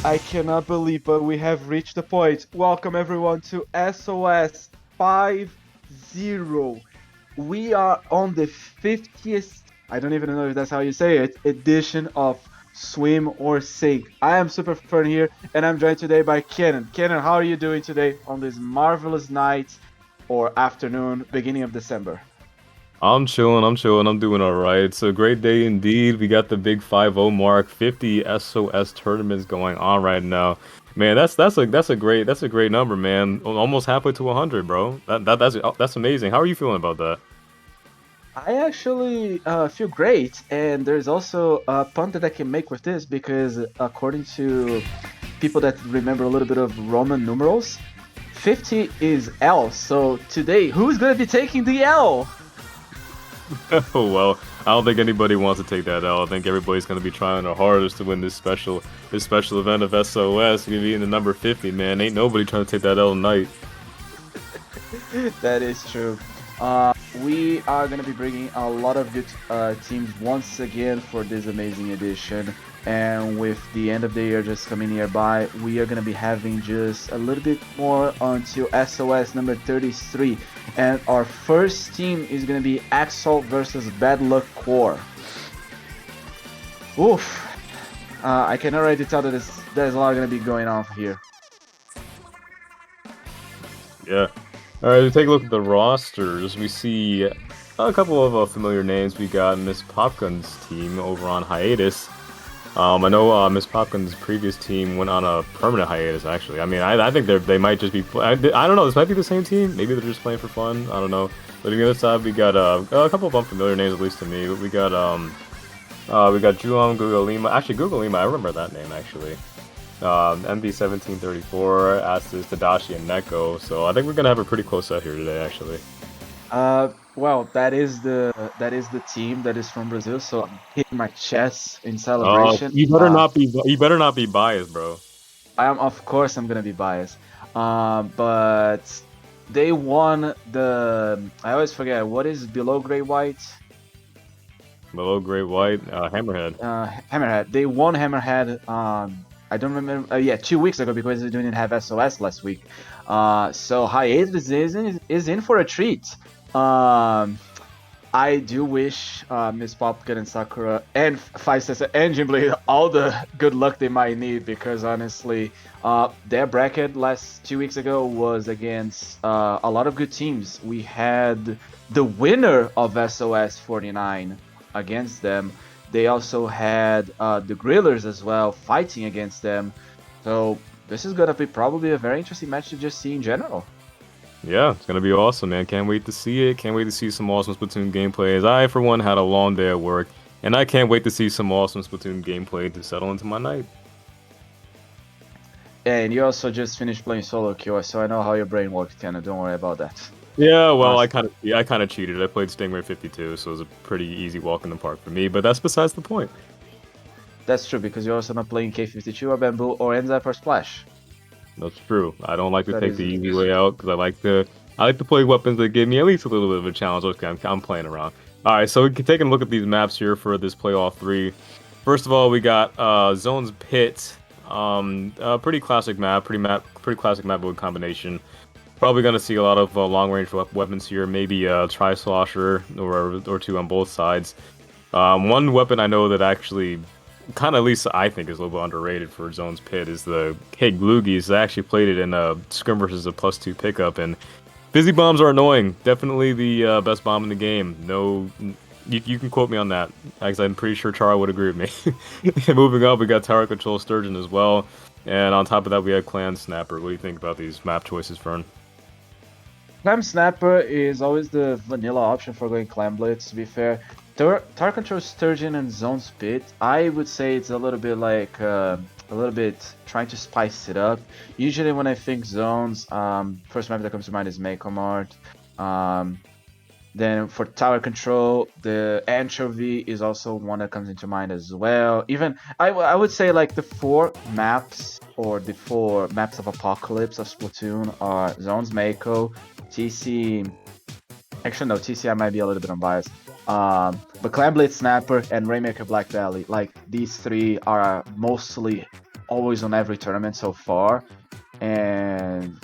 I cannot believe, but we have reached the point. Welcome everyone to SOS 50. We are on the 50th, I don't even know if that's how you say it, edition of Swim or Sink. I am Super Fern here, and I'm joined today by Kenan. Kenan, how are you doing today on this marvelous night or afternoon, beginning of December? I'm doing all right. It's a great day indeed. We got the big 5-0 mark, 50 SOS tournaments going on right now. Man, that's a great number, man. Almost halfway to 100, bro. That's amazing. How are you feeling about that? I actually feel great, and there's also a punt that I can make with this because, according to people that remember a little bit of Roman numerals, 50 is L. So today, who's gonna be taking the L? Oh well, I don't think anybody wants to take that L. I think everybody's gonna be trying their hardest to win this special event of SOS. Gonna be in the number 50, man. Ain't nobody trying to take that L tonight. That is true. We are going to be bringing a lot of good teams once again for this amazing edition. And with the end of the year just coming nearby, we are going to be having just a little bit more until SOS number 33. And our first team is going to be aXolt versus Bad Luck Core. Oof. I can already tell that there's a lot going to be going on here. Yeah. All right, we take a look at the rosters. We see a couple of familiar names. We got Miss Popgun's team over on hiatus. I know Miss Popgun's previous team went on a permanent hiatus. Actually, I mean, I think they might just be. I don't know. This might be the same team. Maybe they're just playing for fun. I don't know. But on the other side, we got a couple of unfamiliar names, at least to me. But we got Juon Gugalima. Actually, Gugalima, I remember that name actually. MB1734, Astis, Tadashi, and Neko. So I think we're gonna have a pretty close set here today, actually. Well, that is the team that is from Brazil, so I'm hitting my chest in Oh, celebration. you better not be biased, bro. Of course I'm gonna be biased. But they won the. I always forget what is below gray white. Below Great White, Hammerhead. Hammerhead. They won Hammerhead. I don't remember. Yeah, 2 weeks ago because they didn't have SOS last week. So hiatus is in for a treat. Um, I do wish Miss Popkin and Sakura and Five Sessa and Jinblade all the good luck they might need because honestly, their bracket last 2 weeks ago was against a lot of good teams. We had the winner of SOS 49 against them. They also had the Grillers as well fighting against them. So this is gonna be probably a very interesting match to just see in general. Yeah, it's gonna be awesome, man. Can't wait to see it. Can't wait to see some awesome Splatoon gameplay. As I, for one, had a long day at work, and I can't wait to see some awesome Splatoon gameplay to settle into my night. And you also just finished playing solo queue, so I know how your brain works, Kenna. Don't worry about that. Yeah, well, Uh, I kind of cheated. I played Stingray 52, so it was a pretty easy walk in the park for me. But that's besides the point. that's true because you're also not playing K52 or Bamboo or Enzyme or Splash. That's true. I don't like to That take is the the easy case. way out because I like to play weapons that give me at least a little bit of a challenge. Okay, I'm playing around. All right, so we can take a look at these maps here for this playoff three. First of all, we got Zones Pit. Pretty classic map, pretty classic map build combination. Probably gonna see a lot of long range weapons here. Maybe a tri slosher or two on both sides. One weapon I know that actually kind of, at least I think, is a little bit underrated for Zone's Pit is the K Gloogies. I actually played it in Scrim versus a +2 pickup, and Fizzy Bombs are annoying. Definitely the best bomb in the game. No, you can quote me on that, because I'm pretty sure Chara would agree with me. Moving up, we got Tower Control Sturgeon as well, and on top of that, we have Clan Snapper. What do you think about these map choices, Fern? Clam Snapper is always the vanilla option for going Clam Blitz, to be fair. Tar Control Sturgeon and Zone Spit, I would say it's a little bit like a little bit trying to spice it up. Usually when I think zones, first map that comes to mind is Mako Mart. Um, Then for tower control, the anchovy is also one that comes into mind as well. Even I would say like the four maps or the four maps of apocalypse of Splatoon are zones, Mako, TC. Actually, no, TCI might be a little bit unbiased. But Clan Blade Snapper and Rainmaker Black Valley, like these three are mostly always on every tournament so far, and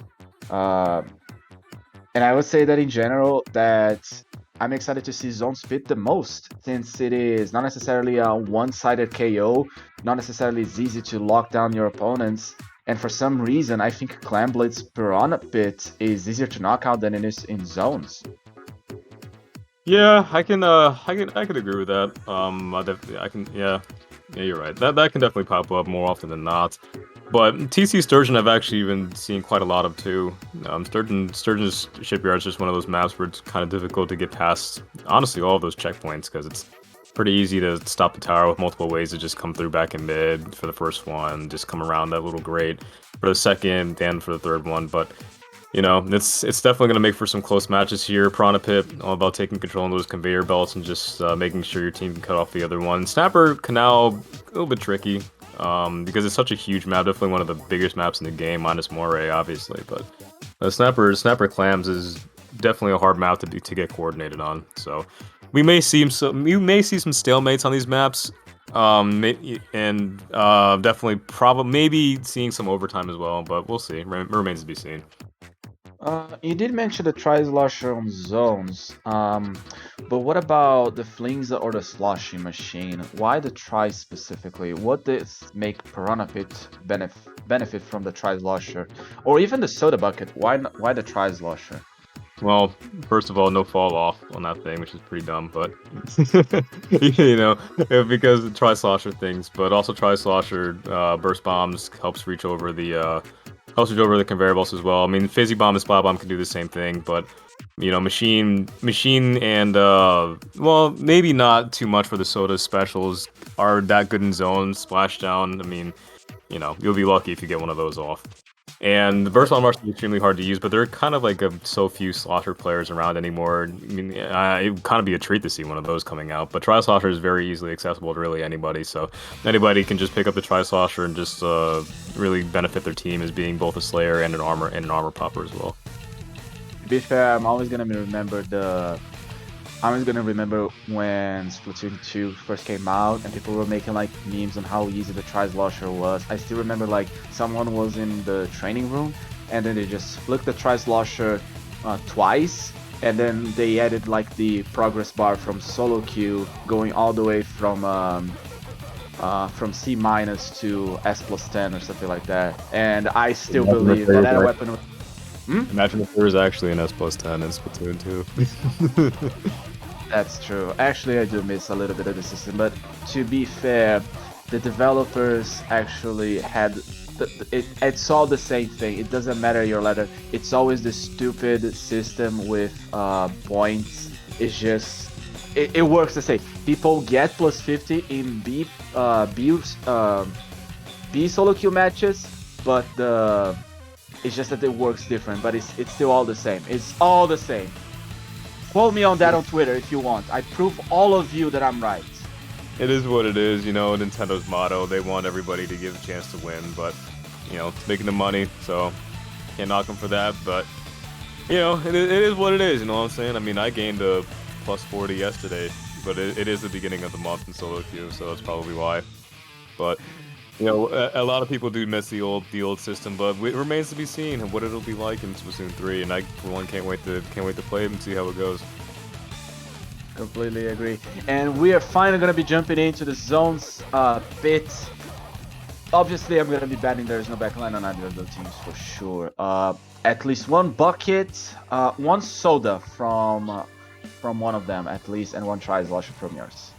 uh, I would say that in general that I'm excited to see zones fit the most, since it is not necessarily a one-sided KO, not necessarily as easy to lock down your opponents. And for some reason, I think Clan Blitz Piranha Pit is easier to knock out than it is in zones. Yeah, I can agree with that. I can, yeah, you're right. That can definitely pop up more often than not. But TC Sturgeon I've actually been seeing quite a lot of too. Sturgeon's Shipyard is just one of those maps where it's kind of difficult to get past, honestly, all of those checkpoints, because it's pretty easy to stop the tower with multiple ways to just come through back in mid for the first one, just come around that little grate for the second, and for the third one. But you know, it's definitely going to make for some close matches here. Piranha Pit, all about taking control of those conveyor belts and just making sure your team can cut off the other one. Snapper Canal, a little bit tricky because it's such a huge map. Definitely one of the biggest maps in the game, minus Moray, obviously. But Snapper Clams is definitely a hard map to get coordinated on. So we may see some stalemates on these maps. And definitely maybe seeing some overtime as well, but we'll see. Remains to be seen. You did mention the Tri-Slosher on zones, but what about the Flings or the Sloshing Machine? Why the Tri specifically? What does make Piranha Pit benefit from the Tri-Slosher? Or even the Soda Bucket, why the Tri-Slosher? Well, first of all, no fall off on that thing, which is pretty dumb, but you know, because the Tri-Slosher things, but also Tri-Slosher burst bombs helps reach over the conveyor belts as well. I mean, Fizzy Bomb and Splat Bomb can do the same thing, but you know, Machine and well, maybe not too much for the Soda specials are that good in zones. Splashdown, I mean, you know, you'll be lucky if you get one of those off. And the burst bomb are extremely hard to use, but there are kind of like so few Slosher players around anymore. I mean, it would kind of be a treat to see one of those coming out. But Tri-Slosher is very easily accessible to really anybody, so anybody can just pick up the Tri-Slosher and just really benefit their team as being both a Slayer and an armor popper as well. To be fair, I'm always gonna remember when Splatoon 2 first came out and people were making like memes on how easy the Tri-Slosher was. I still remember like someone was in the training room and then they just flicked the Tri-Slosher twice, and then they added like the progress bar from solo queue going all the way from C- to S+10 or something like that. And I still believe that weapon was... Imagine if there was actually an S+10 in Splatoon 2. That's true. Actually, I do miss a little bit of the system, but to be fair, the developers actually had... It's all the same thing. It doesn't matter your ladder. It's always the stupid system with points. It's just... It works the same. People get plus 50 in B solo queue matches, but it's just that it works different, but it's still all the same. It's all the same. Quote me on that on Twitter if you want. I prove all of you that I'm right. It is what it is, you know, Nintendo's motto. They want everybody to give a chance to win, but, you know, it's making them money, so can't knock them for that, but, you know, it is what it is, you know what I'm saying? I mean, I gained a plus 40 yesterday, but it is the beginning of the month in solo queue, so that's probably why. But, you know, a lot of people do miss the old system, but it remains to be seen what it'll be like in Splatoon 3, and I, for one, can't wait to play it and see how it goes. Completely agree. And we are finally going to be jumping into the zones bit. Obviously, I'm going to be betting there's no backline on either of those teams for sure. At least one bucket, one soda from one of them at least, and one Tri-Slosher from yours.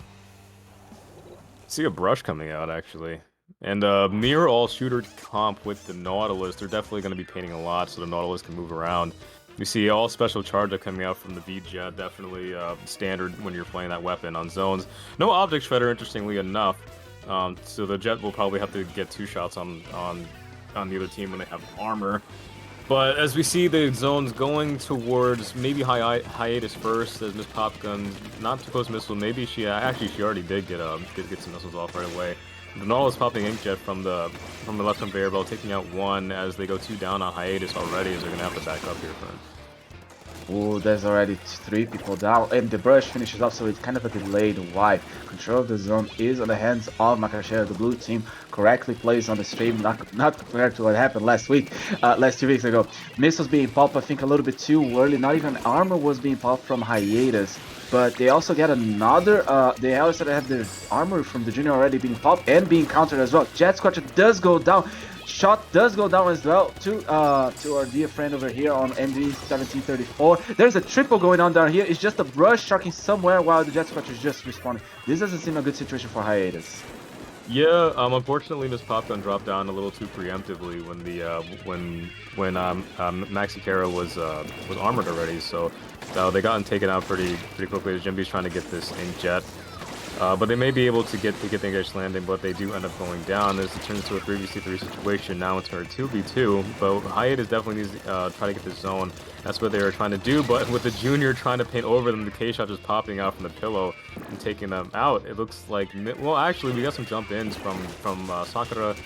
See a brush coming out, actually. And mirror all shooter comp with the Nautilus. They're definitely going to be painting a lot so the Nautilus can move around. You see all special charge up coming out from the V-Jet, definitely standard when you're playing that weapon on zones. No object shredder, interestingly enough. So the Jet will probably have to get 2 shots on the other team when they have armor. But as we see the zones going towards maybe hiatus first, as Miss Popgun not too close to missile. Maybe she already did get some missiles off right away. The Nawal is popping Inkjet from the left conveyor belt, taking out one as they go 2 down on hiatus already, as they're gonna have to back up here for him. Oh, there's already 3 people down, and the brush finishes off, so it's kind of a delayed wipe. Control of the zone is on the hands of Macaxeira. The blue team correctly plays on the stream, not compared to what happened last week, last 2 weeks ago. Missiles being popped, I think, a little bit too early. Not even armor was being popped from hiatus. But they also get another, they also have the armor from the Junior already being popped and being countered as well. Jet Squatcher does go down. Shot does go down as well to our dear friend over here on MD1734. There's a triple going on down here. It's just a brush sharking somewhere while the Jet Squatcher is just respawning. This doesn't seem a good situation for hiatus. Yeah, unfortunately, this pop gun dropped down a little too preemptively when the Macaxeira was armored already. So they gotten taken out pretty quickly. Jimby's trying to get this in jet. But they may be able to get the English landing, but they do end up going down. This turns into a 3v3 situation. Now it's a 2v2, but hiatus definitely needs to try to get this zone. That's what they were trying to do, but with the Junior trying to paint over them, the K-shot just popping out from the pillow and taking them out. It looks like, well, actually, we got some jump-ins from Sakura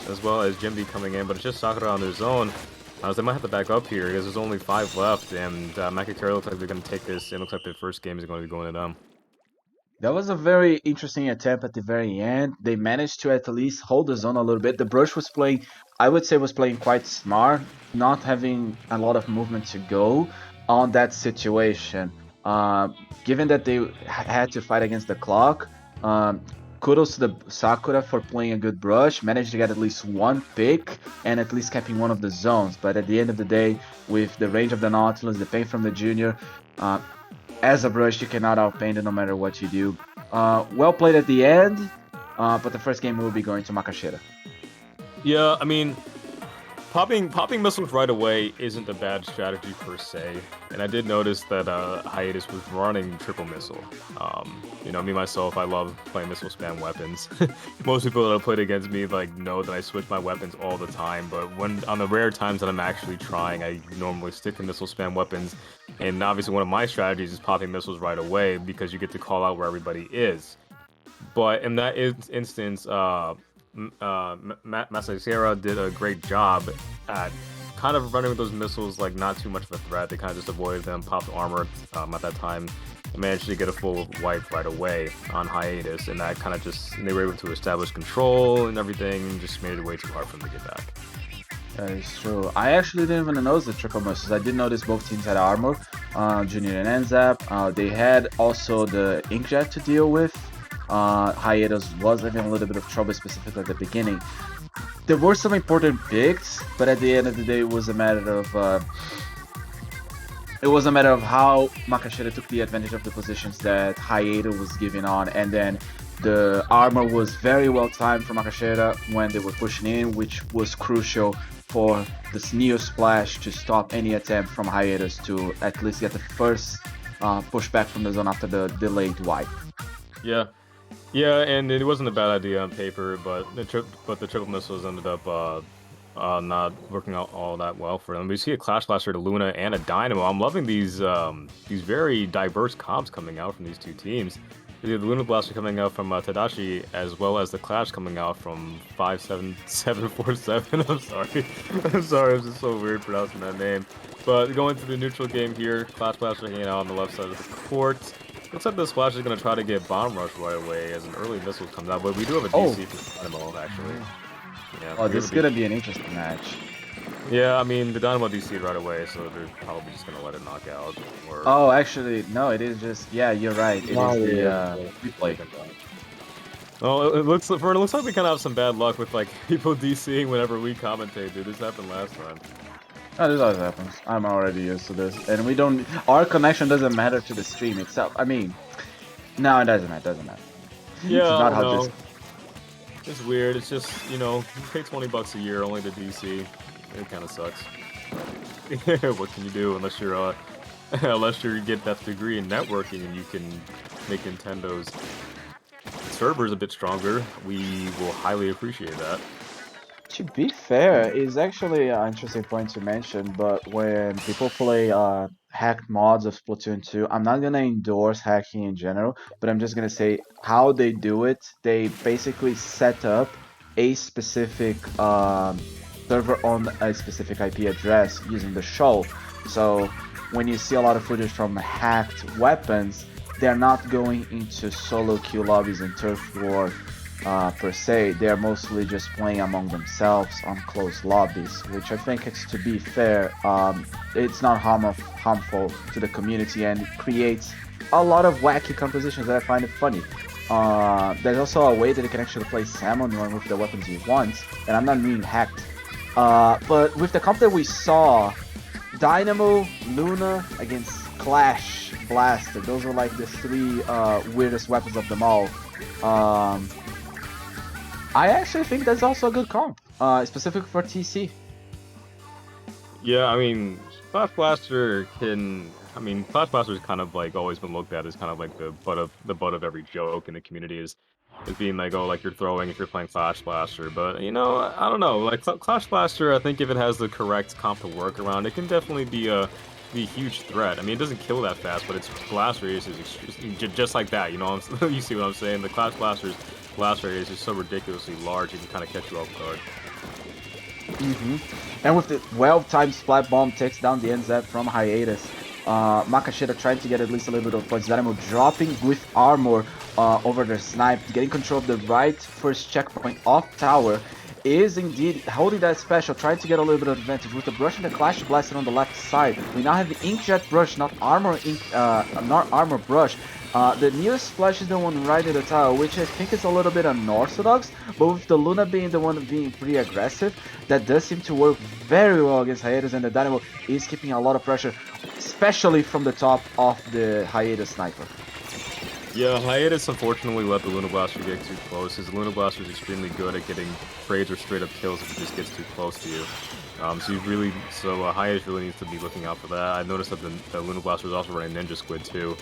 as well as Jimby coming in, but it's just Sakura on their zone. So they might have to back up here because there's only 5 left, and Macaxeira looks like they're going to take this. It looks like their first game is going to be going to them. That was a very interesting attempt at the very end. They managed to at least hold the zone a little bit. The brush was playing, I would say, was playing quite smart, not having a lot of movement to go on that situation. Given that they had to fight against the clock, kudos to the Sakura for playing a good brush, managed to get at least 1 pick and at least capping one of the zones. But at the end of the day, with the range of the Nautilus, the paint from the Junior, as a brush, you cannot outpaint it no matter what you do. Well played at the end, but the first game will be going to Macaxeira. Yeah, I mean, popping missiles right away isn't a bad strategy per se. And I did notice that hiatus was running triple missile. You know, me myself, I love playing missile spam weapons. Most people that have played against me know that I switch my weapons all the time. But when on the rare times that I'm actually trying, I normally stick to missile spam weapons. And obviously, one of my strategies is popping missiles right away because you get to call out where everybody is. But in that instance, Macaxeira did a great job at kind of running with those missiles like not too much of a threat. They kind of just avoided them, popped armor at that time, and managed to get a full wipe right away on hiatus. And that kind of they were able to establish control and everything, and just made it way too hard for them to get back. That is true. I actually didn't even notice the triple missiles. I did notice both teams had armor, Junior and Enzap. They had also the Inkjet to deal with. Hiatus was having a little bit of trouble, specifically at the beginning. There were some important picks, but at the end of the day, it was a matter of how Macaxeira took the advantage of the positions that hiatus was giving on, and then the armor was very well timed for Macaxeira when they were pushing in, which was crucial for this Neo Splash to stop any attempt from hiatus to at least get the first pushback from the zone after the delayed wipe. Yeah, and it wasn't a bad idea on paper, but the triple missiles ended up not working out all that well for them. We see a Clash Blaster to Luna and a Dynamo. I'm loving these very diverse comps coming out from these two teams. We have the Luna Blaster coming out from Tadashi, as well as the Clash coming out from 57747. I'm sorry, it's just so weird pronouncing that name. But going to the neutral game here, Clash Blaster hanging out on the left side of the court. Looks like the Splash is going to try to get Bomb Rush right away as an early missile comes out, but we do have a DC for Dynamo, actually. Yeah, oh, this is going to be an interesting match. Yeah, I mean, the Dynamo DC'd right away, so they're probably just going to let it knock out. Or... Oh, actually, no, it is just... Yeah, you're right. It is the replay. Well, it looks like we kind of have some bad luck with, people DCing whenever we commentate, dude. This happened last time. Oh, this always happens. I'm already used to this. And we don't... Our connection doesn't matter to the stream itself. I mean... No, it doesn't matter. Yeah, it's not how this... It's weird. It's just, you pay $20 a year only to DC. It kind of sucks. What can you do unless you get that degree in networking and you can make Nintendo's servers a bit stronger? We will highly appreciate that. To be fair, it's actually an interesting point to mention, but when people play hacked mods of Splatoon 2, I'm not gonna endorse hacking in general, but I'm just gonna say how they do it. They basically set up a specific server on a specific IP address using the show. So when you see a lot of footage from hacked weapons, they're not going into solo queue lobbies and turf war per se. They're mostly just playing among themselves on closed lobbies, which I think it's, to be fair, it's not harmful to the community and creates a lot of wacky compositions that I find it funny. There's also a way that you can actually play Salmon run with the weapons you want, and I'm not being hacked. But with the comp that we saw, Dynamo, Luna against Clash, Blaster, those were like the three weirdest weapons of them all. I actually think that's also a good comp, specifically for TC. Yeah, I mean, Clash Blaster can. I mean, Clash Blaster's kind of like always been looked at as kind of like the butt of every joke in the community is being like, oh, like you're throwing if you're playing Clash Blaster. But you know, I don't know. Like Clash Blaster, I think if it has the correct comp to work around, it can definitely be a huge threat. I mean, it doesn't kill that fast, but its blast radius is just like that. You know, you see what I'm saying? The Clash Blaster's blast radius is so ridiculously large, it can kind of catch you off guard. And with the well-timed Splat Bomb takes down the NZ from hiatus. Macaxeira trying to get at least a little bit of points. Dynamo dropping with armor over their snipe, getting control of the right first checkpoint off tower. Is indeed holding that special, trying to get a little bit of advantage with the brush and the Clash Blaster on the left side. We now have the Inkjet brush, not armor brush. The nearest splash is the one right in the tower, which I think is a little bit unorthodox, but with the Luna being the one being pretty aggressive, that does seem to work very well against hiatus, and the Dynamo is keeping a lot of pressure, especially from the top of the hiatus sniper. Yeah, hiatus unfortunately let the Luna Blaster get too close. His Luna Blaster is extremely good at getting trades or straight up kills if it just gets too close to you. Hiatus really needs to be looking out for that. I noticed that the Luna Blaster is also running Ninja Squid too.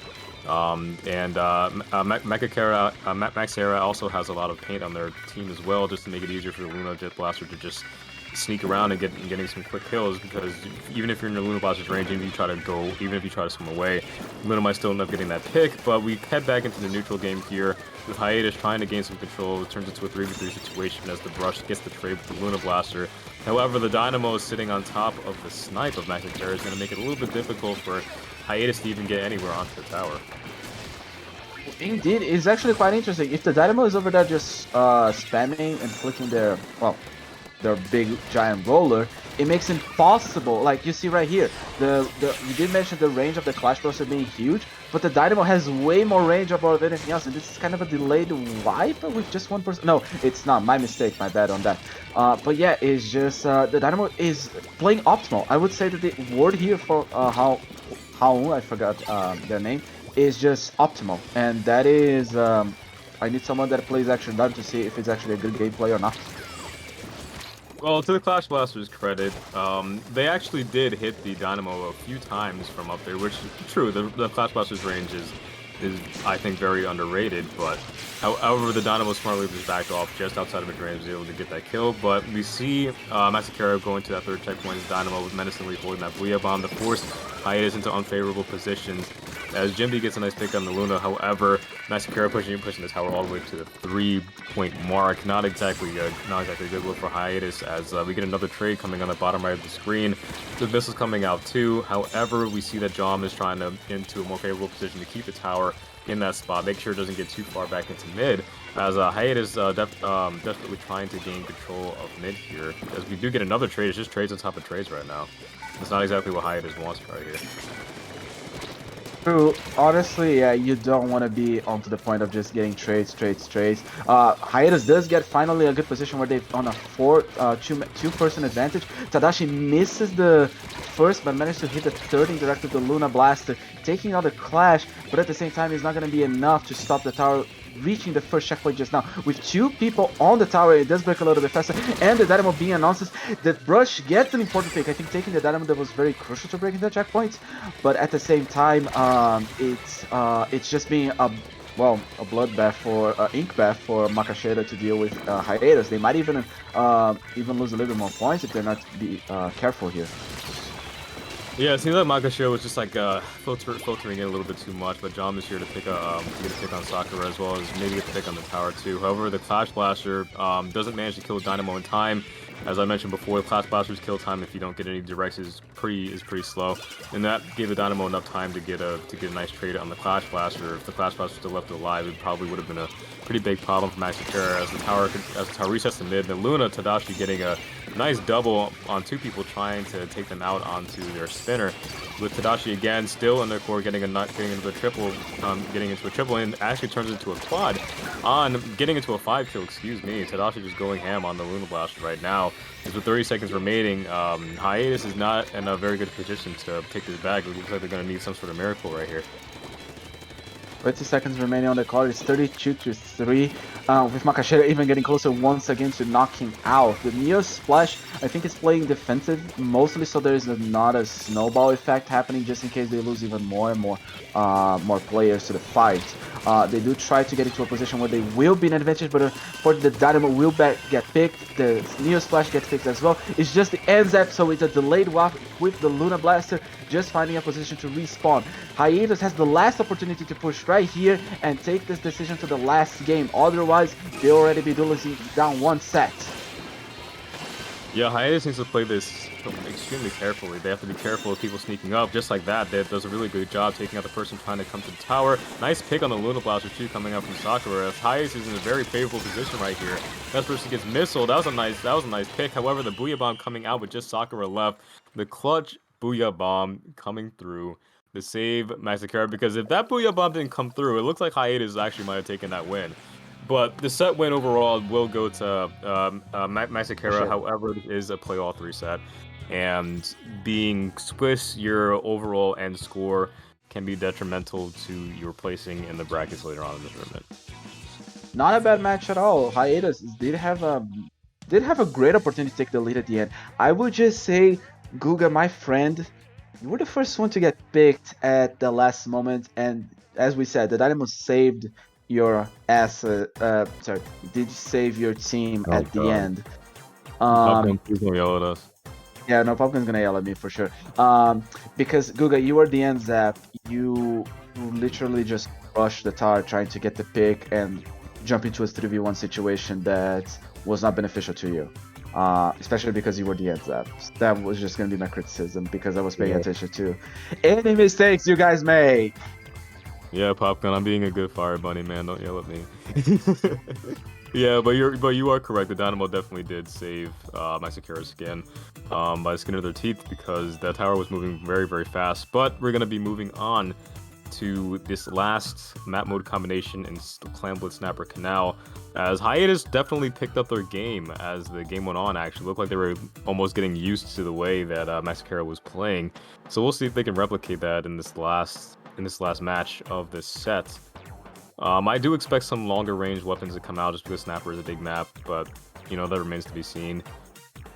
Macaxeira also has a lot of paint on their team as well, just to make it easier for the Luna Jet Blaster to just sneak around and getting some quick kills, because even if you're in your Luna Blaster's range, even if you try to swim away, Luna might still end up getting that pick. But we head back into the neutral game here with hiatus trying to gain some control. It turns into a 3v3 situation as the brush gets the trade with the Luna Blaster. However, the Dynamo is sitting on top of the snipe of Macaxeira is going to make it a little bit difficult for hiatus to even get anywhere onto the tower. Indeed, it's actually quite interesting. If the Dynamo is over there just spamming and flicking their big giant roller, it makes it impossible. Like you see right here, you did mention the range of the Clash Blaster being huge, but the Dynamo has way more range above anything else, and this is kind of a delayed wipe with just one person. No, it's not. My mistake. My bad on that. But yeah, it's just the Dynamo is playing optimal. I would say that the word here for how I forgot their name is just optimal, and that is I need someone that plays Action Done to see if it's actually a good gameplay or not. Well, to the Clash Blaster's credit, they actually did hit the Dynamo a few times from up there, which is true. The Clash Blaster's range is I think very underrated, but however the Dynamo smartly just backed off just outside of his range, was able to get that kill. But we see Macaxeira going to that third checkpoint as Dynamo was menacingly holding that Booyah Bomb to force hiatus into unfavorable positions. As Jimby gets a nice pick on the Luna, however, Macaxeira pushing the tower all the way to the 3-point mark. Not exactly a good look for hiatus, as we get another trade coming on the bottom right of the screen. The missile's coming out too. However, we see that Jom is trying to get into a more favorable position to keep the tower in that spot, make sure it doesn't get too far back into mid, as hiatus definitely trying to gain control of mid here. As we do get another trade, it's just trades on top of trades right now. That's not exactly what hiatus wants right here. True. Honestly, yeah, you don't want to be onto the point of just getting trades. Hiatus does get finally a good position where they're on a two-person advantage. Tadashi misses the first, but managed to hit the third indirect with the Luna Blaster, taking out the Clash, but at the same time, it's not going to be enough to stop the tower reaching the first checkpoint just now. With two people on the tower, it does break a little bit faster, and the Dynamo being announced, the brush gets an important pick. I think taking the Dynamo that was very crucial to breaking the checkpoint, but at the same time, it's just being a bloodbath for ink bath for Macaxeira to deal with hiatus. They might even lose a little bit more points if they're not careful here. Yeah, it seems like Macaxeira was just like filtering in a little bit too much, but Jom is here to pick on Sakura as well as maybe get the pick on the tower too. However, the Clash Blaster doesn't manage to kill the Dynamo in time, As I mentioned before, Clash Blaster's kill time, if you don't get any directs, is pretty slow, and that gave the Dynamo enough time to get a nice trade on the Clash Blaster. If the Clash Blaster still left alive, it probably would have been a pretty big problem for Macaxeira as the tower resets the mid. Then Luna Tadashi getting a nice double on 2 people trying to take them out onto their spinner. With Tadashi again still in their core, getting into a triple, and actually turns into a quad on getting into a 5-kill. Excuse me, Tadashi just going ham on the Luna Blaster right now. Because with 30 seconds remaining, Hiatus is not in a very good position to take this back. It looks like they're going to need some sort of miracle right here. 20 seconds remaining on the clock. It's 32-3. With Macaxeira even getting closer once again to knocking out. The Neo Splash, I think, is playing defensive mostly, so there's not a snowball effect happening just in case they lose even more and more players to the fight. They do try to get into a position where they will be an advantage, but for the Dynamo will get picked. The Neo Splash gets picked as well. It's just the end zap, so it's a delayed wap with the Luna Blaster, just finding a position to respawn. Hiatus has the last opportunity to push right here and take this decision to the last game. Otherwise, they'll already be losing down 1 set. Yeah, Hiatus needs to play this extremely carefully. They have to be careful of people sneaking up. Just like that, that does a really good job taking out the person trying to come to the tower. Nice pick on the Luna Blaster too, coming out from Sakura. As Hiatus is in a very favorable position right here. That person gets missile. That was a nice pick. However, the Booyah Bomb coming out with just Sakura left. The clutch Booyah Bomb coming through to save Macaxeira, because if that Booyah Bomb didn't come through, it looks like Hiatus actually might have taken that win. But the set win overall will go to Macaxeira. However, it is a play all 3 set. And being Swiss, your overall end score can be detrimental to your placing in the brackets later on in the tournament. Not a bad match at all. Hiatus did have a great opportunity to take the lead at the end. I would just say, Guga, my friend, you were the first one to get picked at the last moment, and as we said, the Dynamo saved your ass. Did save your team at the end. He's gonna yell at us. Yeah, no, Popkin's gonna yell at me for sure. Because Guga, you were the end zap. You literally just rushed the tower trying to get the pick and jump into a 3v1 situation that was not beneficial to you. Especially because you were the end zap. That was just gonna be my criticism, because I was paying attention to any mistakes you guys made. Yeah, Popcorn, I'm being a good fire bunny, man. Don't yell at me. Yeah, but you are correct. The Dynamo definitely did save Macaxeira's skin by the skin of their teeth, because that tower was moving very, very fast. But we're gonna be moving on to this last map mode combination in Clan Blitz Snapper Canal, as Hiatus definitely picked up their game as the game went on. Actually looked like they were almost getting used to the way that Macaxeira was playing. So we'll see if they can replicate that in this last match of this set. I do expect some longer range weapons to come out, just because Snapper is a big map, but you know, that remains to be seen.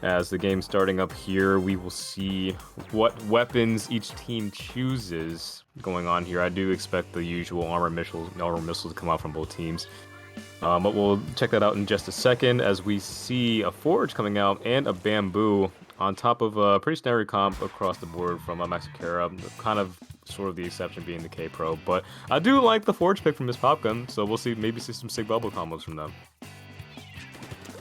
As the game's starting up here, we will see what weapons each team chooses going on here. I do expect the usual armor missiles to come out from both teams. But we'll check that out in just a second, as we see a Forge coming out and a Bamboo on top of a pretty standard comp across the board from Macaxeira. Kind of sort of the exception being the K-Pro. But I do like the Forge pick from Miss Popgun, so we'll see, maybe see some sick bubble combos from them.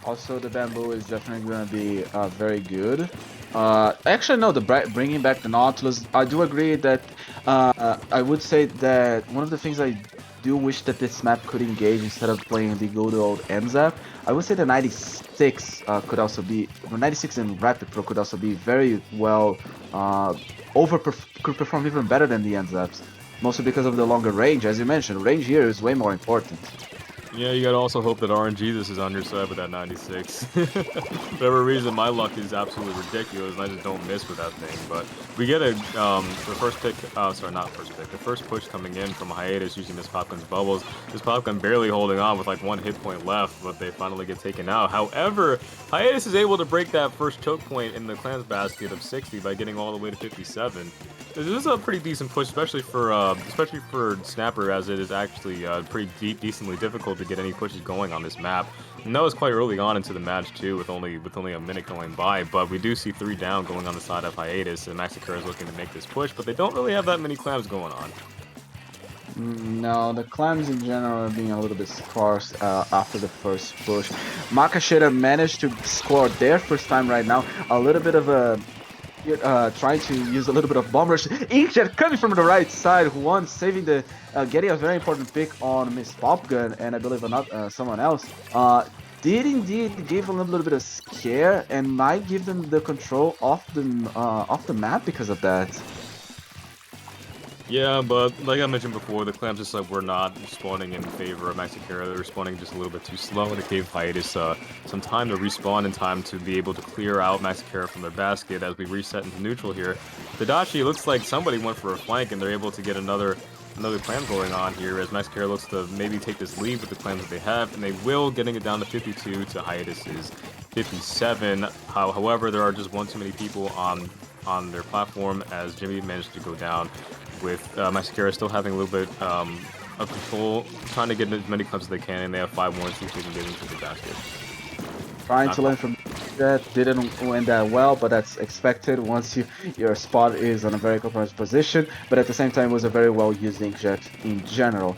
Also, the Bamboo is definitely going to be very good. Actually, no, bringing back the Nautilus, I do agree that I would say that one of the things I do wish that this map could engage instead of playing the good old NZAP. I would say the 96 could also be, 96 and Rapid Pro could also be very well, could perform even better than the NZAPs. Mostly because of the longer range. As you mentioned, range here is way more important. Yeah, you gotta also hope that RNG this is on your side with that 96. For whatever reason, my luck is absolutely ridiculous, and I just don't miss with that thing. But we get the first pick, the first push coming in from Hiatus using Miss Popgun's bubbles. Miss Popgun barely holding on with like 1 hit point left, but they finally get taken out. However, Hiatus is able to break that first choke point in the clan's basket of 60 by getting all the way to 57. This is a pretty decent push, especially for Snapper, as it is actually pretty decently difficult to get any pushes going on this map. And that was quite early on into the match too, with only a minute going by. But we do see 3 down going on the side of Hiatus, and Macaxeira is looking to make this push, but they don't really have that many clams going on. No, the clams in general are being a little bit sparse after the first push. Macaxeira managed to score their first time right now. A little bit of a trying to use a little bit of bomb rush. Inkjet coming from the right side, one saving the getting a very important pick on Miss Popgun and I believe not someone else. Did indeed give a little bit of scare and might give them the control off the map because of that. Yeah, but like I mentioned before, the clams just like were not spawning in favor of Macaxeira. They were spawning just a little bit too slow, and it gave hiatus some time to respawn in time to be able to clear out Macaxeira from their basket as we reset into neutral here. Tadashi looks like somebody went for a flank, and they're able to get another clam going on here as Macaxeira looks to maybe take this lead with the clams that they have, and they will, getting it down to 52 to hiatus's 57. However, there are just one too many people on their platform as Jimmy managed to go down with Macaxeira still having a little bit of control, trying to get as many clubs as they can, and they have 5 more, and see if they can get into the basket. Trying to learn from that didn't went that well, but that's expected once your spot is on a very compromised position. But at the same time, it was a very well used inkjet in general.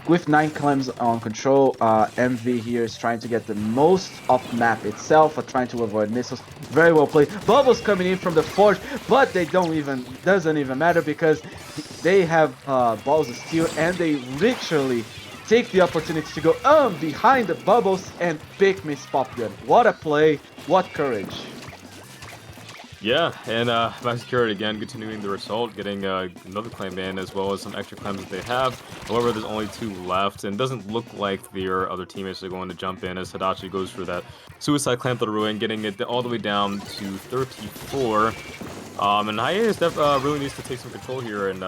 With 9 clams on control, MV here is trying to get the most of map itself, trying to avoid missiles. Very well played. Bubbles coming in from the forge, but they doesn't even matter because they have balls of steel and they literally take the opportunity to go behind the bubbles and pick Miss Popgun. What a play, what courage. Yeah, and Macaxeira again continuing the assault, getting another clam in as well as some extra clams that they have. However, there's only 2 left, and it doesn't look like their other teammates are going to jump in as Tadashi goes for that suicide clam to the ruin, getting it all the way down to 34. And hiatus really needs to take some control here in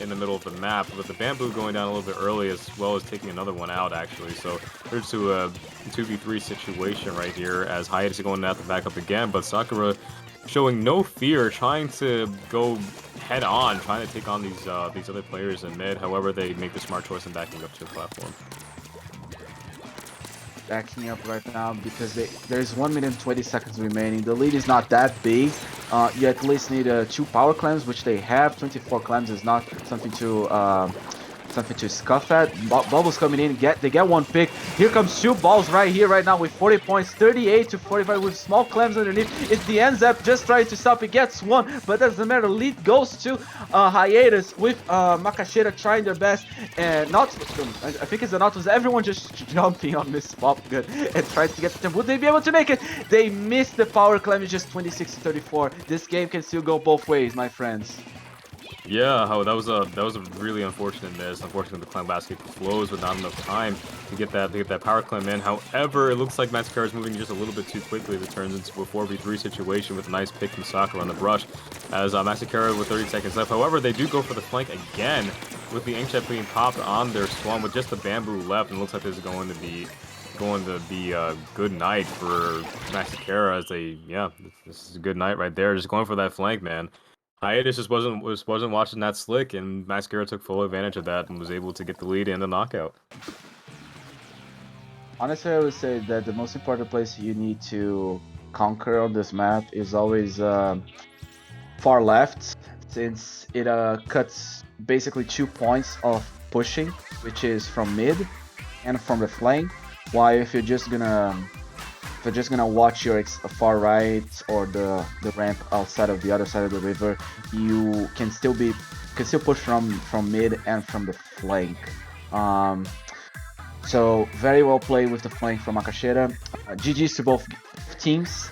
the middle of the map, with the bamboo going down a little bit early as well as taking another one out actually. So there's to a 2v3 situation right here as hiatus is going to have to back up again, but Sakura showing no fear, trying to go head on, trying to take on these other players in mid. However, they make the smart choice in backing up to the platform. Backing up right now because there's 1 minute and 20 seconds remaining. The lead is not that big. You at least need 2 power clams, which they have. 24 clams is not something to scuff at. Bubbles coming in, they get 1 pick. Here comes 2 balls right here, right now with 40 points, 38 to 45 with small clams underneath. It's the ends up just trying to stop. It gets 1, but doesn't matter. Lead goes to hiatus with Macaxeira trying their best, and not. I think it's the Nautilus. Everyone just jumping on this Popgun and trying to get them. Would they be able to make it? They missed the power clam. It's just 26 to 34. This game can still go both ways, my friends. Yeah, that was a really unfortunate miss. Unfortunately, the clam basket flows with not enough time to get that power clam in. However, it looks like Macaxeira is moving just a little bit too quickly. It turns into a 4v3 situation with a nice pick from Sakura on the brush as Macaxeira with 30 seconds left. However, they do go for the flank again with the inkjet being popped on their swarm with just the bamboo left, and it looks like this is going to be a good night for Macaxeira as this is a good night right there. Just going for that flank, man. Hiatus just wasn't watching that slick, and Macaxeira took full advantage of that and was able to get the lead and the knockout. Honestly, I would say that the most important place you need to conquer on this map is always far left, since it cuts basically 2 points of pushing, which is from mid and from the flank. While if you're just gonna watch your far right or the ramp outside of the other side of the river, you can still push from mid and from the flank. So very well played with the flank from Macaxeira. GG's to both teams.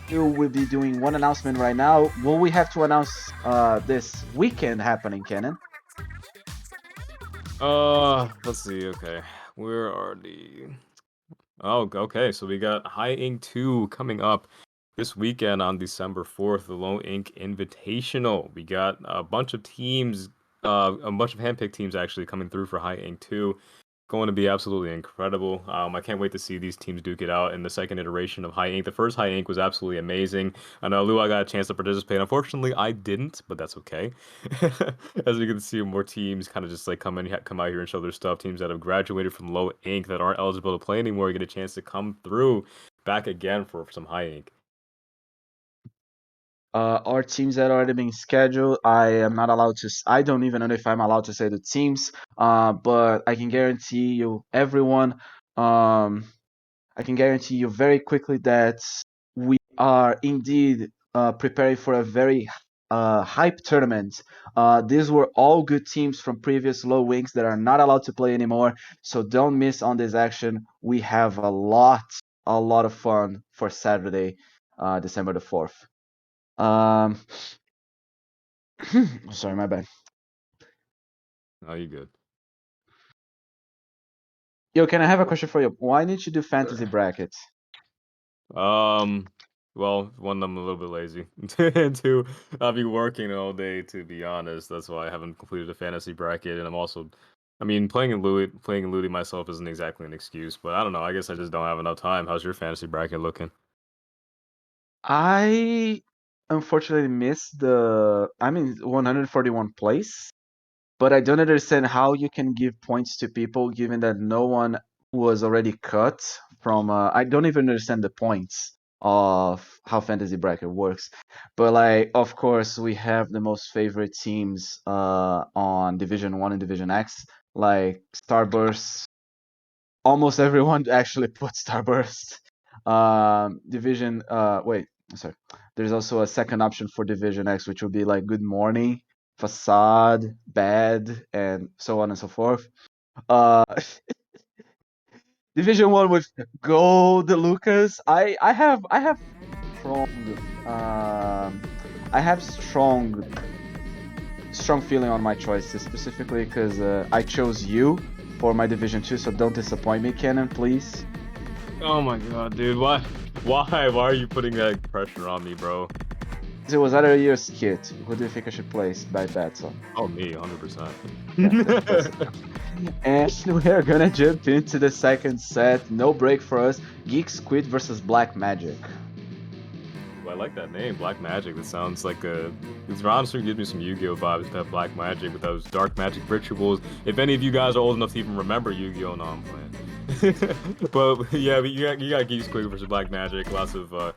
You will be doing one announcement right now. Will we have to announce this weekend happening, Kenan? Let's see. Okay, where are the? Oh, okay. So we got High Ink 2 coming up this weekend on December 4th, the Low Ink Invitational. We got a bunch of teams, a bunch of handpicked teams actually coming through for High Ink 2. Going to be absolutely incredible. I can't wait to see these teams duke it out in the second iteration of High Ink. The first High Ink was absolutely amazing. I know Lou, I got a chance to participate. Unfortunately, I didn't, but that's okay. As we can see, more teams kind of just like come out here and show their stuff. Teams that have graduated from Low Ink that aren't eligible to play anymore get a chance to come through back again for some High Ink. our teams that already been scheduled. I am not allowed to. I don't even know if I'm allowed to say the teams. But I can guarantee you, everyone. Um, I can guarantee you very quickly that we are indeed preparing for a very hype tournament. These were all good teams from previous low wings that are not allowed to play anymore. So don't miss on this action. We have a lot of fun for Saturday, December the 4th. Um, sorry, my bad. Oh, you good? Yo, can I have a question for you? Why didn't you do fantasy brackets? Um, well, one, I'm a little bit lazy. And two, I'll be working all day, to be honest. That's why I haven't completed a fantasy bracket. And I'm also, I mean, playing in Ludi myself isn't exactly an excuse, but I don't know. I guess I just don't have enough time. How's your fantasy bracket looking? I unfortunately missed I'm in 141 place, but I don't understand how you can give points to people given that no one was already cut from. I don't even understand the points of how fantasy bracket works. But like, of course, we have the most favorite teams on Division One and Division X, like Starburst. Almost everyone actually put Starburst. Division. Wait, sorry. There's also a second option for Division X, which would be like Good Morning, Facade, Bad, and so on and so forth. Uh, Division One with Gold, Lucas. I have strong I have strong feeling on my choices, specifically because I chose you for my Division Two. So don't disappoint me, Cannon, please. Oh my god, dude. Why are you putting that pressure on me, bro? It was either you or Skit. Who do you think I should place by battle? Oh, me, 100%. Yeah, let's place it. And we are gonna jump into the second set. No break for us. Geek, Squid versus Black Magic. Well, I like that name, Black Magic. That sounds like a. It's honestly gives me some Yu-Gi-Oh vibes. That Black Magic with those dark magic rituals. If any of you guys are old enough to even remember Yu-Gi-Oh, no, I'm playing. But yeah, but you got Geek Squid versus Black Magic. Lots of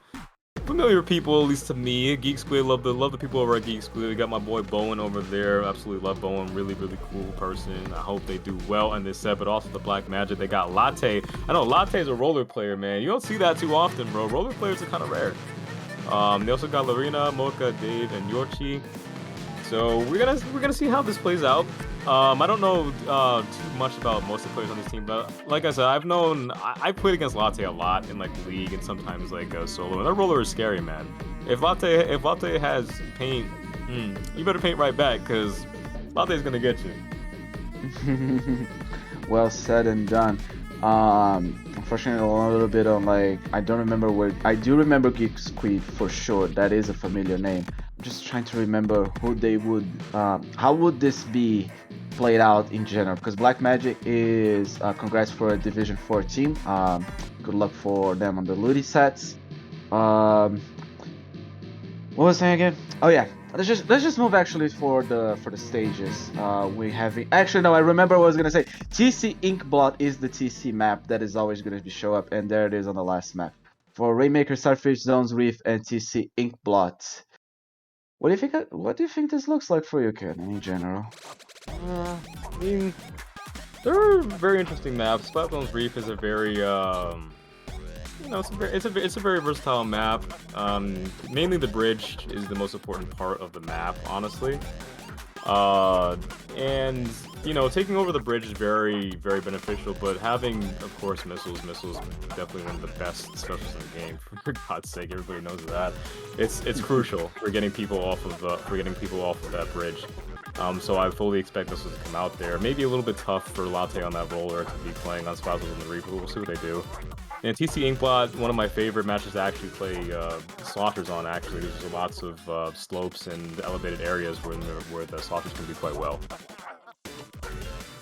familiar people, at least to me. Geek Squid, love the people over at Geek Squid. We got my boy Bowen over there. Absolutely love Bowen. Really cool person. I hope they do well in this set. But also the Black Magic. They got Latte. I know Latte's a roller player, man. You don't see that too often, bro. Roller players are kind of rare. They also got Lorena, Mocha, Dave, and Yorchi. So we're gonna see how this plays out. I don't know too much about most of the players on this team, but like I said, I played against Latte a lot in like league and sometimes like solo, and that roller is scary, man. If Latte has paint, you better paint right back, cause Latte's gonna get you. Well said and done. Unfortunately, a little bit on like I don't remember where. I do remember Geek Squid for sure. That is a familiar name. I'm just trying to remember who they would. How would this be played out in general? Because Black Magic is congrats for a Division 4 team. Good luck for them on the Ludi sets. Um, what was I saying again? Oh yeah, let's just move actually for the stages. We have actually no, I remember what I was gonna say. TC Inkblot is the TC map that is always gonna be show up, and there it is on the last map for Rainmaker, Starfish, Zones, Reef, and TC Inkblot. What do you think? What do you think this looks like for you, Ken, in general? I mean, they're very interesting maps. Splatoon's Reef is a very it's a very versatile map. Mainly the bridge is the most important part of the map, honestly. And taking over the bridge is very beneficial. But having, of course, missiles definitely one of the best specials in the game. For God's sake, everybody knows that. It's crucial for getting people off of that bridge. So I fully expect missiles to come out there. Maybe a little bit tough for Latte on that roller to be playing on Sparkles in the Reaper. We'll see what they do. And TC Inkblot, one of my favorite matches to actually play Slaughters on, actually. There's lots of slopes and elevated areas where the Slaughters can do quite well.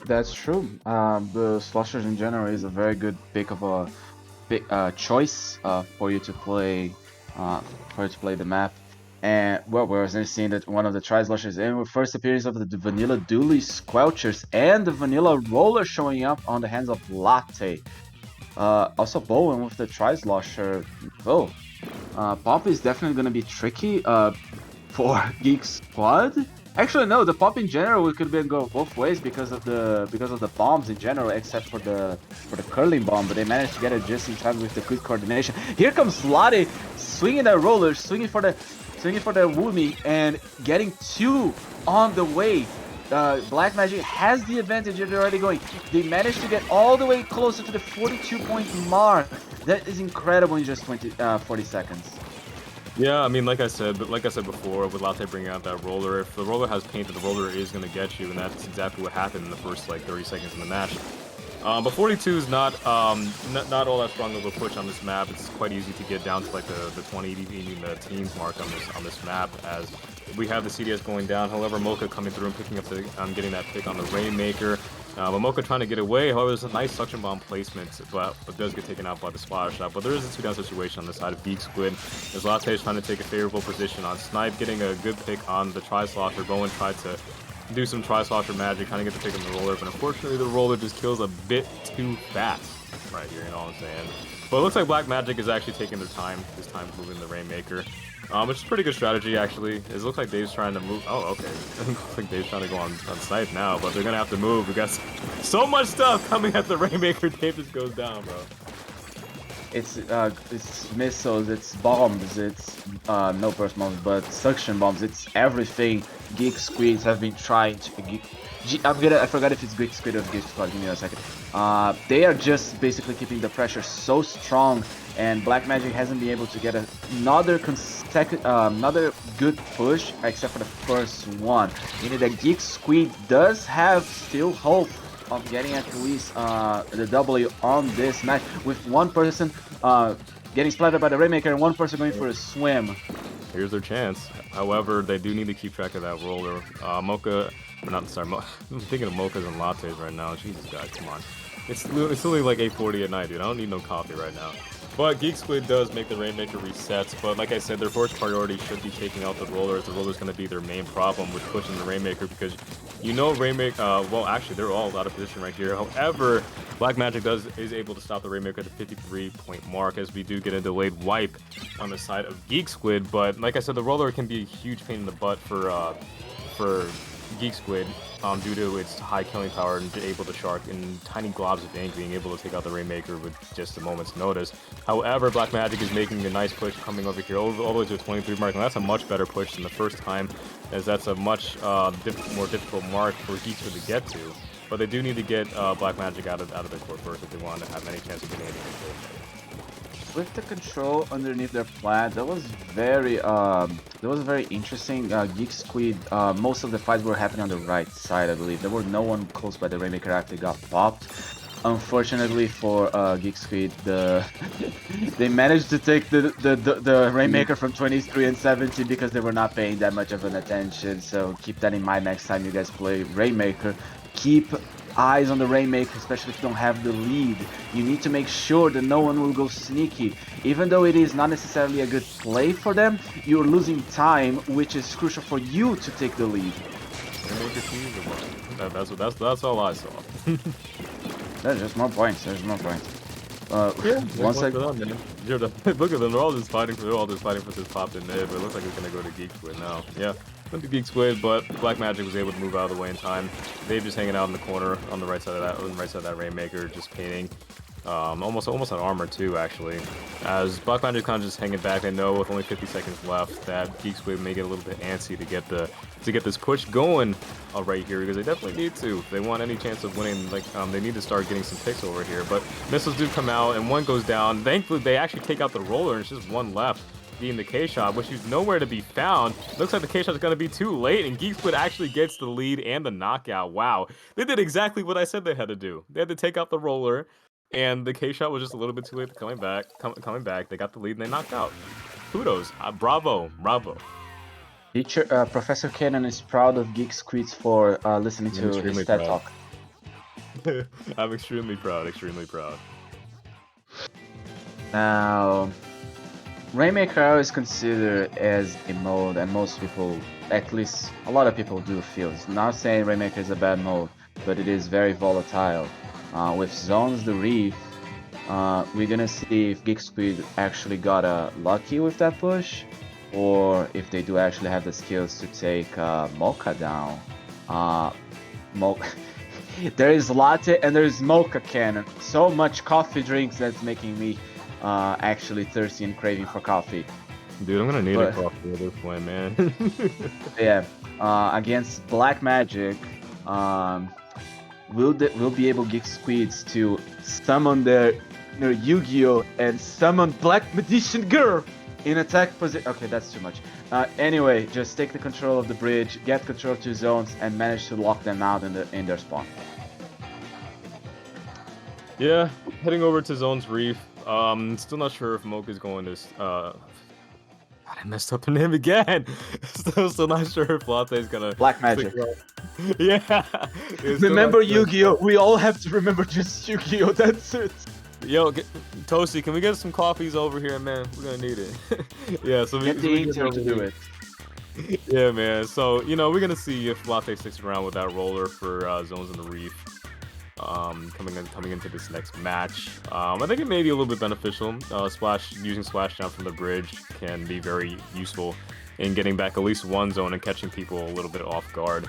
That's true. The Sloshers in general is a very good pick of a big choice for you to play the map. And well, we're also seeing that one of the Tri-Sloshers in with first appearance of the Vanilla Dooley Squelchers and the Vanilla Roller showing up on the hands of Latte. Also Bowen with the Tri-Slosher. Oh, Pop is definitely gonna be tricky for Geek Squad. Actually, no, the pop in general could be go both ways because of the bombs in general, except for the curling bomb. But they managed to get it just in time with the good coordination. Here comes Lottie swinging that roller, swinging for the Woomy, and getting two on the way. Black Magic has the advantage if they're already going. They managed to get all the way closer to the 42-point mark. That is incredible in just 40 seconds. Yeah, I mean, like I said before, with Latte bringing out that roller, if the roller has paint, the roller is going to get you, and that's exactly what happened in the first, like, 30 seconds in the match. But 42 is not not all that strong of a push on this map. It's quite easy to get down to, like, the 20, even the teens mark on this map, as we have the CDS going down. However, Mocha coming through and picking up getting that pick on the Rainmaker. But Mocha trying to get away. However, there's a nice suction bomb placement, but it does get taken out by the splash shot. But there is a 2-down situation on the side of Geek Squid, as Latte is trying to take a favorable position on Snipe, getting a good pick on the Tri-Slosher. Bowen tried to do some Tri-Slosher magic, trying to get the pick on the roller, but unfortunately the roller just kills a bit too fast right here, you know what I'm saying? But it looks like Black Magic is actually taking their time, this time moving the Rainmaker. Which is a pretty good strategy, actually. It looks like Dave's trying to move. Oh, okay. It looks like Dave's trying to go on Snipe now, but they're going to have to move. We got so much stuff coming at the Rainmaker. Dave just goes down, bro. It's missiles, it's bombs, it's no burst bombs, but suction bombs. It's everything Geek Squids have been trying to. I forgot if it's Geek Squid or Geek Squad. Give me a second. They are just basically keeping the pressure so strong, and Black Magic hasn't been able to get another good push except for the first one. Meaning that Geek Squid does have still hope of getting at least the W on this match, with one person getting splattered by the Rainmaker and one person going for a swim. Here's their chance. However, they do need to keep track of that roller. Mocha, or not, sorry, I'm thinking of Mochas and Lattes right now. Jesus, guys, come on. It's literally like 8:40 at night, dude. I don't need no coffee right now. But Geek Squid does make the Rainmaker resets, but like I said, their first priority should be taking out the roller, as the roller is going to be their main problem with pushing the Rainmaker, because you know Rainmaker, well actually they're all out of position right here. However, Black Magic is able to stop the Rainmaker at the 53-point mark, as we do get a delayed wipe on the side of Geek Squid. But like I said, the roller can be a huge pain in the butt for Geek Squid, due to its high killing power and able to shark in tiny globs of ink, being able to take out the Rainmaker with just a moment's notice. However, Black Magic is making a nice push coming over here all the way to a 23 mark, and that's a much better push than the first time, as that's a much more difficult mark for Geek Squid to get to. But they do need to get Black Magic out of the court first if they want to have any chance of getting any control. With the control underneath their plant, that was very interesting. Geek Squid, most of the fights were happening on the right side, I believe. There were no one close by the Rainmaker after got popped. Unfortunately for Geek Squid, they managed to take the Rainmaker from 23 and 17 because they were not paying that much of an attention. So keep that in mind next time you guys play Rainmaker. Keep eyes on the Rainmaker, especially if you don't have the lead. You need to make sure that no one will go sneaky. Even though it is not necessarily a good play for them, you're losing time, which is crucial for you to take the lead. Rainmaker team, that's all I saw. There's just more points. There's more points. Yeah, one second. Look at them. They're all just fighting for this pop in there, but it looks like it's gonna go to Geek Squid now. Yeah. Went to Geek Squid, but Black Magic was able to move out of the way in time. Dave just hanging out in the corner on the right side of that Rainmaker, just painting. Almost on armor too, actually. As Black Magic kind of just hanging back, I know with only 50 seconds left that Geek Squid may get a little bit antsy to get this push going right here, because they definitely need to. If they want any chance of winning, like they need to start getting some picks over here. But missiles do come out and one goes down. Thankfully, they actually take out the roller, and it's just one left, being the K-Shot, which is nowhere to be found. Looks like the K-Shot is going to be too late, and Geek Squid actually gets the lead and the knockout. Wow. They did exactly what I said they had to do. They had to take out the roller, and the K-Shot was just a little bit too late coming back. They got the lead, and they knocked out. Kudos. Bravo. Teacher, Professor Cannon is proud of Geek Squids for listening to his TED Talk. I'm extremely proud. Now, Rainmaker is considered as a mode, and most people, at least a lot of people, do feel. It's not saying Rainmaker is a bad mode, but it is very volatile. With Zones the Reef, We're gonna see if Geek Squid actually got lucky with that push, or if they do actually have the skills to take Mocha down. Mocha. There is latte and there is mocha cannon. So much coffee drinks that's making me actually thirsty and craving for coffee. Dude, I'm gonna need a coffee at this point, man. Yeah, against Black Magic, we'll be able Geek Squids to summon their Yu-Gi-Oh and summon Black Magician Girl in attack position. Okay, that's too much. Anyway, just take the control of the bridge, get control of 2 zones, and manage to lock them out in their spawn. Yeah, heading over to Zone's Reef. Still not sure if Mocha's going to. God, I messed up the name again. Still not sure if Latte's gonna. Black Magic. Yeah. Remember Yu-Gi-Oh! We all have to remember just Yu-Gi-Oh! That's it. Yo, Toasty, can we get some coffees over here, man? We're gonna need it. Yeah, so get the intern to do it. Yeah, man. So we're gonna see if Latte sticks around with that roller for Zones in the Reef. Coming into this next match, I think it may be a little bit beneficial. Using splash down from the bridge can be very useful in getting back at least one zone and catching people a little bit off guard.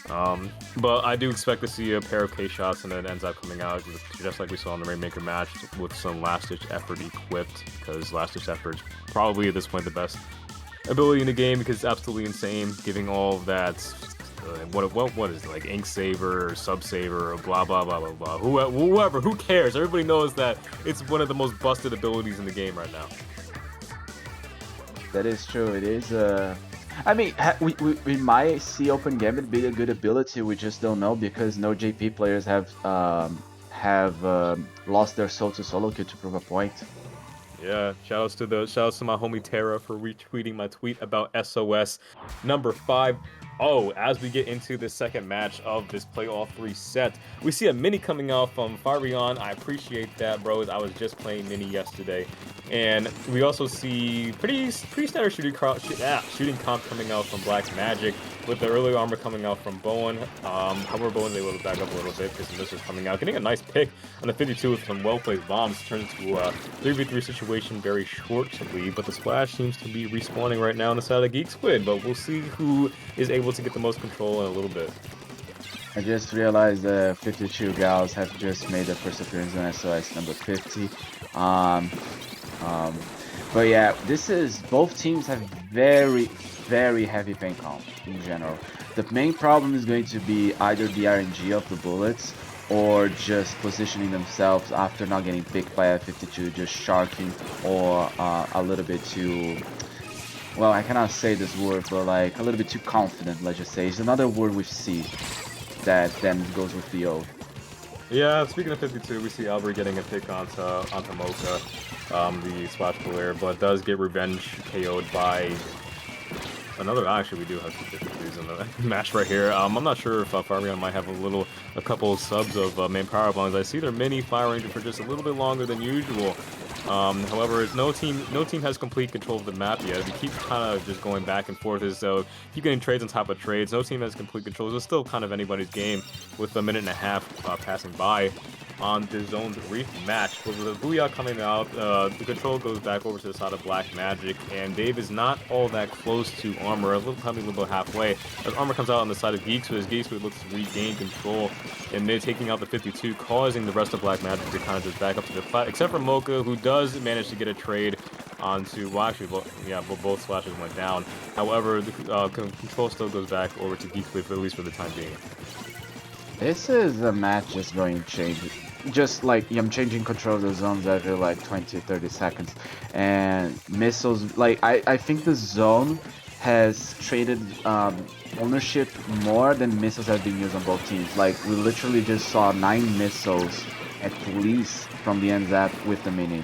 But I do expect to see a pair of K shots and it ends up coming out just like we saw in the Rainmaker match with some last-ditch effort equipped, because last-ditch effort is probably at this point the best ability in the game because it's absolutely insane, giving all of that. What is it, like Ink Saver or Sub Saver or blah blah blah blah blah. Whoever, who cares? Everybody knows that it's one of the most busted abilities in the game right now. That is true. It is. I mean, we might see Open Gambit be a good ability. We just don't know because no JP players have lost their soul to solo queue to prove a point. Yeah, shoutouts to my homie Tara for retweeting my tweet about SOS number 5. Oh, as we get into the second match of this playoff 3 set, we see a mini coming out from Farion. I appreciate that, bros. I was just playing mini yesterday. And we also see pretty standard shooting comp coming out from Black Magic, with the early armor coming out from Bowen. However, Bowen's able to back up a little bit because this is coming out. Getting a nice pick on the 52 with some well-placed bombs. Turns into a 3v3 situation very shortly, but the splash seems to be respawning right now on the side of Geek Squid, but we'll see who is able to get the most control in a little bit. I just realized the 52 gals have just made their first appearance on SOS number 50. But yeah, both teams have very heavy paint comp in general. The main problem is going to be either the RNG of the bullets or just positioning themselves after not getting picked by a 52, just sharking or a little bit too, well, I cannot say this word, but like a little bit too confident, let's just say. It's another word with C that then goes with the O. Yeah, speaking of 52, we see Albert getting a pick onto Mocha, the splash player, but does get revenge KO'd by another. Actually, we do have two 52s in the match right here. I'm not sure if Farion might have a couple of subs of main power bombs. I see their mini firing for just a little bit longer than usual. However, no team has complete control of the map yet. We keep kind of just going back and forth keep getting trades on top of trades. No team has complete control. It's still kind of anybody's game with a minute and a half passing by on the Zone's Reef match. With the Booyah coming out, the control goes back over to the side of Black Magic, and Dave is not all that close to armor, probably a little bit halfway. As armor comes out on the side of Geek, so as Geek looks to regain control, and they're taking out the 52, causing the rest of Black Magic to kind of just back up to the flat, except for Mocha, who does manage to get a trade onto, well, actually, both splashes went down. However, the control still goes back over to Geek, at least for the time being. This is a match just going to change. Just like I'm changing control of the zones every like 20-30 seconds, and missiles, like I think the zone has traded ownership more than missiles have been used on both teams. Like we literally just saw 9 missiles at least from the NZAP with the mini,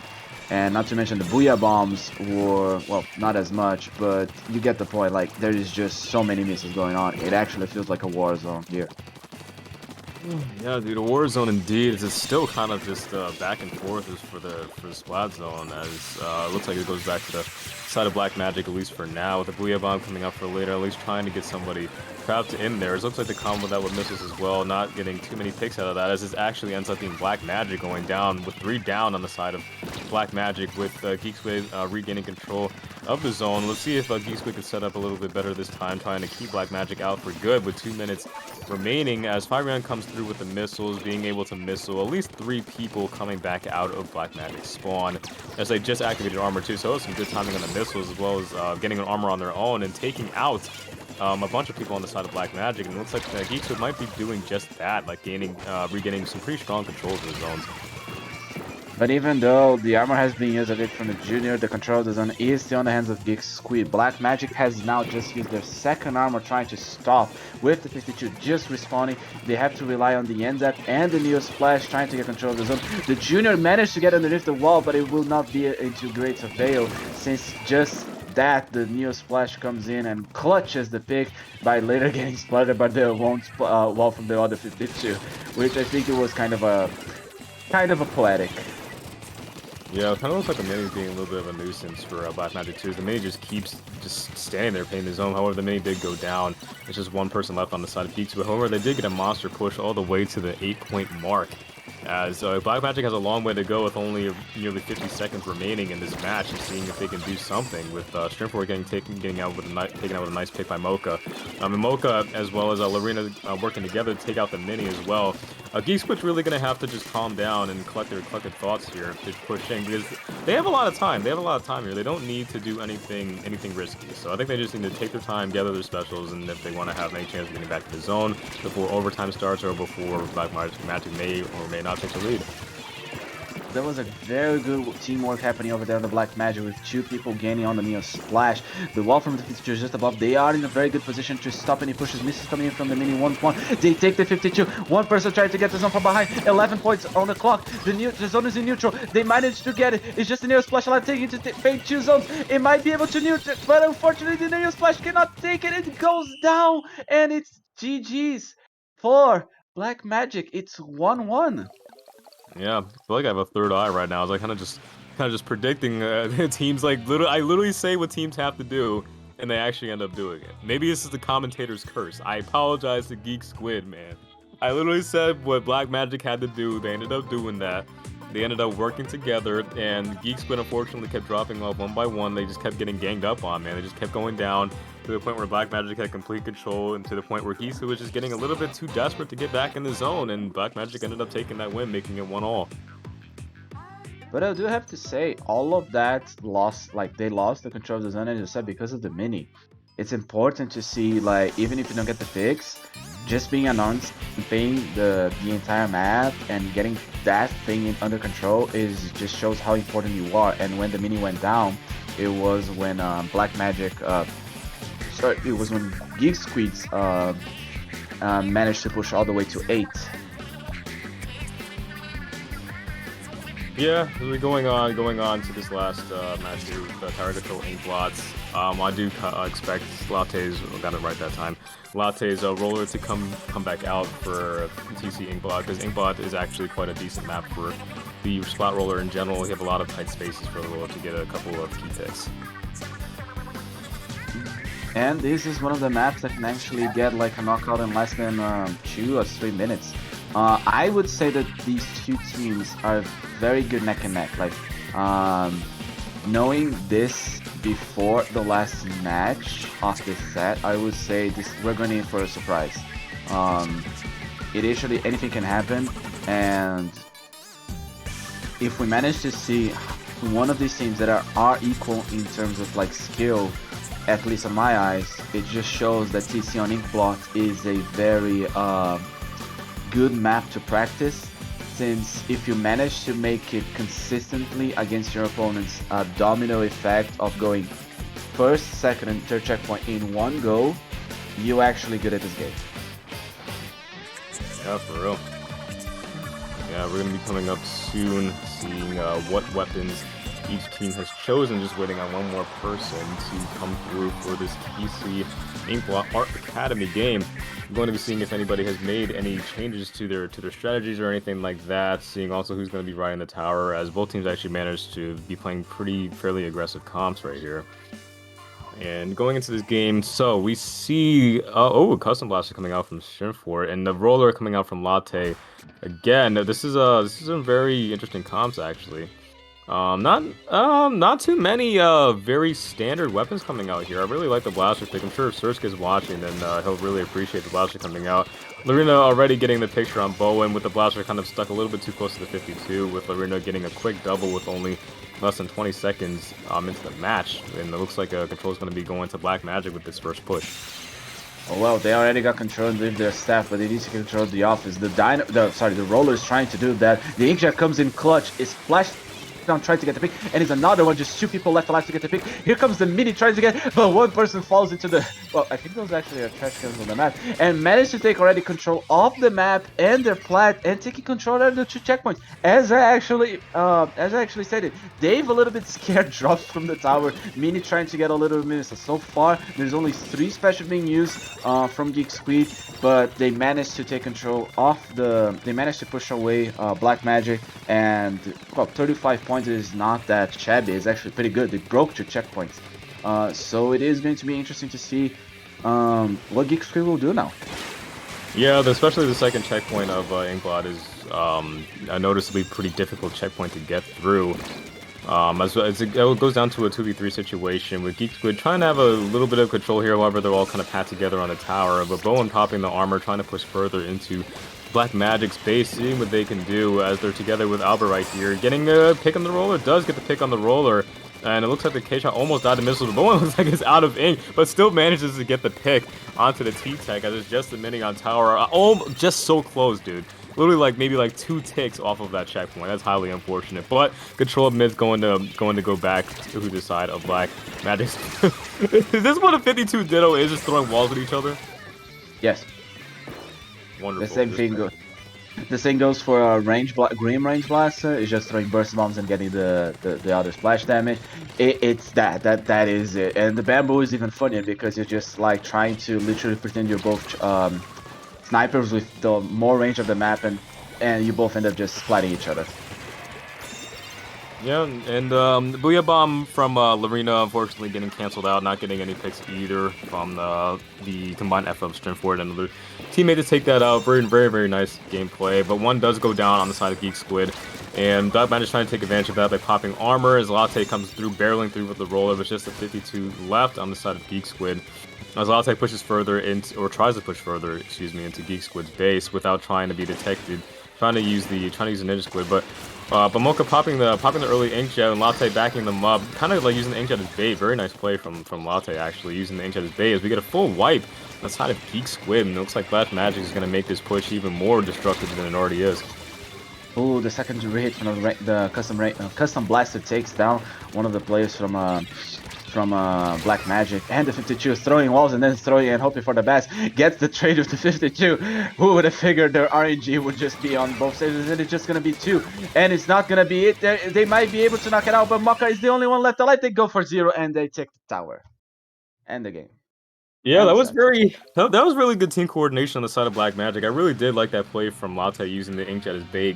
and not to mention the Booyah bombs were, well, not as much, but you get the point. Like there is just so many missiles going on. It actually feels like a war zone here. Yeah, dude, a Warzone indeed. It's still kind of just back and forth as for the Splat Zone, as it looks like it goes back to the side of Black Magic, at least for now, with the Booyah Bomb coming up for later, at least trying to get somebody trapped in there. It looks like the combo that with missiles as well, not getting too many picks out of that, as it actually ends up being Black Magic going down, with 3 down on the side of Black Magic, with Geek Squid regaining control of the zone. Let's see if Geek Squid can set up a little bit better this time, trying to keep Black Magic out for good with 2 minutes remaining, as Fireground comes through with the missiles, being able to missile at least 3 people coming back out of Black Magic spawn, as they just activated armor too, so it was some good timing on the missiles, as well as getting an armor on their own and taking out a bunch of people on the side of Black Magic, and it looks like Geek Squid might be doing just that, like regaining some pretty strong control of the zones. But even though the armor has been used a bit from the Junior, the control of the zone is still in the hands of Geek Squid. Black Magic has now just used their second armor trying to stop with the 52 just respawning. They have to rely on the NZAP and the Neo Splash trying to get control of the zone. The Junior managed to get underneath the wall, but it will not be into great avail, since just that the Neo Splash comes in and clutches the pick by later getting splattered by the wall from the other 52, which I think it was kind of a poetic. Yeah, it kind of looks like the mini being a little bit of a nuisance for Black Magic too. The mini just keeps standing there paying his own. However, the mini did go down. It's just 1 person left on the side of Geeks. But however, they did get a monster push all the way to the 8-point mark. As Black Magic has a long way to go with only nearly 50 seconds remaining in this match, and seeing if they can do something with Strimford getting out with a nice pick by Mocha. And Mocha, as well as Lorena working together to take out the mini as well. Geek Squid's really going to have to just calm down and collect their thoughts here to push in, because they have a lot of time. They have a lot of time here. They don't need to do anything risky. So I think they just need to take their time, gather their specials, and if they want to have any chance of getting back to the zone before overtime starts or before Black Magic may or may not take the lead. There was a very good teamwork happening over there on the Black Magic, with 2 people gaining on the Neo Splash. The wall from the 52 is just above. They are in a very good position to stop any pushes. Misses coming in from the mini 1-1. They take the 52. 1 person trying to get the zone from behind. 11 points on the clock. The zone is in neutral. They managed to get it. It's just the Neo Splash allowed taking to fade 2 zones. It might be able to neutral, but unfortunately the Neo Splash cannot take it. It goes down, and it's GG's for Black Magic. It's 1-1. Yeah, I feel like I have a third eye right now. I was like kind of just predicting teams. Like I literally say what teams have to do, and they actually end up doing it. Maybe this is the commentator's curse. I apologize to Geek Squid, man. I literally said what Black Magic had to do. They ended up doing that. They ended up working together, and Geek Squid unfortunately kept dropping off 1 by 1. They just kept getting ganged up on, man. They just kept going down to the point where Black Magic had complete control, and to the point where Geek Squid was just getting a little bit too desperate to get back in the zone, and Black Magic ended up taking that win, making it 1-1. But I do have to say, all of that lost, like they lost the control of the zone, as you said, because of the mini. It's important to see, like, even if you don't get the picks, just being announced and playing the entire map and getting that thing under control just shows how important you are. And when the mini went down, it was when Black Magic, it was when Geek Squids managed to push all the way to 8. Yeah, we're going on to this last match here with Tower Control Inkblots. I do expect Latte's, got it right that time, Latte's roller to come back out for TC Inkblot, because Inkblot is actually quite a decent map for the spot roller in general. You have a lot of tight spaces for the roller to get a couple of key picks. And this is one of the maps that can actually get like a knockout in less than 2 or 3 minutes. I would say that these 2 teams are very good neck and neck. Like, knowing this before the last match of this set, I would say we're going in for a surprise. Initially, anything can happen, and if we manage to see one of these teams that are equal in terms of like skill, at least in my eyes, it just shows that TC on Inkblot is a very good map to practice, since if you manage to make it consistently against your opponents, a domino effect of going first, second, and third checkpoint in one go, you're actually good at this game. Yeah, for real. Yeah, we're going to be coming up soon, seeing what weapons each team has chosen, just waiting on one more person to come through for this TC Inkblot Art Academy game. I'm going to be seeing if anybody has made any changes to their strategies or anything like that. Seeing also who's going to be riding the tower, as both teams actually managed to be playing fairly aggressive comps right here. And going into this game, so we see a custom blaster coming out from Shinfort and the roller coming out from Latte. Again, this is some very interesting comps actually. Not too many very standard weapons coming out here. I really like the blaster pick. I'm sure if Sursk is watching, then he'll really appreciate the blaster coming out. Lorena already getting the picture on Bowen with the blaster kind of stuck a little bit too close to the 52, with Lorena getting a quick double with only less than 20 seconds into the match, and it looks like Control's going to be going to Black Magic with this first push. Oh well, they already got control with their staff, but they need to control the office. The roller is trying to do that. The Inkjet comes in clutch, is flashed down trying to get the pick, and it's another one, just 2 people left alive to get the pick. Here comes the mini trying to get, but one person falls into the, well, I think those actually are trash cans on the map, and managed to take already control of the map and their plat, and taking control of the 2 checkpoints. As I actually said it, Dave a little bit scared drops from the tower, mini trying to get a little miss. So far, there's only 3 special being used from Geek Squid, but they managed to take control of they managed to push away Black Magic, and well, 35 points is not that shabby. It's actually pretty good. They broke 2 checkpoints, so it is going to be interesting to see what Geek Squid will do now. Yeah, especially the second checkpoint of Inkblot is a noticeably pretty difficult checkpoint to get through. As it goes down to a 2v3 situation with Geek Squid trying to have a little bit of control here. However, they're all kind of packed together on the tower, but Bowen popping the armor, trying to push further into Black Magic's base, seeing what they can do as they're together with Albert right here. Getting a pick on the roller, does get the pick on the roller, and it looks like the K-Shot almost died of missiles. Bowen looks like it's out of ink, but still manages to get the pick onto the T-Tech as it's just a mini on tower. Oh, just so close, dude. Literally like maybe like 2 ticks off of that checkpoint. That's highly unfortunate. But control of mid's going to go back to the side of Black Magic. Is this what a 52 Ditto is? Just throwing walls at each other? Yes. Wonderful. The same thing goes. The same goes for Green Range Blaster. It's just throwing burst bombs and getting the other splash damage. It's that is it. And the bamboo is even funnier because you're just like trying to literally pretend you're both snipers with the more range of the map, and you both end up just splatting each other. Yeah, and the Booyah Bomb from Lorena unfortunately getting cancelled out, not getting any picks either from the combined FF Shinfort and another teammate to take that out. Very nice gameplay, but one does go down on the side of Geek Squid, and Black Magic trying to take advantage of that by popping armor as Latte comes through, barreling through with the roller, but just a 52 left on the side of Geek Squid. As Latte pushes further into, or tries to push further, excuse me, into Geek Squid's base without trying to be detected, trying to use the Ninja Squid, but Mocha popping the early Inkjet and Latte backing them up, kind of like using the Inkjet as bait. Very nice play from Latte actually using the Inkjet as bait as we get a full wipe on the side of Geek Squid, and it looks like Black Magic is going to make this push even more destructive than it already is. Oh, the second hit from the custom blaster takes down one of the players from Black Magic, and the 52 is throwing walls and then throwing and hoping for the best. Gets the trade of the 52. Who would have figured their RNG would just be on both sides, and it's just gonna be 2, and it's not gonna be it. They might be able to knock it out, but Maka is the only one left alive. They go for 0 and they take the tower. End the game. Yeah, that was really good team coordination on the side of Black Magic. I really did like that play from Latte using the Inkjet as bait,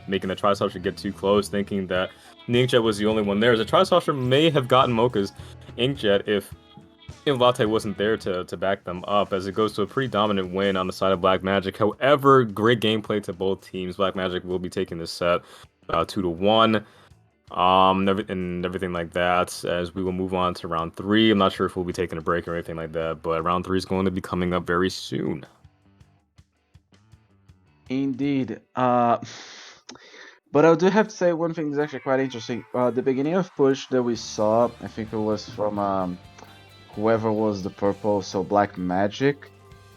making the Tri-Saucer get too close, thinking that the Inkjet was the only one there. As a Tri-Saucer may have gotten Mocha's Inkjet if Latte wasn't there to back them up, as it goes to a pretty dominant win on the side of Black Magic. However, great gameplay to both teams. Black Magic will be taking this set 2-1. And everything like that, as we will move on to round 3. I'm not sure if we'll be taking a break or anything like that, but round 3 is going to be coming up very soon. Indeed. But I do have to say one thing is actually quite interesting. The beginning of push that we saw, I think it was from whoever was the purple, so Black Magic.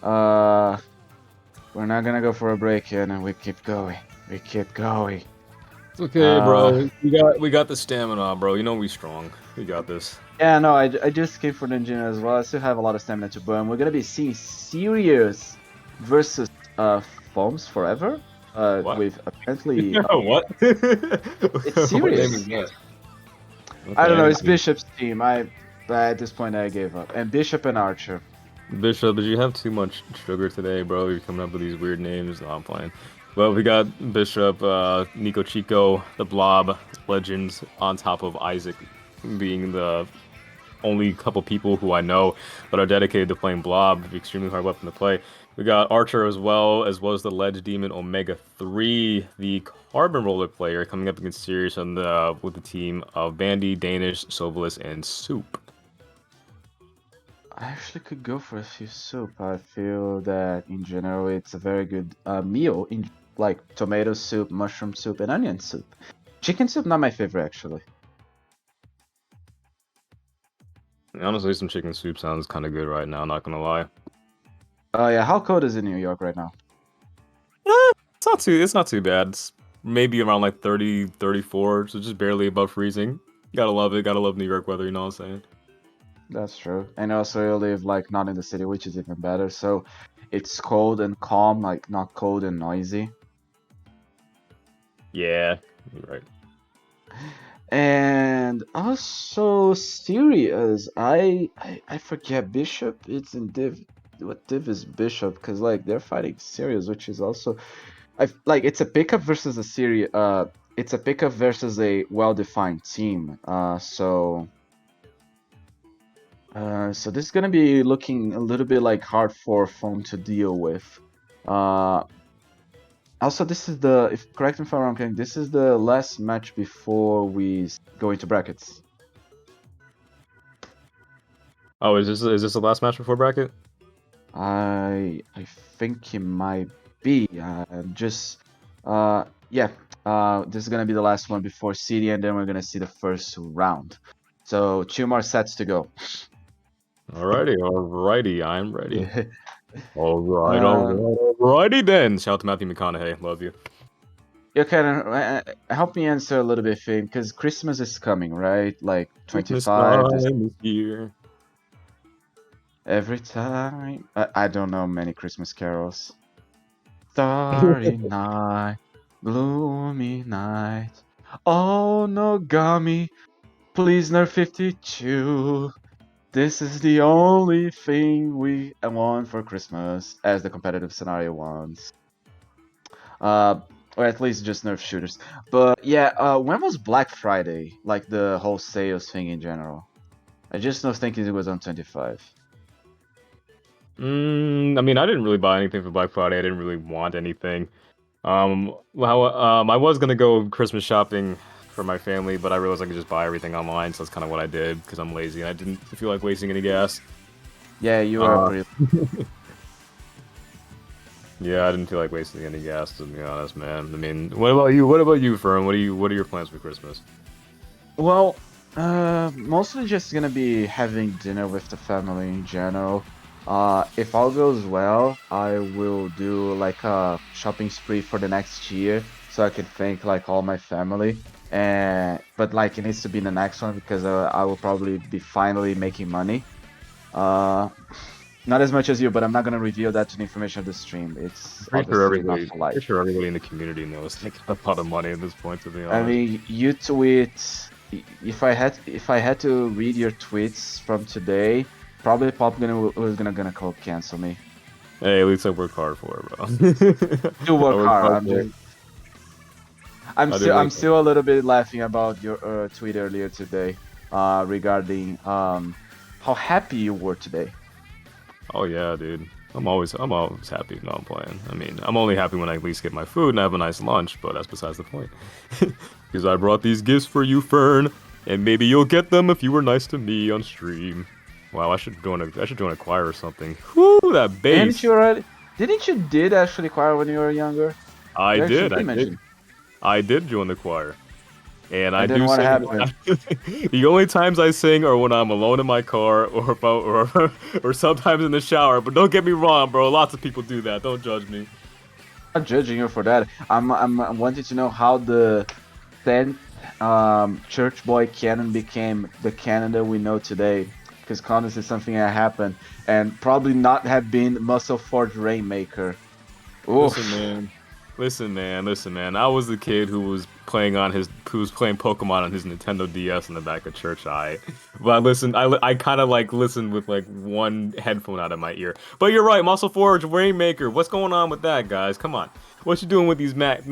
We're not gonna go for a break here, and we keep going. We keep going. It's okay, bro. We got the stamina, bro. You know we strong. We got this. Yeah, no, I just came for the engineer as well. I still have a lot of stamina to burn. We're gonna be seeing Sirius versus Foams Forever. With apparently what? It's Sirius. Okay. I don't know. It's Bishop's team. At this point I gave up. And Bishop and Archer. Bishop, did you have too much sugar today, bro? You're coming up with these weird names. No, I'm playing. Well, we got Bishop, Nico Chico, the Blob, Legends, on top of Isaac being the only couple people who I know that are dedicated to playing Blob. Extremely hard weapon to play. We got Archer as well as the Ledge Demon Omega 3, the Carbon Roller player, coming up against Sirius on the with the team of Bandy, Danish, Sovalis, and Soup. I actually could go for a few soup. I feel that in general it's a very good meal in like tomato soup, mushroom soup, and onion soup. Chicken soup not my favorite actually. Honestly, some chicken soup sounds kind of good right now, not gonna lie. Oh yeah, how cold is it in New York right now? It's not too bad. It's maybe around like 30, 34, so just barely above freezing. Gotta love it. Gotta love New York weather, you know what I'm saying? That's true. And also you live like not in the city, which is even better. So it's cold and calm, like not cold and noisy. Yeah, you're right. And also Sirius, I forget Bishop. It's in Div. What Div is Bishop? Because like they're fighting Sirius, which is also like it's a pickup versus a Sirius. It's a pickup versus a well-defined team. So this is gonna be looking a little bit like hard for Foam to deal with. Uh, Also, this is the, if correct me if I'm wrong, King, this is the last match before we go into brackets. Oh, is this the last match before bracket? I think it might be. Just yeah. This is gonna be the last one before CD, and then we're gonna see the first round. So 2 more sets to go. Alrighty, I'm ready. Yeah. Um, Alrighty then. Shout out to Matthew McConaughey, love you. you can help me answer a little bit, Fame, because Christmas is coming, right? Like Christmas 25. This time is here. every time. I don't know many Christmas carols. Starry night, gloomy night. Oh no, Gummy, please nerf 52. This is the only thing we want for Christmas, as the competitive scenario wants. Uh, or at least just nerf shooters. But yeah, when was Black Friday? Like the whole sales thing in general. I just was thinking it was on 25. I mean, I didn't really buy anything for Black Friday. I didn't really want anything. I was gonna go Christmas shopping for my family, but I realized I could just buy everything online, so that's kind of what I did because I'm lazy and I didn't feel like wasting any gas. Yeah, you are Uh, pretty. yeah, I didn't feel like wasting any gas, to be honest, man. I mean, what about you? What about you, Fern? What are your plans for Christmas? Well, mostly just gonna be having dinner with the family in general. If all goes well, I will do like a shopping spree for the next year, so I can thank like all my family. And but like it needs to be the next one because I will probably be finally making money. Uh, Not as much as you, but I'm not gonna reveal that to the information of the stream. It's obviously not for Pretty life. sure everybody in the community knows they got a lot of money at this point, to be I honest. mean, you tweet. If I had to read your tweets from today, probably Pop gonna cancel me. Hey, at least I work hard for it, bro. Do I work work hard. hard I'm for it. just. I'm I do still. I'm work hard. still a little bit laughing about your tweet earlier today, regarding how happy you were today. Oh yeah, dude. I'm always happy. No, I'm playing. I mean, I'm only happy when I at least get my food and have a nice lunch, but that's besides the point. Because I brought these gifts for you, Fern, and maybe you'll get them if you were nice to me on stream. Wow, I should join a choir or something. Whoo, that Didn't bass. you already? Didn't you did actually choir when you were younger? I You actually did, did I did. mention. I did join the choir. And I And then do what sing. happened? The only times I sing are when I'm alone in my car or sometimes in the shower. But don't get me wrong, bro. Lots of people do that. Don't judge me. Not judging you for that. I'm wanting to know how the 10th church boy canon became the canon that we know today. Because Conus is something that happened and probably not have been Muscle Forge Rainmaker. Listen, Oof. man. Listen, man. I was the kid who was playing Pokemon on his Nintendo DS in the back of church. But I kind of like listened with like one headphone out of my ear. But you're right, Muscle Forge, Rainmaker. What's going on with that, guys? Come on, what you doing with these map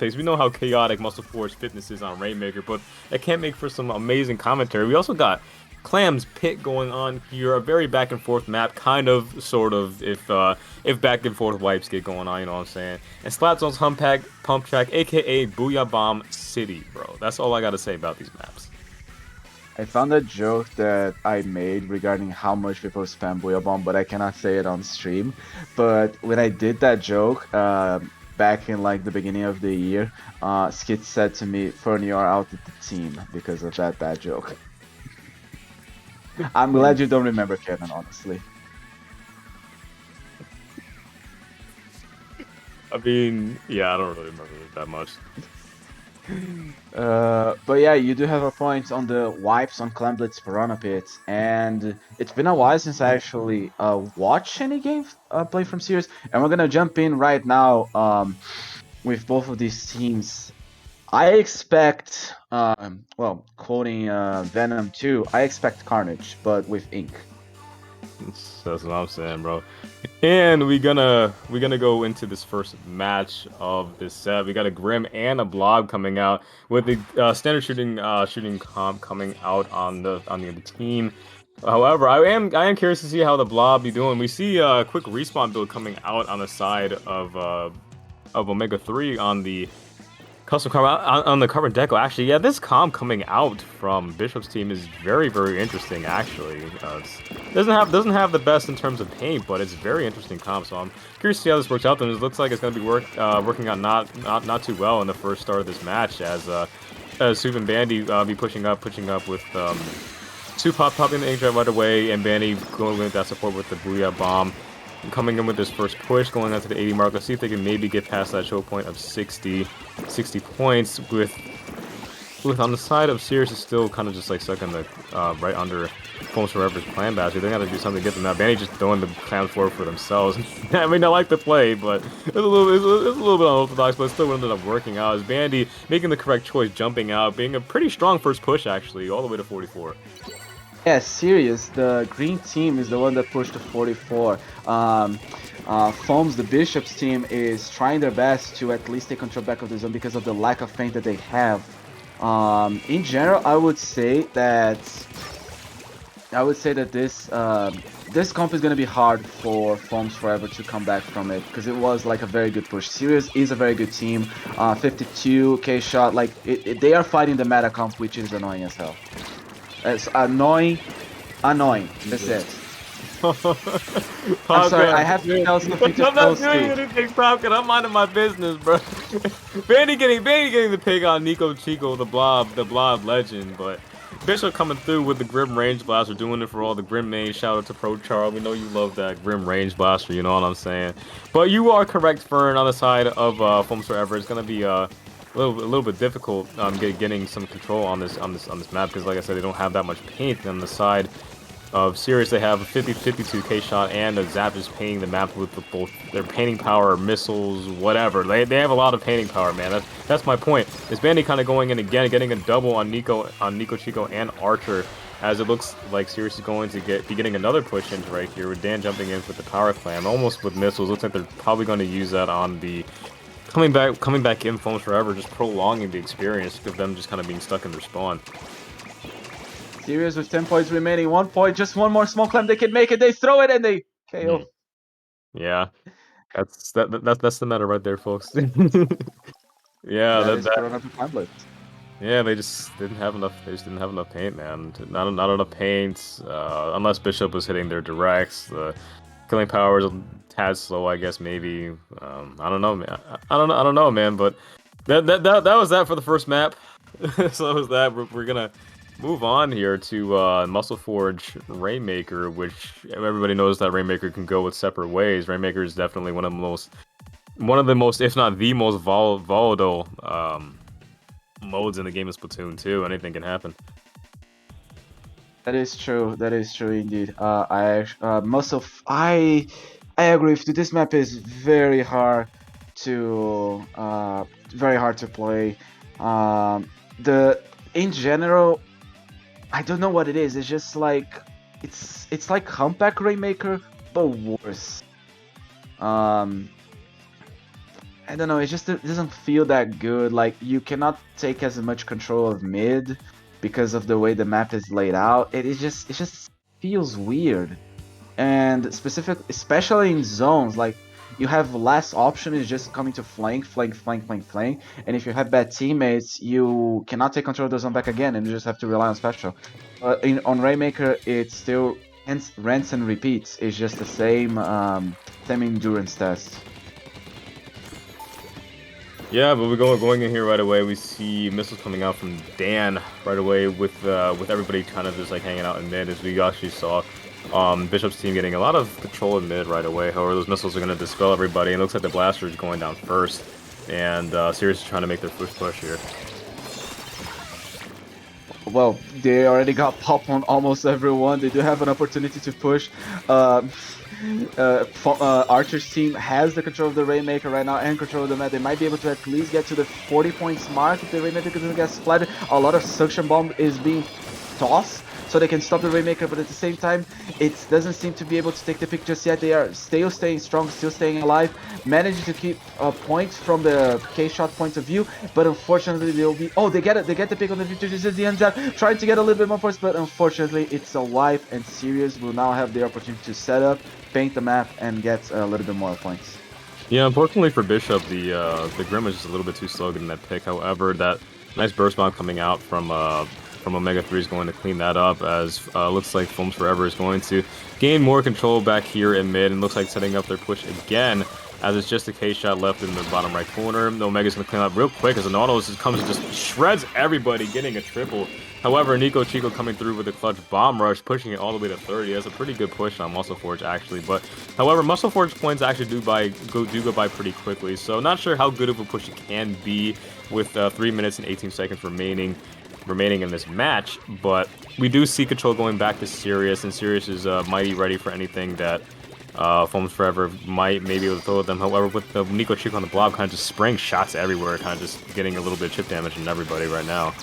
picks? We know how chaotic Muscle Forge fitness is on Rainmaker, but that can't make for some amazing commentary. We also got Clam's Pit going on here, a very back and forth map, kind of, sort of, if back and forth wipes get going on, you know what I'm saying? And Splatzone's Pump Track, aka Booyah Bomb City, bro. That's all I gotta say about these maps. I found a joke that I made regarding how much people spam Booyah Bomb, but I cannot say it on stream. But when I did that joke, back in like the beginning of the year, Skid said to me, "Fernie, you're out of the team because of that bad joke." I'm glad you don't remember, Kevin, honestly. I mean, yeah, I don't really remember it that much. But yeah, you do have a point on the wipes on Clamblitz Piranha Pits, and it's been a while since I actually watched any game play from Sirius, and we're gonna jump in right now with both of these teams. I expect, well, quoting Venom 2, I expect Carnage, but with Ink. That's what I'm saying, bro. And we're gonna go into this first match of this set. We got a Grim and a Blob coming out with the standard shooting comp coming out on the other team. However, I am curious to see how the Blob be doing. We see a quick respawn build coming out on the side of Omega 3 on the custom comp on the carbon deco. Actually, yeah, this comp coming out from Bishop's team is very interesting. Actually, doesn't have the best in terms of paint, but it's very interesting comp. So I'm curious to see how this works out. And it looks like it's going to be working out not too well in the first start of this match as Soup and Bandy be pushing up with Soup popping the ink drive right away, and Bandy going with that support with the Booyah Bomb. Coming in with this first push, going out to the 80 mark. Let's see if they can maybe get past that choke point of 60 points. With on the side of Sirius is still kind of just like stuck in the right under Foams Forever's clan basket. They gotta do something to get them out. Banny just throwing the clams forward for themselves. I mean, I like the play, but it's a little bit unorthodox, but it still ended up working out. As Bandy making the correct choice, jumping out, being a pretty strong first push actually, all the way to 44. Yeah, Sirius, the green team is the one that pushed to 44. Foams, the Bishop's team, is trying their best to at least take control back of the zone because of the lack of paint that they have. In general, I would say that this comp is gonna be hard for Foams Forever to come back from it because it was like a very good push. Sirius is a very good team. 52k shot, like they are fighting the meta comp, which is annoying as hell. It's annoying. That's it. I'm sorry, I have to tell something to I'm not Phil doing Steve. anything, Popkin. I'm minding my business, bro. Bandy getting the pick on Nico Chico, the blob legend, but Bishop coming through with the Grim Range Blaster, doing it for all the Grim main. Shout out to Pro Charles. We know you love that Grim Range Blaster, you know what I'm saying? But you are correct, Fern, on the side of Foams Forever. It's gonna be a little bit difficult getting some control on this map because, like I said, they don't have that much paint. On the side of Sirius, they have a 52k shot and a Zap is painting the map with both their painting power, missiles, whatever. They have a lot of painting power, man. That's my point. Is Bandy kind of going in again, getting a double on Nico Chico and Archer, as it looks like Sirius is going to be getting another push into right here with Dan jumping in with the power clam, almost with missiles. Looks like they're probably going to use that on the coming back in Foams Forever, just prolonging the experience of them just kind of being stuck in their spawn. Sirius with 10 points remaining, 1 point, just one more small clamp, they can make it, they throw it and they KO. Yeah, that's the meta right there, folks. Yeah, that is Piranha Clamblitz. Yeah, they just didn't have enough. They just didn't have enough paint, man. Not enough paint. Unless Bishop was hitting their directs, the killing power is a tad slow, I guess. Maybe. I don't know, man. I don't know, man. But that was that for the first map. So that was that. We're gonna move on here to Muscle Forge Rainmaker, which everybody knows that Rainmaker can go with separate ways. Rainmaker is definitely one of the most, if not the most volatile modes in the game of Splatoon 2. Anything can happen. That is true. That is true indeed. I agree with you. This map is very hard to play. In general, I don't know what it is. It's just like it's like Humpback Rainmaker, but worse. Um, I don't know. It just doesn't feel that good. Like you cannot take as much control of mid because of the way the map is laid out. It just feels weird. And especially in zones, like you have less option is just coming to flank. And if you have bad teammates, you cannot take control of the zone back again, and you just have to rely on special. But on Rainmaker, it's still rents and repeats. It's just the same endurance test. Yeah, but we're going in here right away. We see missiles coming out from Dan right away with everybody kind of just like hanging out in mid, as we actually saw Bishop's team getting a lot of control in mid right away. However, those missiles are going to dispel everybody, and it looks like the blaster is going down first, and Sirius is trying to make their first push here. Well, they already got pop on almost everyone. They do have an opportunity to push. Archer's team has the control of the Rainmaker right now and control of the map. They might be able to at least get to the 40 points mark if the Rainmaker doesn't get splattered. A lot of suction bomb is being tossed so they can stop the Rainmaker, but at the same time, it doesn't seem to be able to take the pick just yet. They are still staying strong, still staying alive, managing to keep points from the K-shot point of view, but unfortunately they'll be... Oh, they get it! They get the pick on the future. This is the end zone, trying to get a little bit more points, but unfortunately it's a wipe, and Sirius will now have the opportunity to set up, paint the map, and get a little bit more points. Yeah, unfortunately for Bishop, the Grim was just a little bit too slow getting that pick. However, that nice burst bomb coming out from Omega 3 is going to clean that up, as looks like Foams Forever is going to gain more control back here in mid, and looks like setting up their push again, as it's just a K-shot left in the bottom right corner. The Omega's going to clean up real quick as the Nautilus just comes and just shreds everybody, getting a triple. However, Nico Chico coming through with a clutch bomb rush, pushing it all the way to 30. That's a pretty good push on Muscle Forge, actually. But, however, Muscle Forge points actually do go by pretty quickly. So, not sure how good of a push it can be with 3 minutes and 18 seconds remaining in this match. But we do see control going back to Sirius, and Sirius is mighty ready for anything that Foams Forever might maybe able to throw at them. However, with the Nico Chico on the blob, kind of just spraying shots everywhere, kind of just getting a little bit of chip damage in everybody right now.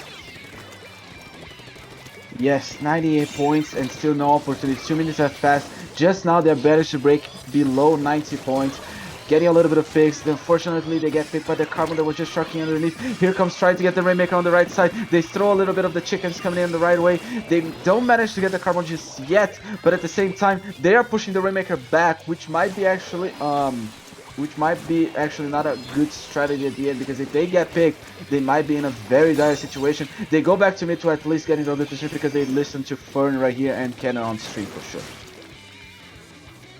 Yes, 98 points and still no opportunity. 2 minutes have passed. Just now they're better to break below 90 points. Getting a little bit of picks. Unfortunately, they get picked by the Carbon that was just sharking underneath. Here comes trying to get the Rainmaker on the right side. They throw a little bit of the chickens coming in the right way. They don't manage to get the Carbon just yet, but at the same time, they are pushing the Rainmaker back, which might be actually not a good strategy at the end, because if they get picked, they might be in a very dire situation. They go back to mid to at least get into the position because they listen to Fern right here and Cannon on stream for sure.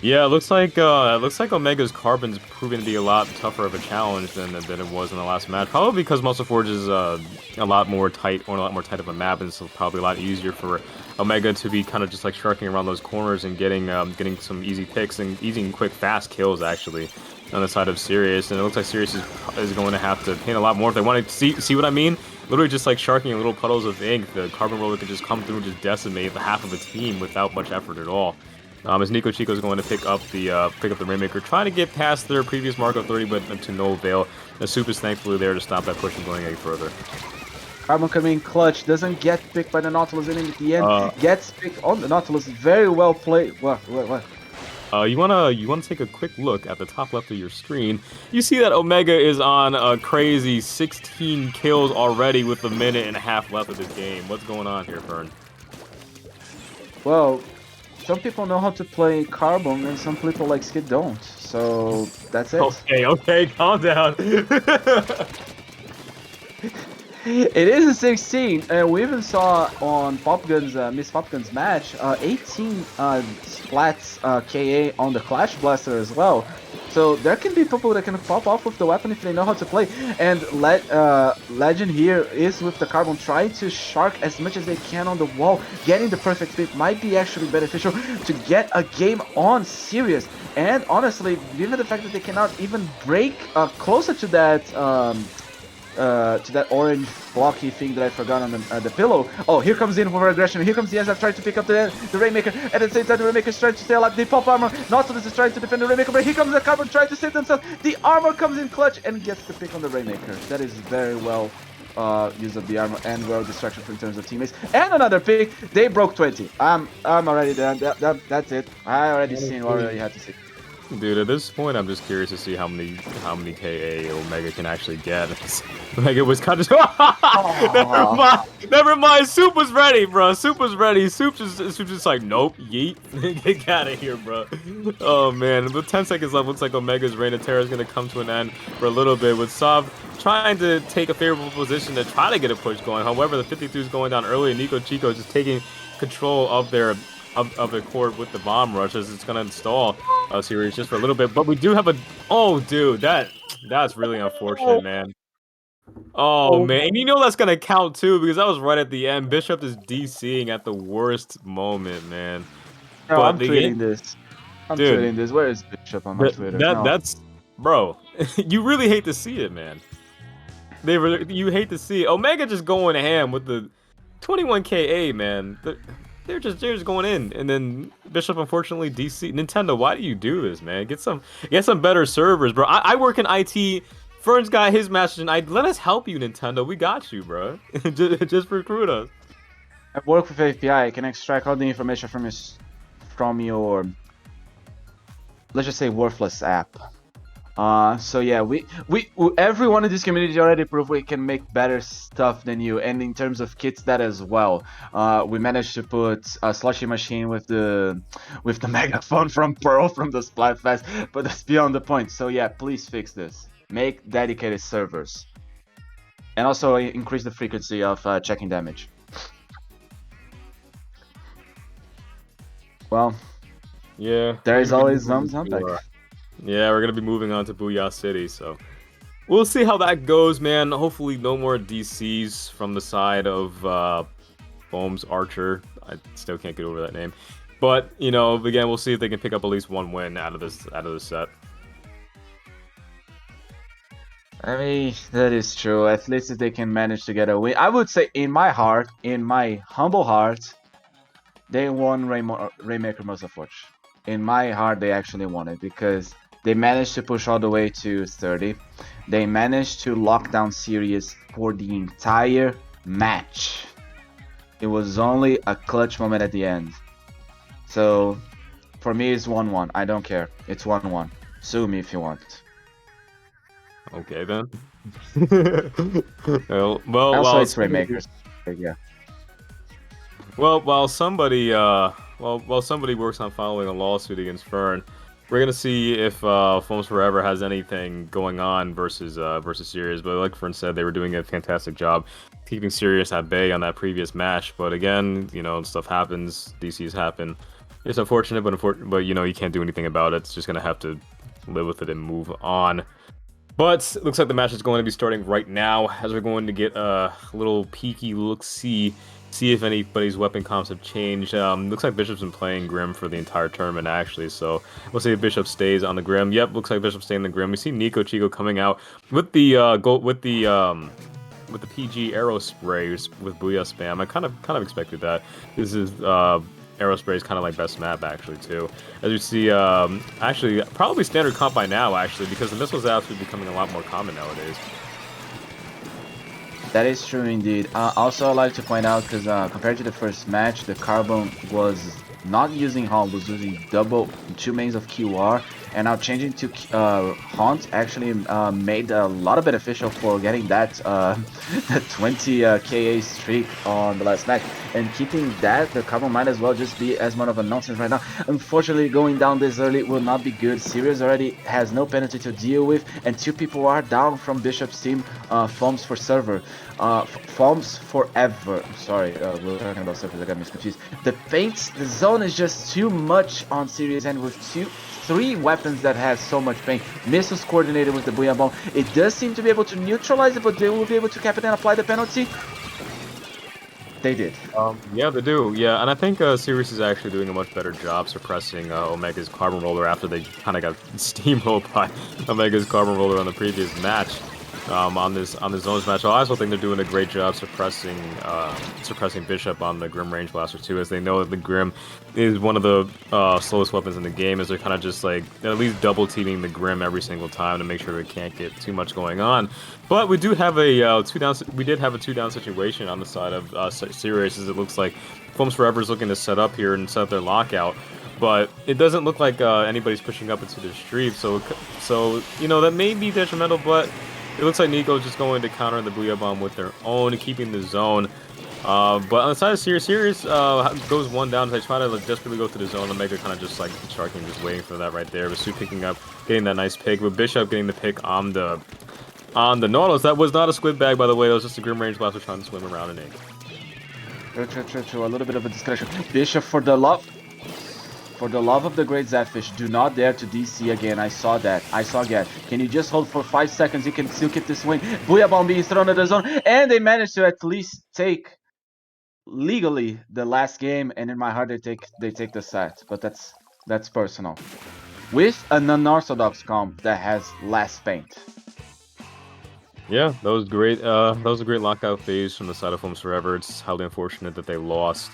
Yeah, it looks like Omega's Carbon's proven to be a lot tougher of a challenge than it was in the last match. Probably because Muscle Forge is a lot more tight of a map, and so probably a lot easier for Omega to be kind of just like sharking around those corners and getting some easy picks and easy, quick, fast kills actually on the side of Sirius. And it looks like Sirius is going to have to paint a lot more if they want to see what I mean. Literally just like sharking little puddles of ink, the Carbon Roller can just come through and just decimate half of a team without much effort at all. As Nico Chico is going to pick up the Rainmaker, trying to get past their previous mark of 30, but to no avail. The Soup is thankfully there to stop that push from going any further. Carbon coming in clutch, doesn't get picked by the Nautilus, and in the end gets picked on the Nautilus. Very well played. What? You wanna take a quick look at the top left of your screen. You see that Omega is on a crazy 16 kills already with a minute and a half left of this game. What's going on here, Fern? Well, some people know how to play Carbon, and some people like Skid don't. So that's it. Okay, calm down. It is a 16, and we even saw on Popgun's Miss Popgun's match 18 splats KA on the Clash Blaster as well. So there can be people that can pop off with the weapon if they know how to play. And Legend here is with the Carbon, trying to shark as much as they can on the wall. Getting the perfect fit might be actually beneficial to get a game on Sirius. And honestly, given the fact that they cannot even break closer to that to that orange blocky thing that I forgot on the pillow. Oh, here comes in for aggression. Here comes the Ezra trying to pick up the Rainmaker. At the same time, the Rainmaker is trying to stay alive. The pop armor. Nautilus is trying to defend the Rainmaker, but here comes the Carbon trying to save themselves. The armor comes in clutch and gets the pick on the Rainmaker. That is very well use of the armor and well distraction in terms of teammates. And another pick. They broke 20. I'm already done. That's it. I already seen what I already had to see. Dude, at this point, I'm just curious to see how many KA Omega can actually get. Omega was kind of. Never mind. Soup was ready, bro. Soup was ready. Soup's just like, nope, yeet, get out of here, bro. Oh man, with 10 seconds left, looks like Omega's reign of terror is gonna come to an end for a little bit. With Sav trying to take a favorable position to try to get a push going. However, the 52 is going down early, and Nico Chico is just taking control of their. Of the court with the bomb rush as it's gonna install Sirius just for a little bit, but we do have a dude, that's really unfortunate, man. Oh man, and you know that's gonna count too because that was right at the end. Bishop is DCing at the worst moment, man. Bro, I'm tweeting this. I'm tweeting this. Where is Bishop on my Twitter? That's bro. You really hate to see it, man. You hate to see it. Omega just going ham with the 21 KA, man. They're just going in, and then Bishop unfortunately DC. Nintendo, why do you do this, man? Get some better servers, bro. I work in IT. Fern's got his message, and let us help you, Nintendo. We got you, bro. just recruit us. I work with API. I can extract all the information from your let's just say worthless app. So yeah, we everyone in this community already proved we can make better stuff than you, and in terms of kits that as well. We managed to put a slushy machine with the megaphone from Pearl from the Splatfest, but that's beyond the point. So yeah, please fix this. Make dedicated servers, and also increase the frequency of checking damage. Well, yeah, there is always something. Yeah, we're gonna be moving on to Booyah City, so we'll see how that goes, man. Hopefully, no more DCs from the side of Foam's Archer. I still can't get over that name, but you know, again, we'll see if they can pick up at least one win out of this set. I mean, that is true. At least if they can manage to get a win, I would say, in my heart, in my humble heart, they won Rainmaker Most of Fortune. In my heart, they actually won it because they managed to push all the way to 30. They managed to lock down Sirius for the entire match. It was only a clutch moment at the end. So, for me, it's 1-1. I don't care. It's 1-1. Sue me if you want. Okay, then. well, also, it's Rainmakers. Yeah. Well, while somebody works on filing a lawsuit against Fern, we're gonna see if Foams Forever has anything going on versus Sirius. But like Fern said, they were doing a fantastic job keeping Sirius at bay on that previous match. But again, you know, stuff happens. DCs happen. It's unfortunate, but you know, you can't do anything about it. It's just gonna have to live with it and move on. But it looks like the match is going to be starting right now, as we're going to get a little peeky look-see. See if anybody's weapon comps have changed. Looks like Bishop's been playing Grim for the entire tournament, actually. So we'll see if Bishop stays on the Grim. Yep, looks like Bishop staying on the Grim. We see Nico Chico coming out with the PG arrow spray with Booyah spam. I kind of expected that. This is arrow spray is kind of like best map actually too. As you see, actually probably standard comp by now actually because the missile zaps are becoming a lot more common nowadays. That is true indeed. Also, I'd like to point out, because compared to the first match, the Carbon was not using Haunt, was using two mains of QR, and now changing to Haunt actually made a lot of beneficial for getting that 20 KA streak on the last match. And keeping that, the Carbon might as well just be as much of a nonsense right now. Unfortunately, going down this early will not be good. Sirius already has no penalty to deal with, and two people are down from Bishop's team, Foams for server. Foams forever. Sorry, we're talking about servers, I got confused. The zone is just too much on Sirius, and with three weapons that has so much pain. Missiles coordinated with the Booyah Bomb. It does seem to be able to neutralize it, but they will be able to cap it and apply the penalty. They did. Yeah, they do. Yeah, and I think Sirius is actually doing a much better job suppressing Omega's Carbon Roller after they kind of got steamrolled by Omega's Carbon Roller on the previous match. on this zones match. I also think they're doing a great job suppressing Bishop on the Grim Range Blaster too, as they know that the Grim is one of the slowest weapons in the game. As they're kind of just like at least double teaming the Grim every single time to make sure we can't get too much going on. But we do have a 2 down. We did have a 2 down situation on the side of Sirius, as it looks like Foams Forever is looking to set up here and set up their lockout. But it doesn't look like anybody's pushing up into their street, so you know that may be detrimental. But it looks like Nico's just going to counter the Booyah Bomb with their own, keeping the zone. But on the side of Sirius goes 1 down. They try to desperately go to the zone. Omega kind of just like sharking, just waiting for that right there. Vasu picking up, getting that nice pick. With Bishop getting the pick on the Nautilus. That was not a Squid bag, by the way. That was just a Grim Range Blaster trying to swim around an egg. True. A little bit of a discretion. Bishop, for the love of the great Zephysh, do not dare to DC again. I saw that. Can you just hold for 5 seconds? You can still keep this win. Booyah Bomb being thrown at the zone, and they managed to at least take legally the last game. And in my heart, they take the set, but that's personal. With an unorthodox comp that has less paint. Yeah, that was great. That was a great lockout phase from the side of Foams Forever. It's highly unfortunate that they lost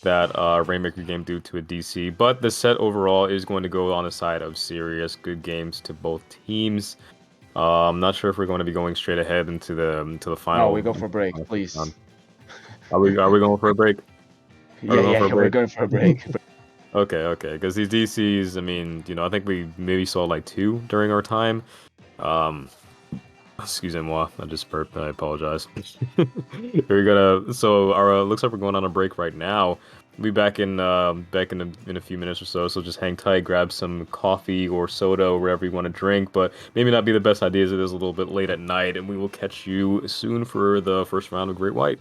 that Rainmaker game due to a DC, but the set overall is going to go on the side of Sirius. Good games to both teams. I'm not sure if we're going to be going straight ahead into the final. No, we go for break, please. Are we going for a break? We're going for a break. Okay, because these DCs, I mean, you know, I think we maybe saw like 2 during our time. Excuse me, I just burped. I apologize. We're gonna. So our looks like we're going on a break right now. We'll be back in a few minutes or so. So just hang tight, grab some coffee or soda or wherever you want to drink. But maybe not be the best idea as it is a little bit late at night. And we will catch you soon for the first round of Great White.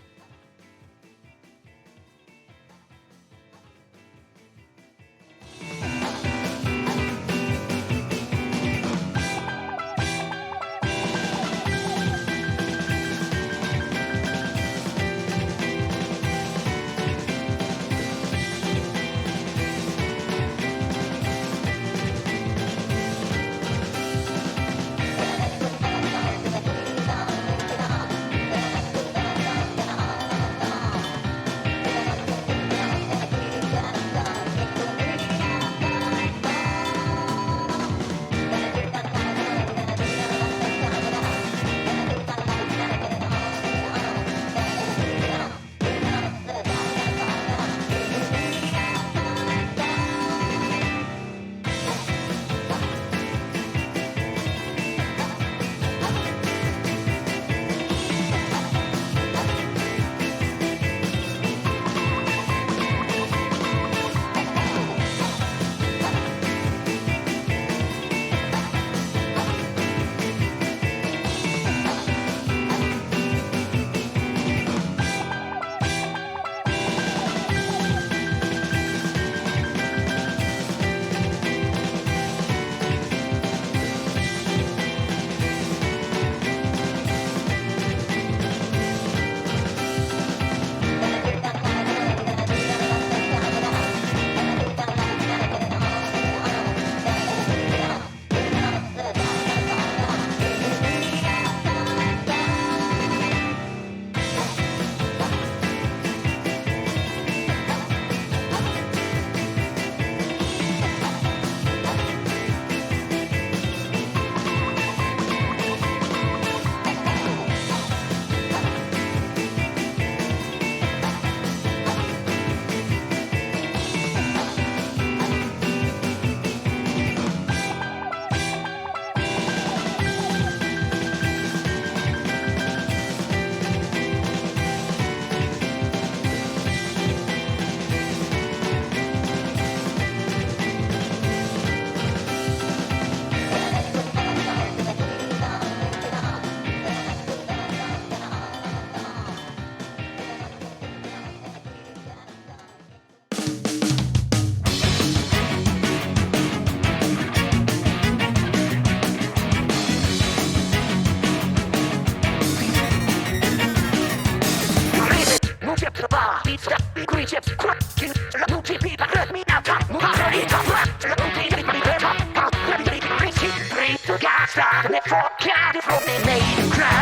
started before God before they made you cry.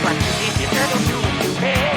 But if you don't do it,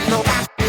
no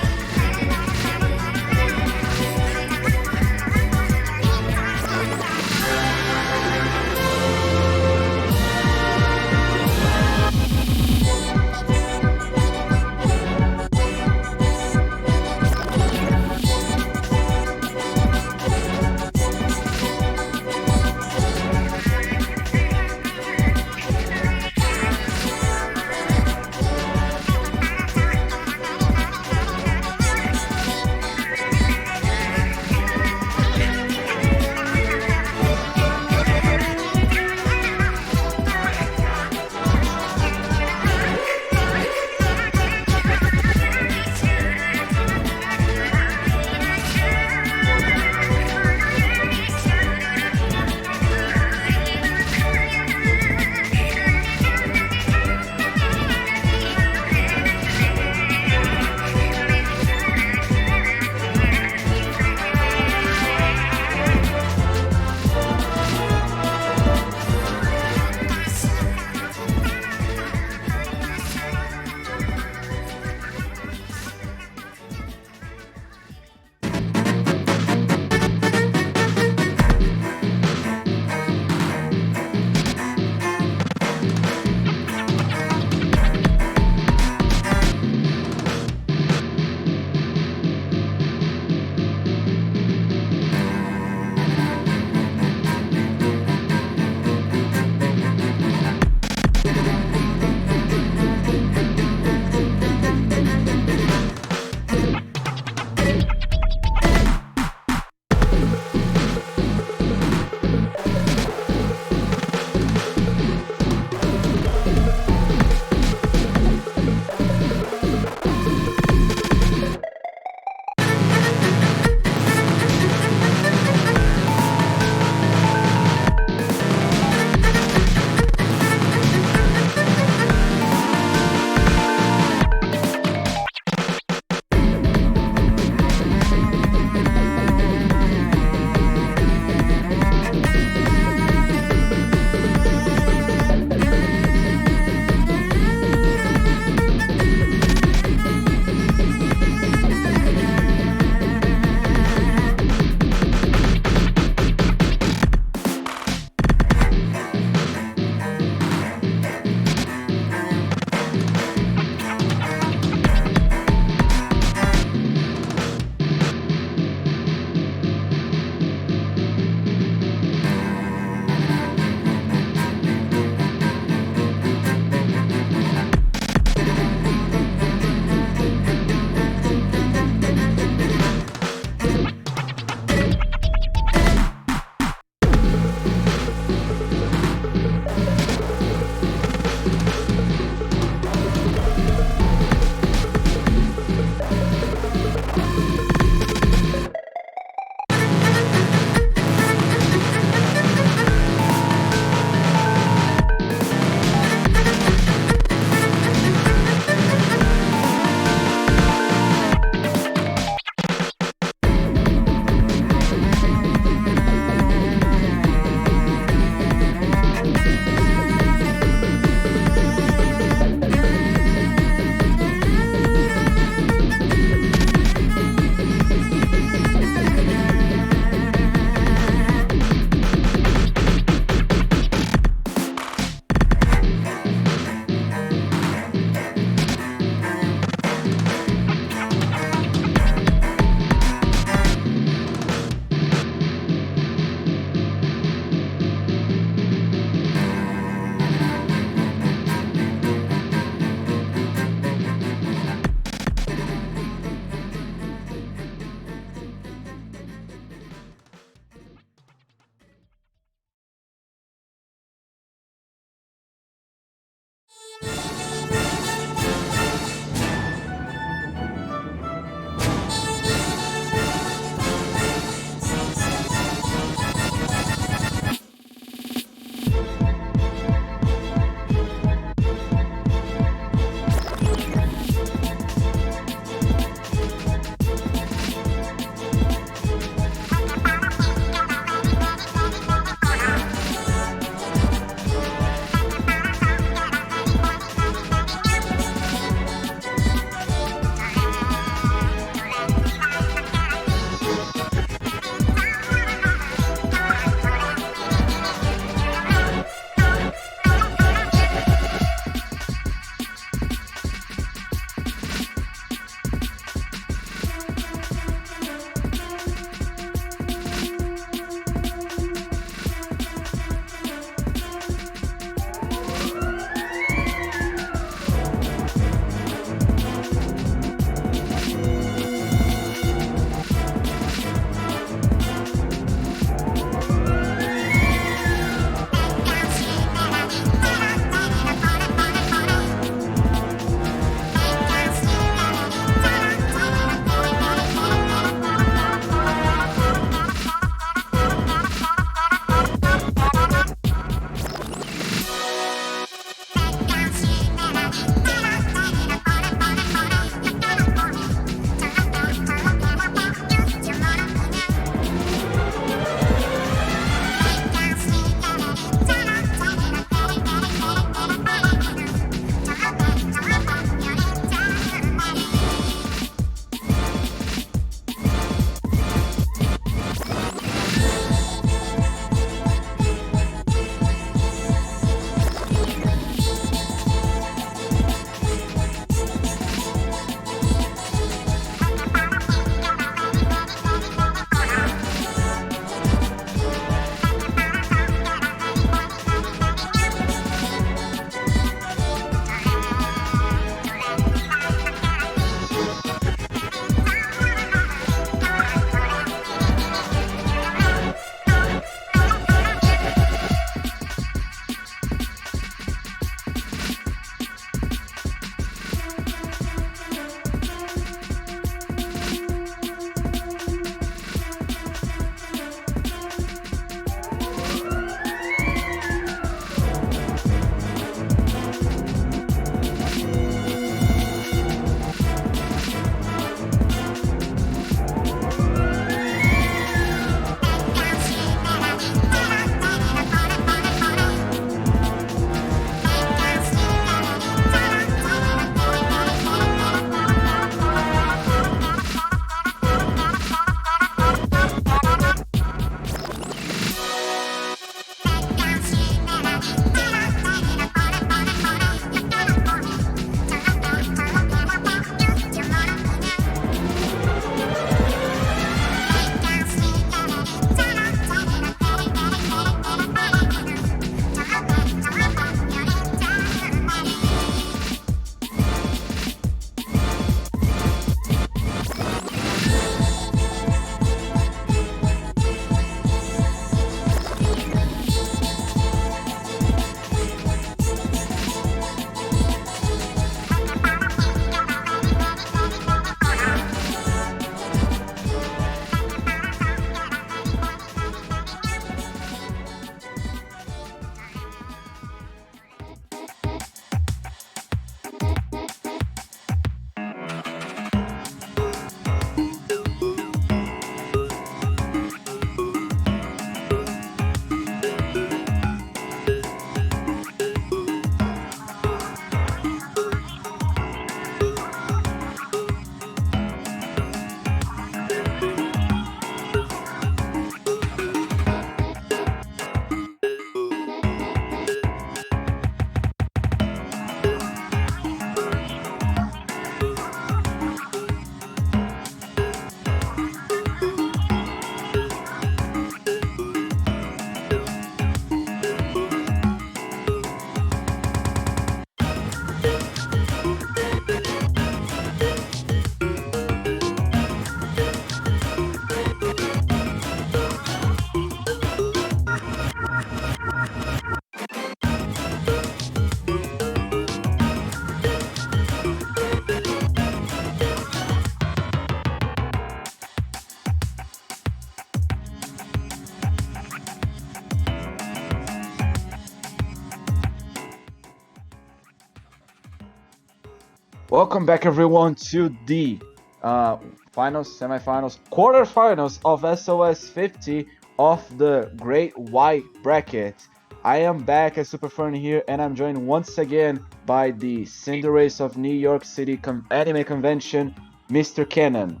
Welcome back, everyone, to the finals, semifinals, quarterfinals of SOS 50 of the Great White Bracket. I am back as Super Fern here, and I'm joined once again by the Cinderace of New York City Anime Convention, Mr. Cannon.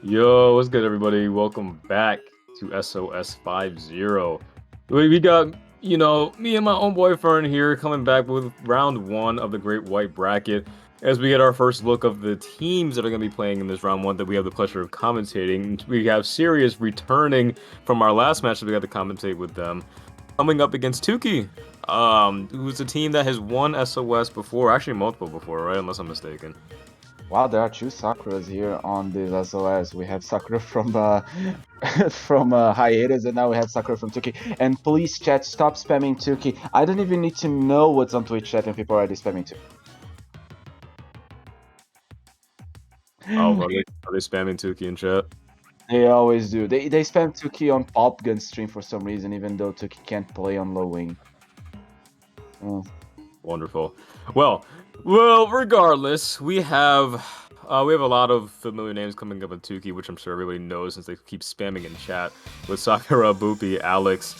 Yo, what's good, everybody? Welcome back to SOS 50. We got, me and my own boyfriend here coming back with round one of the Great White Bracket as we get our first look of the teams that are going to be playing in this round one that we have the pleasure of commentating. We have Sirius returning from our last match that we got to commentate with them, coming up against Tuki, who's a team that has won SOS before, actually multiple before, right? Unless I'm mistaken. Wow, there are two Sakuras here on this SOS. We have Sakura from from hiatus, and now we have Sakura from Tuki. And please, chat, stop spamming Tuki. I don't even need to know what's on Twitch chat, and people are already spamming Tuki. Oh, are they spamming Tuki in chat? They always do. They spam Tuki on Pop Gun stream for some reason, even though Tuki can't play on low wing. Oh. Wonderful. Well, regardless, we have a lot of familiar names coming up in Tuki, which I'm sure everybody knows since they keep spamming in chat with Sakura, Boopy, Alex.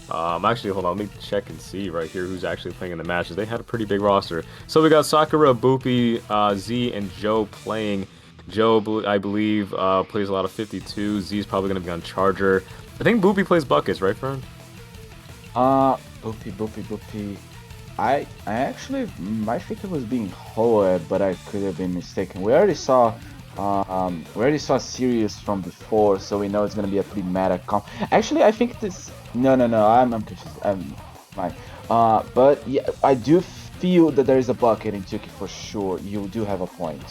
Actually, hold on, let me check and see right here who's actually playing in the matches. They had a pretty big roster. So we got Sakura, Boopy, Z, and Joe playing. Joe, I believe, plays a lot of 52. Z's probably going to be on Charger. I think Boopy plays buckets, right, Fern? Boopy. I actually might think it was being Hoe, but I could have been mistaken. We already saw Sirius from before, so we know it's gonna be a pretty meta comp. Actually, I think this. No. I'm confused. Fine. But yeah, I do feel that there is a bucket in Tuki for sure. You do have a point.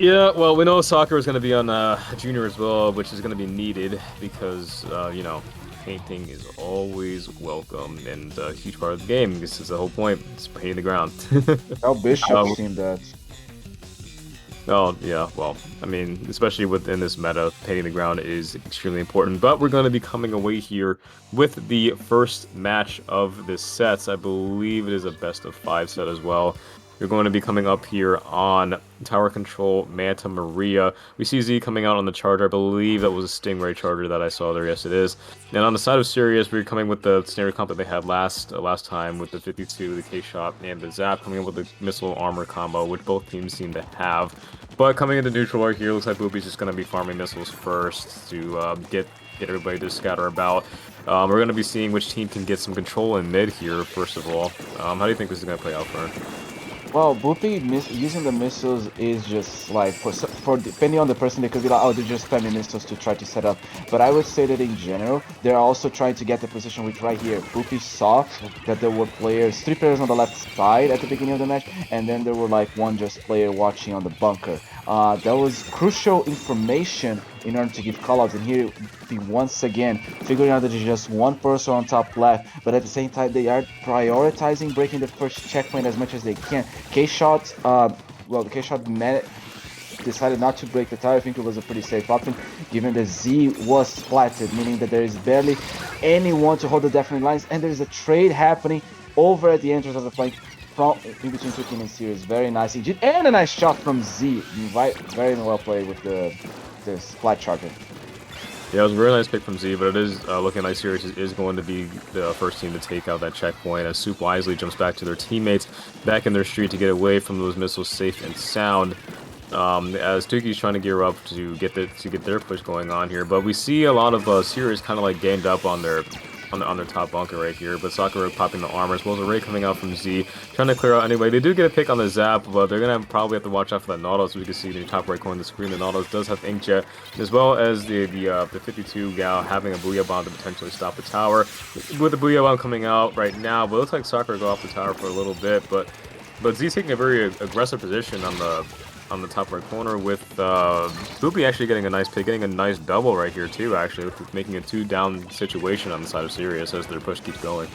Yeah, well, we know Sakura is going to be on Junior as well, which is going to be needed because, painting is always welcome and a huge part of the game. This is the whole point. It's painting the ground. How Bishop seemed that. Oh, yeah, well, I mean, especially within this meta, painting the ground is extremely important. But we're going to be coming away here with the first match of this set. I believe it is a best of 5 set as well. You're going to be coming up here on Tower Control, Manta Maria. We see Z coming out on the Charger. I believe that was a Stingray Charger that I saw there. Yes, it is. And on the side of Sirius, we're coming with the Snare comp that they had last time with the 52, the K-Shot, and the Zap, coming in with the Missile Armor combo, which both teams seem to have. But coming into neutral right here, looks like Boopy's just going to be farming missiles first to get everybody to scatter about. We're going to be seeing which team can get some control in mid here, first of all. How do you think this is going to play out, Fern? Well, Boopy using the missiles is just like for depending on the person, they could be like, oh, they're just spamming missiles to try to set up. But I would say that in general, they're also trying to get the position, which right here, Boopy saw that there were 3 players on the left side at the beginning of the match, and then there were like one just player watching on the bunker. That was crucial information in order to give callouts, and here be once again figuring out that there's just one person on top left, but at the same time they are prioritizing breaking the first checkpoint as much as they can. K-Shot, the K-Shot decided not to break the tower. I think it was a pretty safe option, given that Z was splatted, meaning that there is barely anyone to hold the deafening lines, and there is a trade happening over at the entrance of the flank in between Tuki and Sirius. Very nice indeed, and a nice shot from Z. Very well played with the splat charger. Yeah, it was a very nice pick from Z, but it is looking like Sirius is going to be the first team to take out that checkpoint as Soup wisely jumps back to their teammates back in their street to get away from those missiles safe and sound. As Tuki's trying to gear up to get their push going on here, but we see a lot of Sirius kind of like gamed up on their top bunker right here, but Sakura popping the armor as well as a Ray coming out from Z, trying to clear out anyway. They do get a pick on the Zap, but they're gonna probably have to watch out for that Nautilus. We can see in the top right corner of the screen, the Nautilus does have Inkjet, as well as the 52 gal having a Booyah Bomb to potentially stop the tower. With the Booyah Bomb coming out right now, but it looks like Sakura go off the tower for a little bit, but Z's taking a very aggressive position on the top right corner with Boopy actually getting a nice pick, getting a nice double right here too, actually, making a 2-down situation on the side of Sirius as their push keeps going.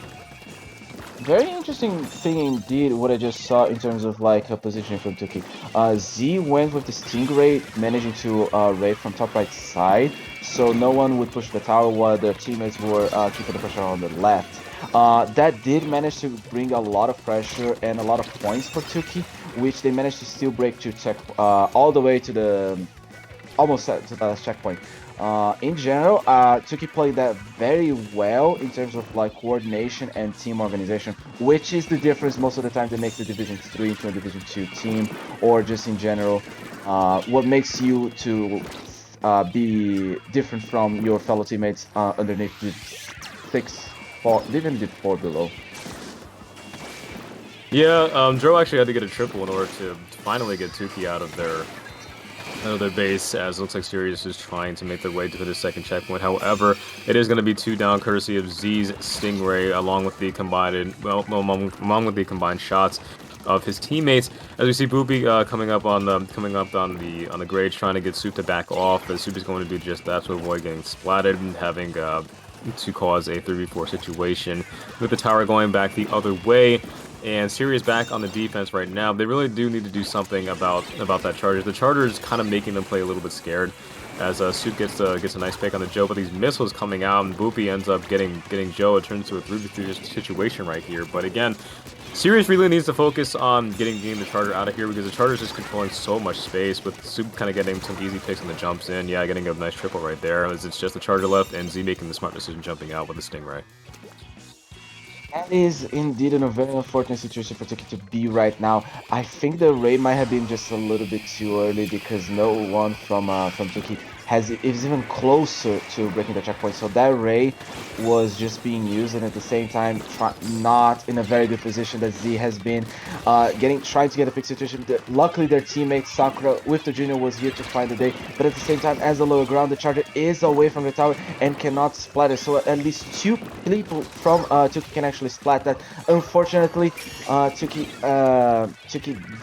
Very interesting thing indeed, what I just saw in terms of like a positioning from Tuki. Z went with the Stingray, managing to raid from top right side, so no one would push the tower while their teammates were keeping the pressure on the left. That did manage to bring a lot of pressure and a lot of points for Tuki, which they managed to still break to check all the way to the almost to the last checkpoint. In general, Tuki played that very well in terms of like coordination and team organization, which is the difference most of the time that makes the Division 3 into a Division 2 team, or just in general, what makes you to be different from your fellow teammates underneath the 6, 4, even the 4 below. Yeah, Joe actually had to get a triple in order to finally get Tuki out of their base, as it looks like Sirius is trying to make their way to the second checkpoint. However, it is going to be 2 down, courtesy of Z's Stingray, along with the combined shots of his teammates. As we see Boopy coming up on the grades, trying to get Soup to back off, but Soup is going to do just that to avoid getting splatted and having to cause a 3v4 situation, with the tower going back the other way. And Sirius back on the defense right now. They really do need to do something about that Charger. The Charger is kind of making them play a little bit scared, as Soup gets a nice pick on the Joe, but these missiles coming out, and Boopy ends up getting Joe. It turns to a 3v3 situation right here. But again, Sirius really needs to focus on getting the Charger out of here, because the Charger is just controlling so much space, with Soup kind of getting some easy picks on the jumps in. Yeah, getting a nice triple right there, as it's just the Charger left, and Z making the smart decision jumping out with the Stingray. That is indeed a very unfortunate situation for Tuki to be right now. I think the raid might have been just a little bit too early, because no one from Tuki is even closer to breaking the checkpoint. So that ray was just being used, and at the same time not in a very good position that Z has been trying to get a pick situation. Luckily their teammate Sakura with the Junior was here to find the day, but at the same time, as the lower ground, the Charger is away from the tower and cannot splatter, so at least 2 people from Tuki can actually splat that. Unfortunately, Tuki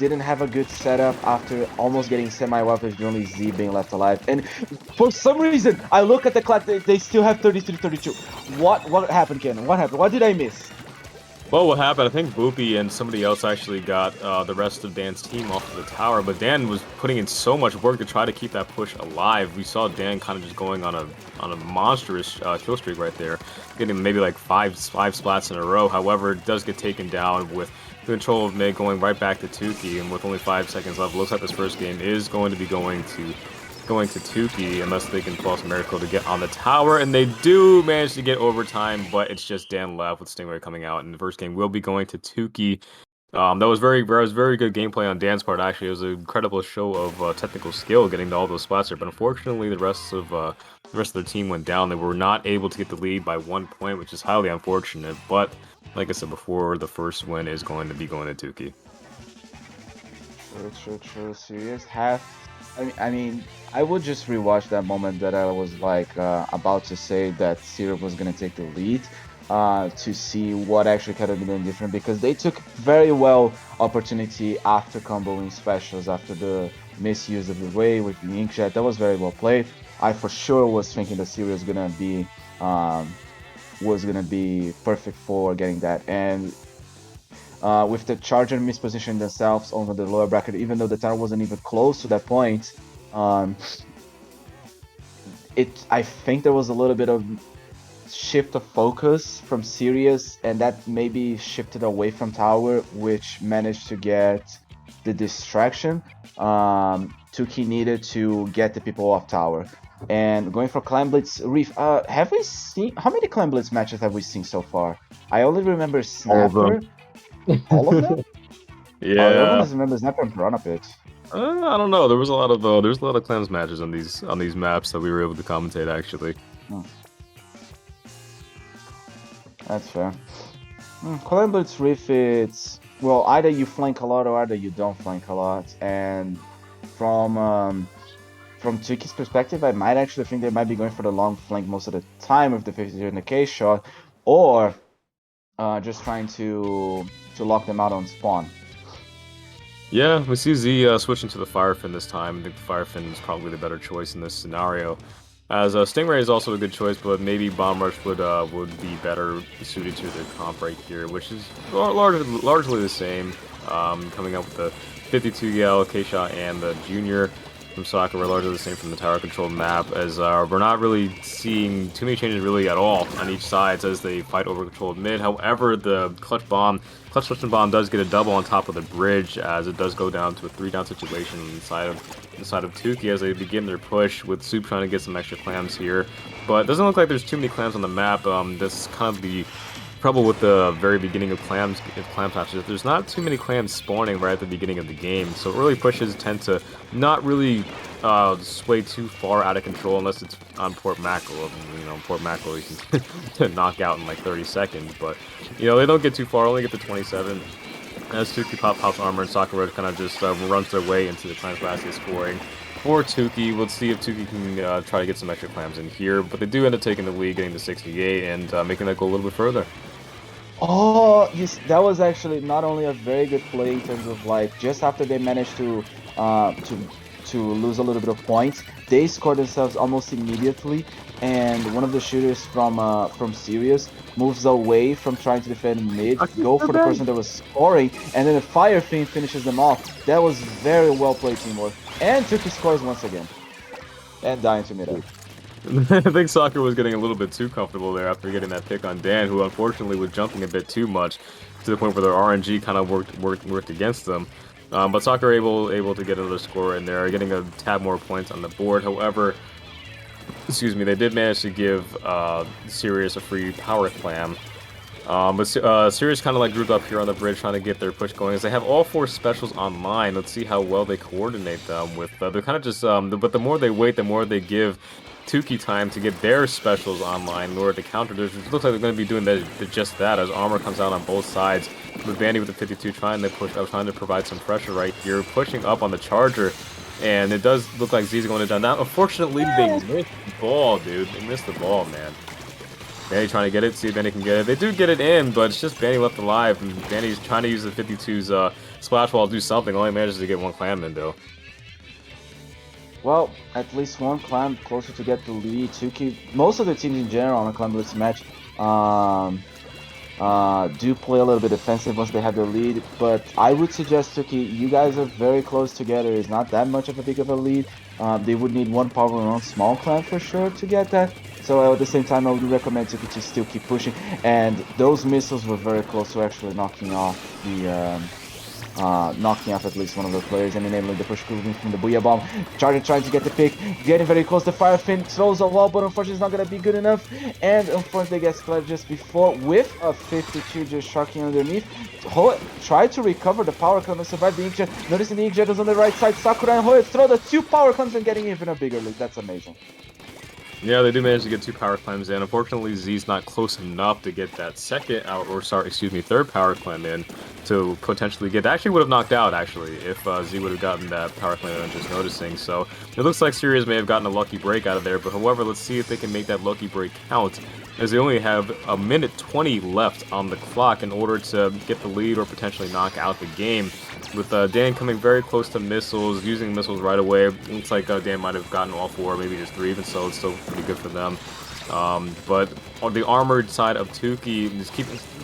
didn't have a good setup after almost getting semi-wiped with only Z being left alive, and for some reason I look at the clock, they still have 33-32. What happened, Ken? What happened? What did I miss? Well, what happened, I think Boopy and somebody else actually got the rest of Dan's team off of the tower, but Dan was putting in so much work to try to keep that push alive. We saw Dan kind of just going on a monstrous kill streak right there, getting maybe like five splats in a row. However, it does get taken down with the control of mid going right back to Tuki, and with only 5 seconds left, it looks like this first game is going to be going to Tuki, unless they can pull off a miracle to get on the tower, and they do manage to get overtime, but it's just Dan left with Stingray coming out, and the first game will be going to Tuki. That was very good gameplay on Dan's part. Actually, it was an incredible show of technical skill getting to all those spots there, but unfortunately the rest of the team went down. They were not able to get the lead by 1 point, which is highly unfortunate, but like I said before, the first win is going to be going to Tuki. True. Serious I mean, I would just rewatch that moment that I was like about to say that Sirius was gonna take the lead, to see what actually could have been different, because they took very well opportunity after comboing specials, after the misuse of the way with the inkjet. That was very well played. I for sure was thinking that Sirius was gonna be perfect for getting that, and with the Charger mispositioning themselves over the lower bracket, even though the tower wasn't even close to that point, I think there was a little bit of shift of focus from Sirius, and that maybe shifted away from tower, which managed to get the distraction. Tuki needed to get the people off tower. And going for Clan Blitz Reef, have we seen, how many Clan Blitz matches have we seen so far? I only remember Snapper. All of them? Yeah. I only remember Snapper and Piranha Pit. I don't know. There was a lot of clans matches on these maps that we were able to commentate actually. That's fair. Clan Blitz Reef, it's, well, either you flank a lot or either you don't flank a lot, and from Tuki's perspective, I might actually think they might be going for the long flank most of the time with the 50 and the K shot, or just trying to lock them out on spawn. Yeah, we see Z switching to the Firefin this time. I think the Firefin is probably the better choice in this scenario. As Stingray is also a good choice, but maybe Bomb Rush would be better suited to the comp right here, which is largely the same. Coming up with the 52 Yell, K-Shot, and the Junior. from Sakura, largely the same from the tower control map, as we're not really seeing too many changes really at all on each side as they fight over controlled mid. However, the clutch switching bomb does get a double on top of the bridge, as it does go down to a 3-down situation inside of Tuki as they begin their push, with Soup trying to get some extra clams here. But it doesn't look like there's too many clams on the map. This is kind of the trouble with the very beginning of clam patches. There's not too many clams spawning right at the beginning of the game, so early pushes tend to not really sway too far out of control unless it's on Port Mackerel. You know, Port Mackerel you can knock out in like 30 seconds, but you know, they don't get too far, only get to 27. As Tuki pops armor and Sakura kind of just runs their way into the clam's basket scoring. For Tuki, we'll see if Tuki can try to get some extra clams in here, but they do end up taking the lead, getting to 68, and making that go a little bit further. Oh, yes, that was actually not only a very good play in terms of like just after they managed to lose a little bit of points, they scored themselves almost immediately, and one of the shooters from Sirius moves away from trying to defend mid, go for the person that was scoring, and then the Fire Fiend finishes them off. That was very well played teamwork, and Tuki scores once again, and dying to mid. I think Sakura was getting a little bit too comfortable there after getting that pick on Dan, who unfortunately was jumping a bit too much to the point where their RNG kind of worked against them. But Sakura able to get another score in there, getting a tad more points on the board. However, excuse me, they did manage to give Sirius a free power clam. But Sirius kind of like grouped up here on the bridge trying to get their push going, as they have all 4 specials online. Let's see how well they coordinate them with. They're kind of just, but the more they wait, the more they give Tuki time to get their specials online in order to counter this. It looks like they're going to be doing just that, as armor comes out on both sides. With Vandy with the 52 trying to provide some pressure right here, pushing up on the charger, and it does look like Z's going to down. Now, unfortunately, they missed the ball, dude. They missed the ball, man. Vandy trying to get it, see if Vandy can get it. They do get it in, but it's just Vandy left alive, and Vandy's trying to use the 52's splash wall to do something. Only manages to get 1 clam in, though. Well, at least 1 clam closer to get the lead. Tuki, most of the teams in general on a clam blitz match do play a little bit defensive once they have the lead, but I would suggest Tuki, you guys are very close together. It's not that much of a big of a lead. They would need 1 power around small clam for sure to get that. So at the same time, I would recommend Tuki to still keep pushing. And those missiles were very close to actually knocking off at least one of the players and enabling the push from the Booyah Bomb. Charger trying to get the pick, getting very close. The Fire Fiend throws a wall, but unfortunately it's not going to be good enough. And unfortunately they get split just before with a 52 just sharking underneath. Hoet tried to recover the power clam and survive the Inkjet. Noticing the Inkjet is on the right side. Sakura and Hoet throw the 2 power clams and getting even a bigger lead. That's amazing. Yeah, they do manage to get 2 power clams in. Unfortunately, Z's not close enough to get that third power clam in to potentially get. Actually, would have knocked out actually if Z would have gotten that power clam I'm just noticing. So it looks like Sirius may have gotten a lucky break out of there. But however, let's see if they can make that lucky break count, as they only have a minute 20 left on the clock in order to get the lead or potentially knock out the game. With Dan coming very close to missiles, using missiles right away. Looks like Dan might have gotten all 4, maybe just 3, even so it's still pretty good for them. But on the armored side of Tuki,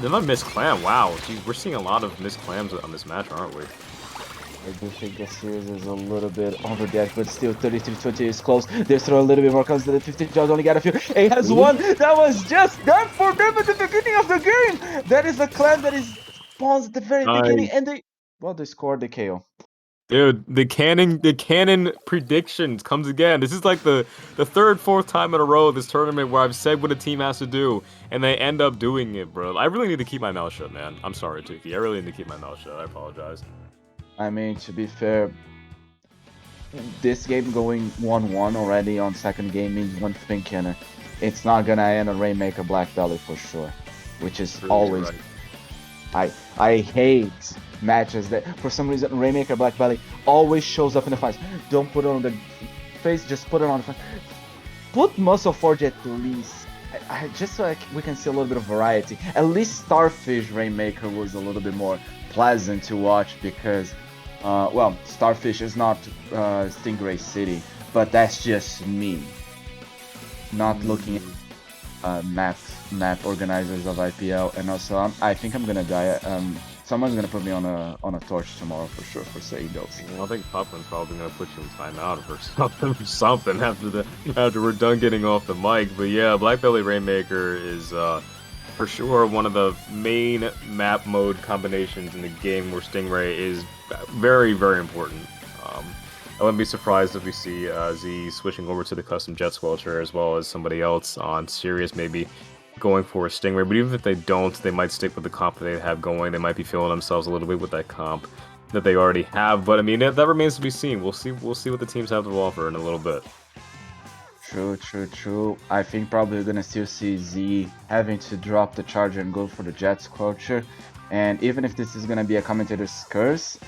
they're not missed clam. Wow, geez, we're seeing a lot of missed clams on this match, aren't we? I do think the series is a little bit over that, but still 33-20 is close. They throw a little bit more comes to the 15 jobs, only got a few. A has 1. That was just done for them at the beginning of the game. That is a clan that is spawns at the very beginning, and they scored the KO. Dude, the canon predictions comes again. This is like the 3rd, 4th time in a row this tournament where I've said what a team has to do, and they end up doing it, bro. I really need to keep my mouth shut, man. I'm sorry, Tuki. I really need to keep my mouth shut. I apologize. I mean, to be fair, this game going 1-1 already on second game means one thing, Kenner. It's not gonna end a Rainmaker Black Belly for sure, which is really always. Right. I hate matches that for some reason Rainmaker Black Belly always shows up in the fights. Don't put it on the face, just put it on the face. Put Muscle Forge at least. Just so we can see a little bit of variety. At least Starfish Rainmaker was a little bit more pleasant to watch because, well, Starfish is not Stingray City, but that's just me. Not looking at map organizers of IPL, and also I think I'm gonna die. Someone's gonna put me on a torch tomorrow for sure for saying those. I think Popman's probably gonna put you in timeout for something after we're done getting off the mic. But yeah, Black Belly Rainmaker is for sure one of the main map mode combinations in the game where Stingray is very, very important. I wouldn't be surprised if we see Z switching over to the custom Jet Squelcher as well as somebody else on Sirius maybe going for a Stingray. But even if they don't, they might stick with the comp that they have going. They might be feeling themselves a little bit with that comp that they already have. But I mean, that remains to be seen. We'll see what the teams have to offer in a little bit. True. I think probably we're gonna still see Z having to drop the charger and go for the Jet Squelcher. And even if this is gonna be a commentator's curse,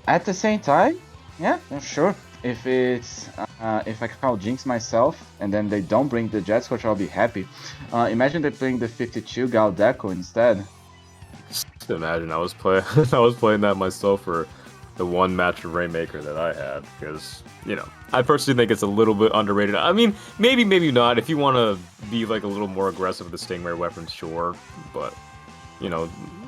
at the same time, yeah, sure. If it's if I can jinx myself and then they don't bring the Jet Squelcher, I'll be happy. Imagine they playing the 52 Gal Deco instead. Just imagine I was playing that myself for the one match of Rainmaker that I had, because I personally think it's a little bit underrated. I mean, maybe not. If you want to be like a little more aggressive with the Stingray weapon, sure, but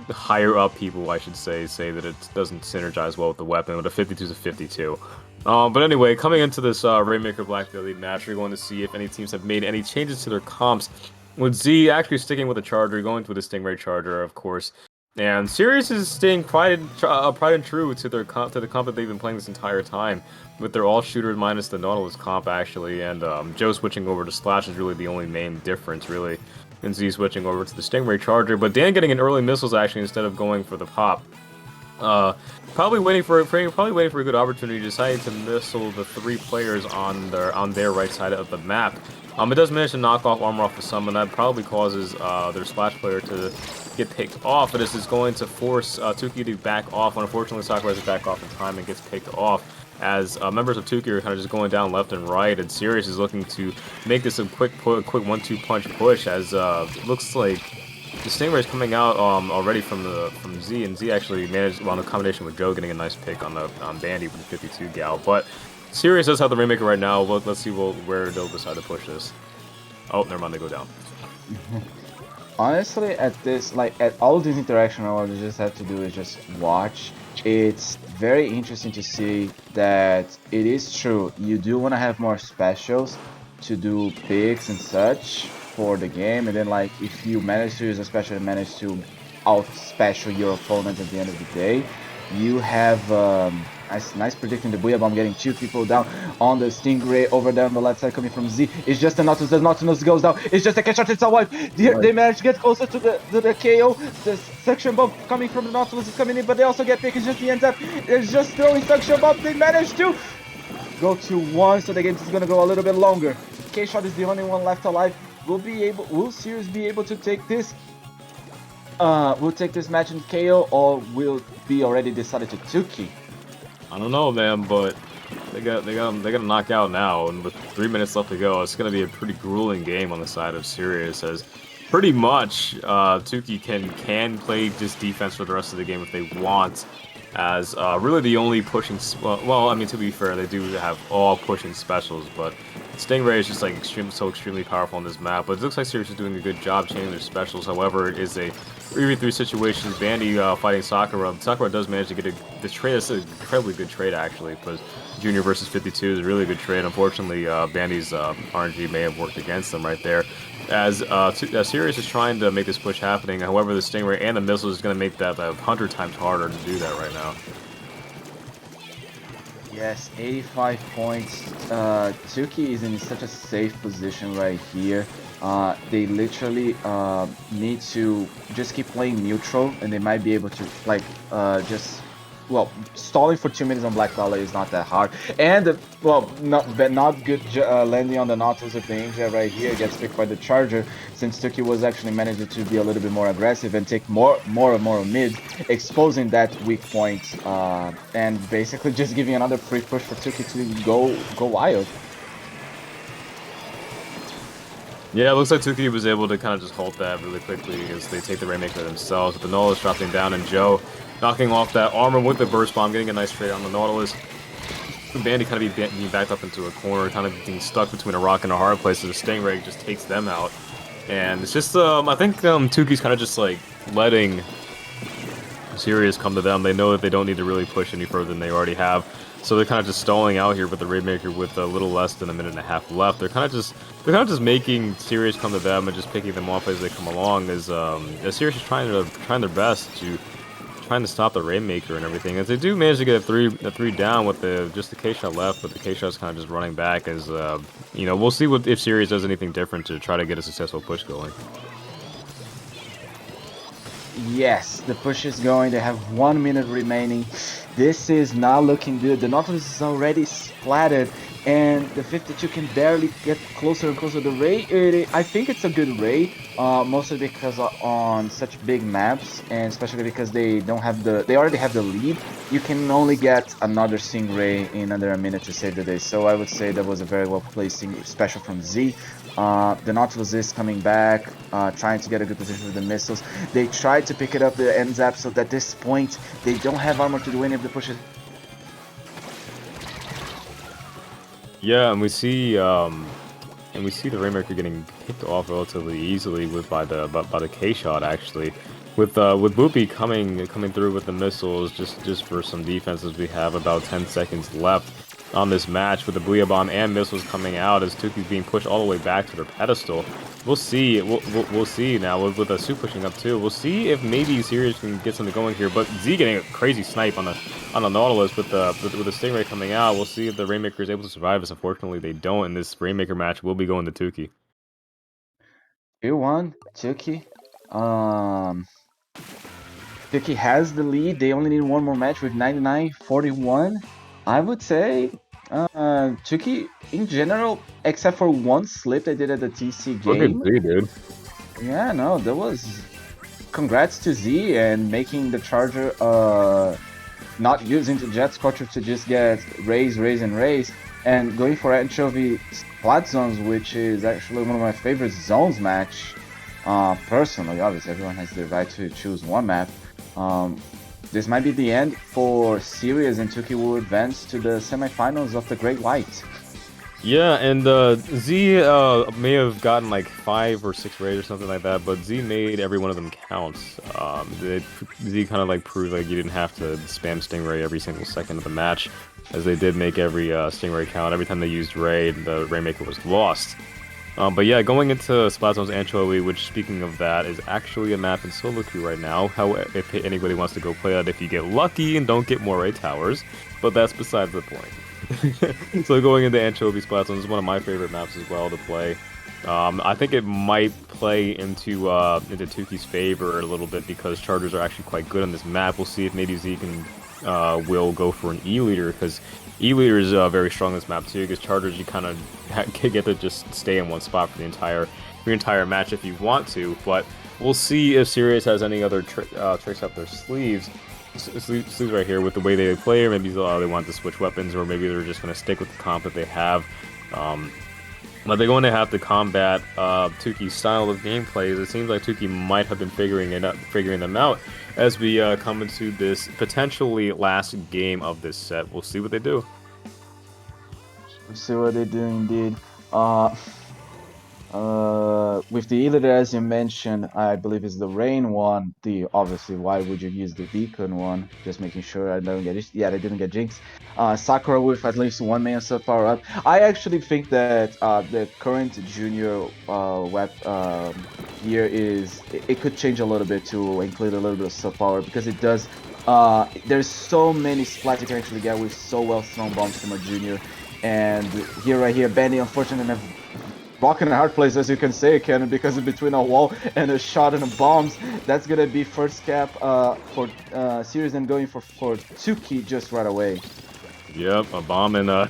higher up people, I should say that it doesn't synergize well with the weapon. But a 52 is a 52. But anyway, coming into this Rainmaker Black Belly match, we're going to see if any teams have made any changes to their comps. With Z actually sticking with the Charger, going with the Stingray Charger, of course. And Sirius is staying tried and true to the comp that they've been playing this entire time, with their all shooters minus the Nautilus comp actually, and Joe switching over to Slash is really the only main difference really, and Z switching over to the Stingray Charger. But Dan getting an early missiles actually instead of going for the pop. Probably waiting for a good opportunity, deciding to missile the 3 players on their right side of the map. It does manage to knock off armor off the summon. That probably causes their Splash player to get picked off, but this is going to force Tuki to back off. Unfortunately, Sakura has to back off in time and gets picked off, as members of Tuki are kind of just going down left and right, and Sirius is looking to make this a quick 1-2 punch push, as it looks like the Stingray is coming out already from Z, and Z actually managed, on a combination with Joe, getting a nice pick on Bandy with the 52 gal. But Sirius does have the Rainmaker right now. Let's see where they'll decide to push this. Oh, never mind, they go down. Honestly, at all these interactions, all you just have to do is just watch. It's very interesting to see that it is true. You do want to have more specials to do picks and such for the game, and then if you manage to use a special and manage to out special your opponent at the end of the day, you have nice predicting the Booyah Bomb, getting 2 people down on the Stingray over there on the left side coming from Z. It's just the Nautilus goes down. It's just a catch shot, it's a wipe. They manage to get closer to the KO. The suction bomb coming from the Nautilus is coming in, but they also get picked. It's just the end up. It's just throwing suction bomb. They manage to go to 1, so the game is gonna go a little bit longer. K-Shot is the only one left alive. Will Sirius be able to take this? We'll take this match in KO, or will be already decided to Tuki? I don't know, man, but they got a knockout now, and with 3 minutes left to go, it's gonna be a pretty grueling game on the side of Sirius, as pretty much Tuki can play this defense for the rest of the game if they want, as really the only pushing. Well, I mean, to be fair, they do have all pushing specials, but Stingray is just extremely powerful on this map. But it looks like Sirius is doing a good job changing their specials. However, it is a 3v3 situation. Bandy fighting Sakura. Sakura does manage to get the trade. That's an incredibly good trade actually, because Junior versus 52 is a really good trade. Unfortunately, Bandy's RNG may have worked against them right there, as Sirius is trying to make this push happening. However, the Stingray and the missile is going to make that 100 times harder to do that right now. Yes, 85 points. Tuki is in such a safe position right here. They literally need to just keep playing neutral, and they might be able to stalling for 2 minutes on Black Lala is not that hard. And not good landing on the Nautilus with the Ninja right here. Gets picked by the Charger, since Tuki was actually managing to be a little bit more aggressive and take more mid, exposing that weak point, and basically just giving another free push for Tuki to go wild. Yeah, it looks like Tuki was able to kind of just halt that really quickly as they take the Rainmaker themselves. But the Nautilus dropping down, and Joe knocking off that armor with the Burst Bomb, getting a nice trade on the Nautilus. Bandy kind of being backed up into a corner, kind of being stuck between a rock and a hard place, as the Stingray just takes them out. And it's just, I think Tuki's kind of just like letting Sirius come to them. They know that they don't need to really push any further than they already have. So they're kind of just stalling out here with the Rainmaker with a little less than a minute and a half left. They're kind of just making Sirius come to them and just picking them off as they come along. As Sirius is trying their best to stop the Rainmaker and everything. As they do manage to get a three down with just the K-shot left, but the K-shot's kind of just running back. As you know, we'll see if Sirius does anything different to try to get a successful push going. Yes, the push is going. They have 1 minute remaining. This is not looking good. The Nautilus is already splattered, and the 52 can barely get closer and closer. The raid, I think it's a good raid, mostly because on such big maps, and especially because they already have the lead. You can only get another Stingray in under a minute to save the day. So I would say that was a very well placed special from Z. The Nautilus is coming back, trying to get a good position with the missiles. They tried to pick it up the end zap, so at this point they don't have armor to do any of the pushes. Yeah, and we see the Rainmaker getting picked off relatively easily by the K shot actually. With Boopy coming through with the missiles just for some defenses. We have about 10 seconds left on this match with the Booyah Bomb and missiles coming out as Tuki's being pushed all the way back to their pedestal. We'll see. We'll see now with the Su pushing up too. We'll see if maybe Sirius can get something going here. But Z getting a crazy snipe on the Nautilus with the Stingray coming out. We'll see if the Rainmaker is able to survive this. Unfortunately, they don't. And this Rainmaker match will be going to Tuki. 2-1, Tuki. Tuki has the lead. They only need one more match with 99-41. I would say Tuki in general, except for one slip they did at the TC game. Look at Z, dude. Yeah, no, that was. Congrats to Z and making the Charger not using the Jet Scorcher to just get raise, and going for Anchovy Splat Zones, which is actually one of my favorite zones match. Personally, obviously, everyone has the right to choose one map. This might be the end for Sirius, and Tuki will advance to the semifinals of the Great White. Yeah, and Z may have gotten like 5 or 6 raids or something like that, but Z made every one of them count. Z kind of like proved like you didn't have to spam Stingray every single second of the match, as they did make every Stingray count. Every time they used raid, the Rainmaker was lost. But yeah, going into Splat Zone's Anchovy, which, speaking of that, is actually a map in solo queue right now. How if anybody wants to go play that, if you get lucky and don't get Moray Towers, but that's besides the point. So going into Anchovy Splat Zone is one of my favorite maps as well to play. I think it might play into Tuki's favor a little bit because Chargers are actually quite good on this map. We'll see if maybe Z will go for an E-Leader, because E-Leader is very strong on this map too, because Chargers you kind of get to just stay in one spot for the entire match if you want to. But we'll see if Sirius has any other tricks up their sleeves right here with the way they play, or maybe they want to switch weapons, or maybe they're just going to stick with the comp that they have. But they're going to have to combat Tuki's style of gameplay. It seems like Tuki might have been figuring them out as we come into this potentially last game of this set. We'll see what they do. We'll see what they do indeed. With the E-Leader, as you mentioned, I believe is the Rain one. Obviously, why would you use the Beacon one? Just making sure I don't get it. Yeah, they didn't get Jinx. Sakura with at least one man sub power up. I actually think that the current junior here it could change a little bit to include a little bit of sub power, because it does. There's so many splats you can actually get with so well thrown bombs from a junior, and right here, Benny unfortunately rock in a hard place, as you can say, Ken, because in between a wall and a shot and a bombs, that's gonna be first cap for Sirius, and going for Tuki just right away. Yep, a bomb and a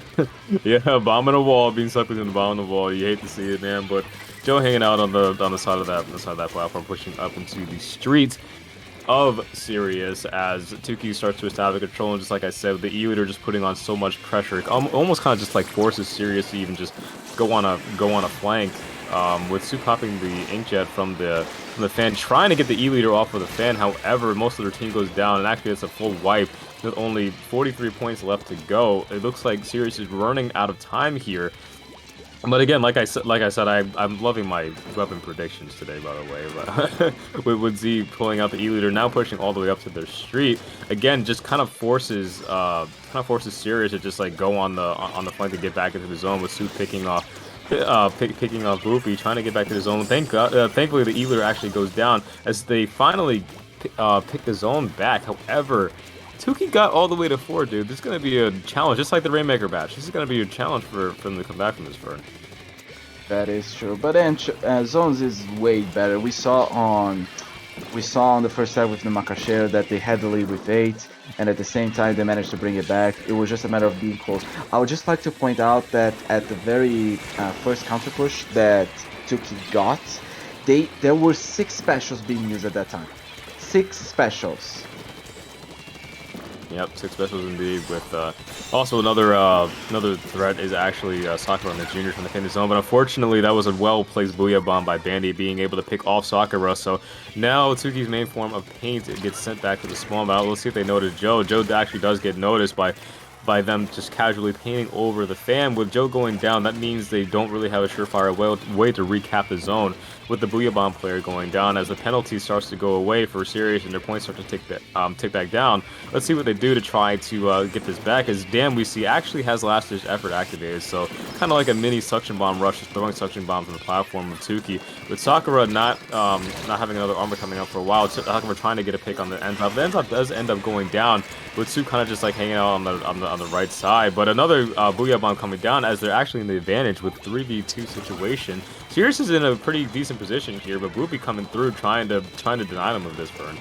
bomb and a wall, being stuck between the bomb and the wall. You hate to see it, man, but Joe hanging out on the side of that platform, pushing up into the streets of Sirius as Tuki starts to establish control, and just like I said, the E-Leader just putting on so much pressure, it almost kind of just like forces Sirius to even just go on a flank, with Su popping the Inkjet from the fan, trying to get the E-Leader off of the fan. However, most of their team goes down, and actually it's a full wipe with only 43 points left to go. It looks like Sirius is running out of time here. But again, like I said, I'm loving my weapon predictions today, by the way. But with Z pulling out the E leader, now pushing all the way up to their street, again, just kind of forces Sirius to just like go on the flank to get back into the zone with Su picking off. Picking off Boopy, trying to get back to the zone. Thankfully, the E leader actually goes down as they finally pick the zone back. However, Tuki got all the way to 4, dude. This is going to be a challenge, just like the Rainmaker batch. This is going to be a challenge for them to come back from this Fern. That is true, but then zones is way better. We saw on the first side with the Macaxeira that they had the lead with 8, and at the same time they managed to bring it back. It was just a matter of being close. I would just like to point out that at the very first counter push that Tuki got, there were 6 specials being used at that time. 6 specials. Yep, 6 specials indeed. With also another threat is actually Sakura on the junior from the pin zone, but unfortunately that was a well-placed Booyah Bomb by Bandy, being able to pick off Sakura. So now Tsuki's main form of paint gets sent back to the small battle. Let's see if they notice Joe. Joe actually does get noticed by them just casually painting over the fan. With Joe going down, that means they don't really have a surefire way to recap the zone with the Booyah Bomb player going down. As the penalty starts to go away for Sirius and their points start to tick back down, let's see what they do to try to get this back, as Damn we see actually has last ditch effort activated, so kind of like a mini suction bomb rush, just throwing suction bombs on the platform of Tuki. With Sakura not having another armor coming up for a while, Sakura trying to get a pick on the end top. The end top does end up going down, with Su kind of just like hanging out on the right side. But another Booyah Bomb coming down as they're actually in the advantage with 3v2 situation. Sirius is in a pretty decent position here, but Boopy coming through trying to deny them of this burn.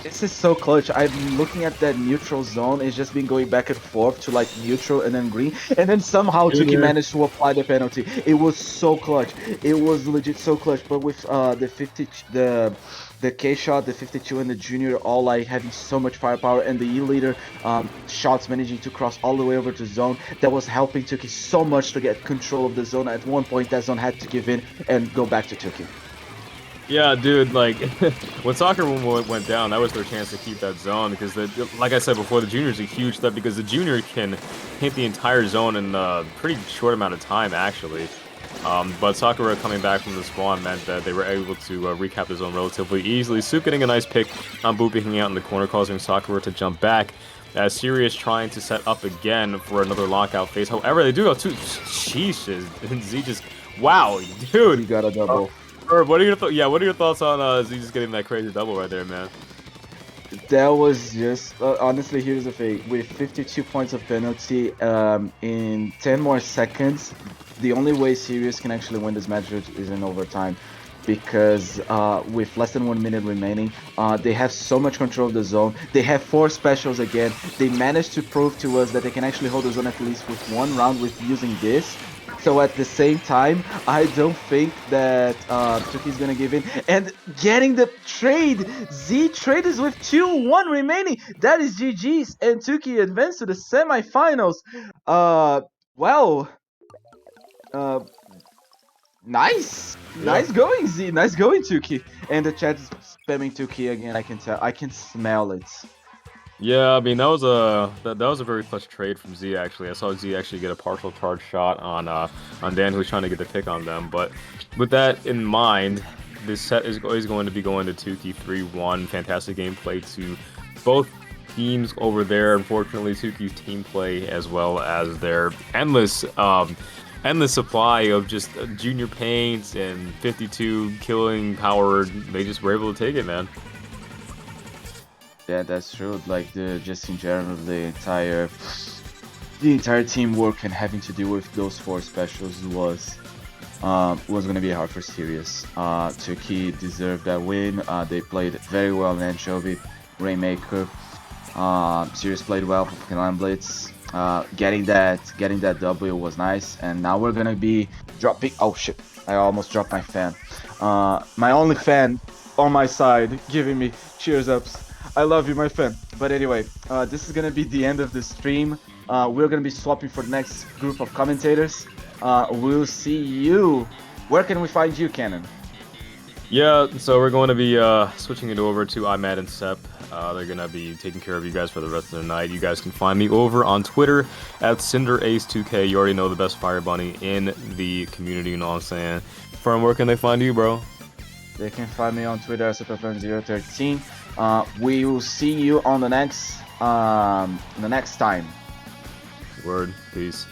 This is so clutch. I'm looking at that neutral zone. It's just been going back and forth to like neutral and then green, and then somehow Tuki managed to apply the penalty. It was so clutch. It was legit so clutch. But with the K shot, the 52, and the junior all like having so much firepower, and the E leader shots managing to cross all the way over to zone, that was helping Tuki so much to get control of the zone. At one point, that zone had to give in and go back to Tuki. Yeah, dude, like, when Soccer went down, that was their chance to keep that zone, because, like I said before, the junior is a huge threat, because the junior can hit the entire zone in a pretty short amount of time, actually. But Sakura coming back from the spawn meant that they were able to recap the zone relatively easily. Su getting a nice pick on Boopy hanging out in the corner, causing Sakura to jump back, as Sirius trying to set up again for another lockout phase. However, they do go too. Sheesh, and Z just, wow, dude. You got a double. What are your thoughts on Z just getting that crazy double right there, man? That was just honestly, here's the thing: with 52 points of penalty in 10 more seconds, the only way Sirius can actually win this match is in overtime, because with less than 1 minute remaining, they have so much control of the zone. They have 4 specials again. They managed to prove to us that they can actually hold the zone at least with 1 round with using this. So at the same time, I don't think that Tuki's gonna give in. And getting the trade, Z trade is with 2-1 remaining. That is GG's, and Tuki advanced to the semifinals. Nice, nice going Z, nice going Tuki. And the chat is spamming Tuki again. I can tell, I can smell it. Yeah, I mean that was a very clutch trade from Z. Actually, I saw Z actually get a partial charge shot on Dan, who was trying to get the pick on them. But with that in mind, this set is going to be going to Tuki 3-1. Fantastic gameplay to both teams over there. Unfortunately, Tuki's team play, as well as their endless supply of just junior paints and 52 killing power, they just were able to take it, man. Yeah, that's true. Like just in general, the entire teamwork and having to deal with those 4 specials was gonna be hard for Sirius. Tuki deserved that win. They played very well in Anchovy, Rainmaker. Sirius played well for Canine Blitz. Getting that W was nice, and now we're gonna be dropping. Oh shit! I almost dropped my fan. My only fan on my side giving me cheers ups. I love you, my fan. But anyway, this is gonna be the end of the stream. We're gonna be swapping for the next group of commentators. We'll see you. Where can we find you, Cannon? Yeah, so we're going to be switching it over to iMad and Sep. They're going to be taking care of you guys for the rest of the night. You guys can find me over on Twitter at CinderAce2K. You already know the best Fire Bunny in the community, you know what I'm saying? Firm, where can they find you, bro? They can find me on Twitter at superfan013. We will see you on the next time. Word. Peace.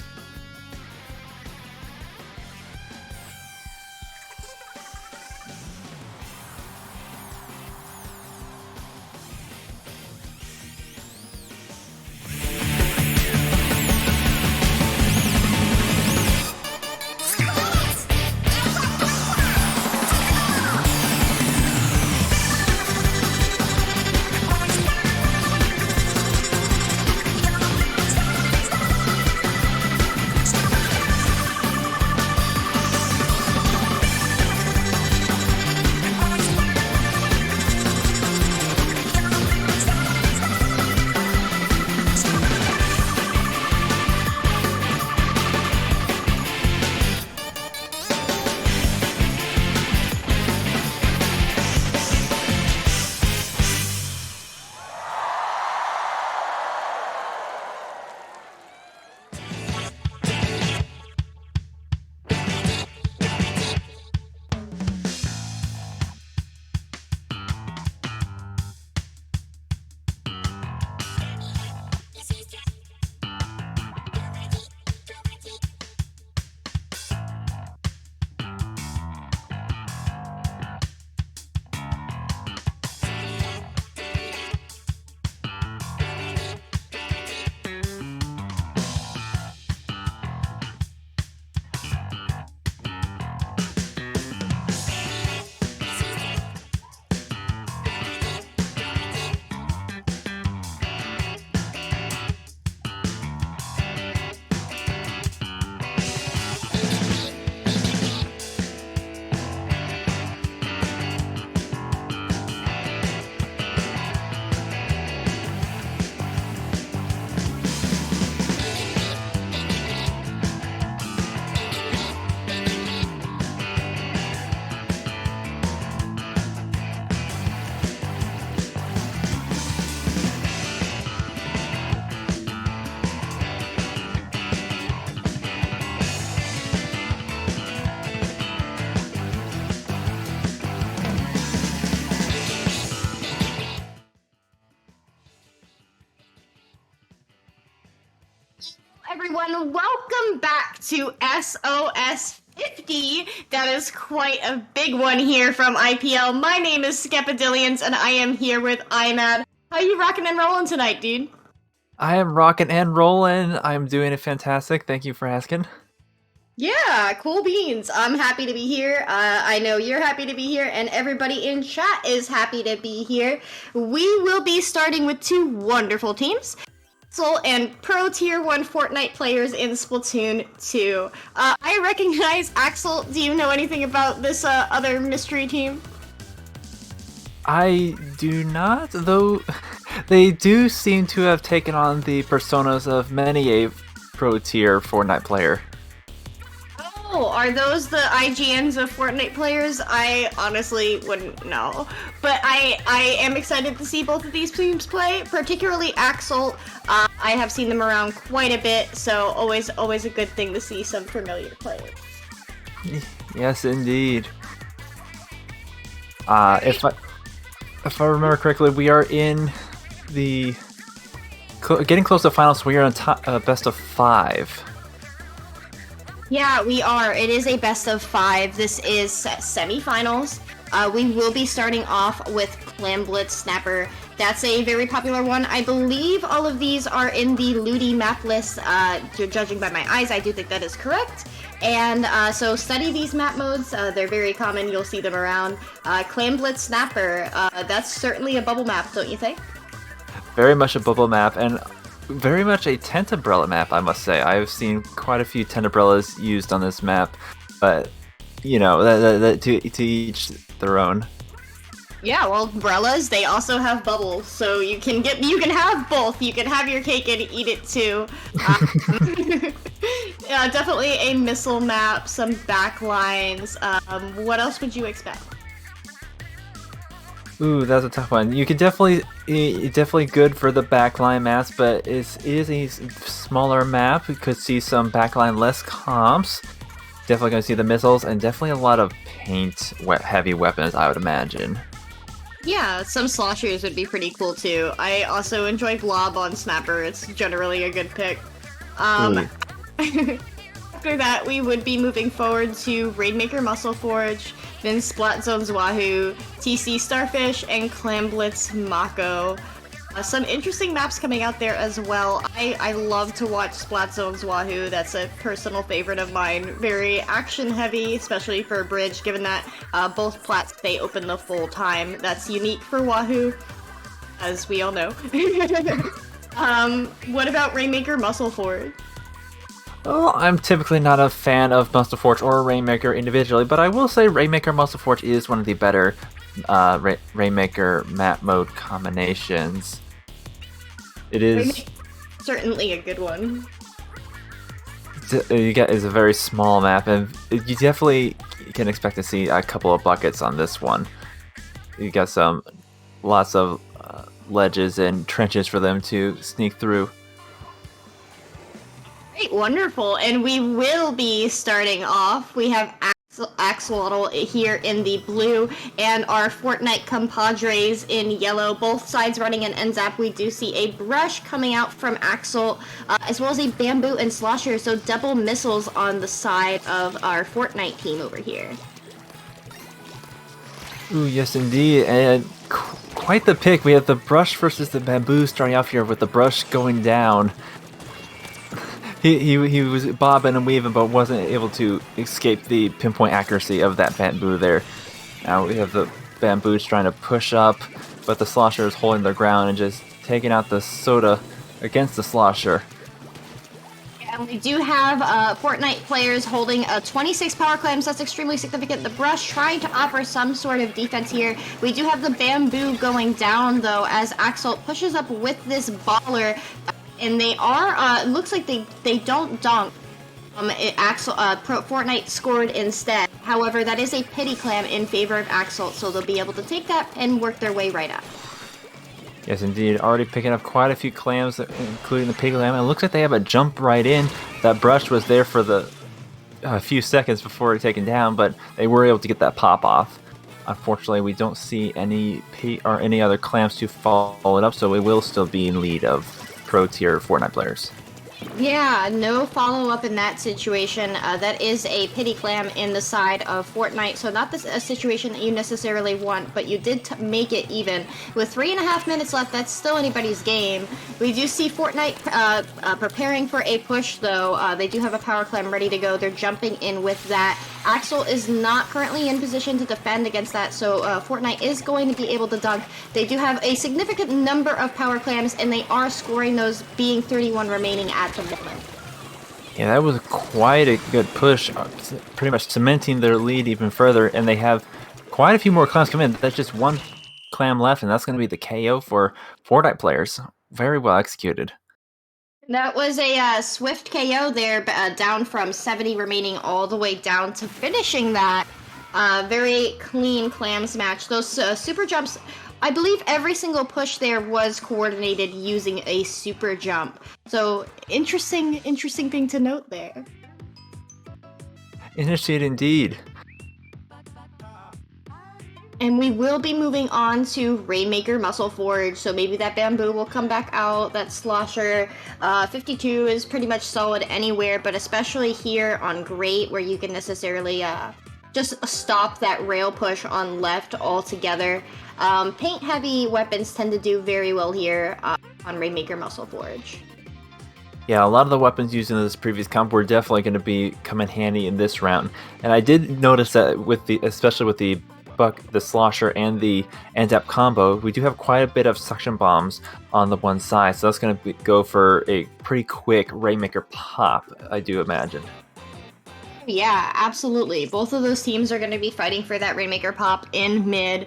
Everyone, welcome back to SOS 50. That is quite a big one here from IPL. My name is Skepadillions, and I am here with iMad. How you rocking and rolling tonight, dude? I am rocking and rolling. I'm doing it fantastic. Thank you for asking. Yeah, cool beans. I'm happy to be here. I know you're happy to be here, and everybody in chat is happy to be here. We will be starting with two wonderful teams. aXolt and Pro Tier 1 Fortnite players in Splatoon 2. I recognize aXolt. Do you know anything about this other mystery team? I do not, though they do seem to have taken on the personas of many a Pro Tier Fortnite player. Oh, are those the IGNs of Fortnite players? I honestly wouldn't know. But I am excited to see both of these teams play, particularly aXolt. I have seen them around quite a bit, so always a good thing to see some familiar players. Yes, indeed. If I remember correctly, we are in the getting close to finals. We are on best of 5. Yeah, we are. It is a best of 5. This is semifinals. We will be starting off with Clamblitz Snapper. That's a very popular one. I believe all of these are in the Ludi map list. Judging by my eyes, I do think that is correct. And so study these map modes. They're very common. You'll see them around. Clamblitz Snapper. That's certainly a bubble map, don't you think? Very much a bubble map, and very much a tent umbrella map, I must say. I've seen quite a few tent umbrellas used on this map, but you know, to each their own. Yeah, well, umbrellas, they also have bubbles, so you can have both. You can have your cake and eat it too. Yeah, definitely a missile map, some backlines. What else would you expect? Ooh, that's a tough one. You can definitely good for the backline maps, but it is a smaller map. We could see some backline less comps. Definitely going to see the missiles and definitely a lot of paint heavy weapons, I would imagine. Yeah, some sloshers would be pretty cool too. I also enjoy Blob on Snapper. It's generally a good pick. After that, we would be moving forward to Rainmaker Muscle Forge, then Splat Zones Wahoo, TC Starfish, and Clamblitz Mako. Some interesting maps coming out there as well. I love to watch Splat Zones Wahoo. That's a personal favorite of mine. Very action heavy, especially for Bridge, given that both plats stay open the full time. That's unique for Wahoo, as we all know. What about Rainmaker Muscle Forge? Well, I'm typically not a fan of Muscle Forge or Rainmaker individually, but I will say Rainmaker Muscle Forge is one of the better Rainmaker map mode combinations. It is certainly a good one. It's a very small map, and you definitely can expect to see a couple of buckets on this one. You got lots of ledges and trenches for them to sneak through. Great, wonderful, and we will be starting off. We have aXolt here in the blue, and our Fortnite compadres in yellow, both sides running an NZAP. We do see a brush coming out from aXolt, as well as a bamboo and slosher, so double missiles on the side of our Fortnite team over here. Ooh, yes indeed, and quite the pick. We have the brush versus the bamboo starting off here with the brush going down. He was bobbing and weaving, but wasn't able to escape the pinpoint accuracy of that bamboo there. Now we have the bamboos trying to push up, but the slosher is holding their ground and just taking out the soda against the slosher. And we do have Fortnite players holding 26 power clams. That's extremely significant. The brush trying to offer some sort of defense here. We do have the bamboo going down, though, as aXolt pushes up with this baller. And they are, looks like they don't dunk. Fortnite scored instead. However, that is a pity clam in favor of aXolt, so they'll be able to take that and work their way right up. Yes, indeed. Already picking up quite a few clams, including the pig clam. It looks like they have a jump right in. That brush was there for a few seconds before taken down, but they were able to get that pop off. Unfortunately, we don't see any other clams to follow it up, so it will still be in lead of pro tier Fortnite players. Yeah, no follow-up in that situation. That is a pity clam in the side of Fortnite, so not a situation that you necessarily want, but you did make it even. With 3.5 minutes left, that's still anybody's game. We do see Fortnite preparing for a push, though. They do have a power clam ready to go. They're jumping in with that. aXolt is not currently in position to defend against that, so Fortnite is going to be able to dunk. They do have a significant number of power clams, and they are scoring those, being 31 remaining at the moment. Yeah, that was quite a good push, pretty much cementing their lead even further, and they have quite a few more clams coming in. That's just one clam left, and that's going to be the KO for Fortnite players. Very well executed. That was a swift KO there, down from 70 remaining all the way down to finishing that. Very clean clams match. Those super jumps, I believe every single push there was coordinated using a super jump. So interesting thing to note there. Interesting indeed. And we will be moving on to Rainmaker Muscle Forge, so maybe that bamboo will come back out, that slosher. 52 is pretty much solid anywhere, but especially here on Great, where you can necessarily just stop that rail push on left altogether. Paint-heavy weapons tend to do very well here on Rainmaker Muscle Forge. Yeah, a lot of the weapons used in this previous comp were definitely going to come in handy in this round. And I did notice that especially with the slosher and the NZAP combo, we do have quite a bit of suction bombs on the one side, so that's going to go for a pretty quick Rainmaker pop, I do imagine. Yeah, absolutely. Both of those teams are going to be fighting for that Rainmaker pop in mid.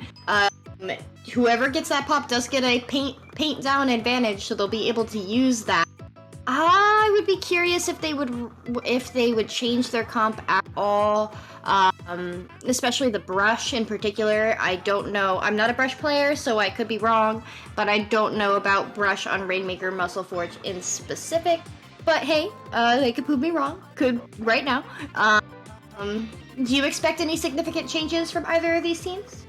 Whoever gets that pop does get a paint down advantage, so they'll be able to use that. I would would be curious if they would change their comp at all. Especially the brush in particular. I don't know. I'm not a brush player, so I could be wrong, but I don't know about brush on Rainmaker Muscle Forge in specific. But hey, they could prove me wrong. Could right now. Do you expect any significant changes from either of these teams?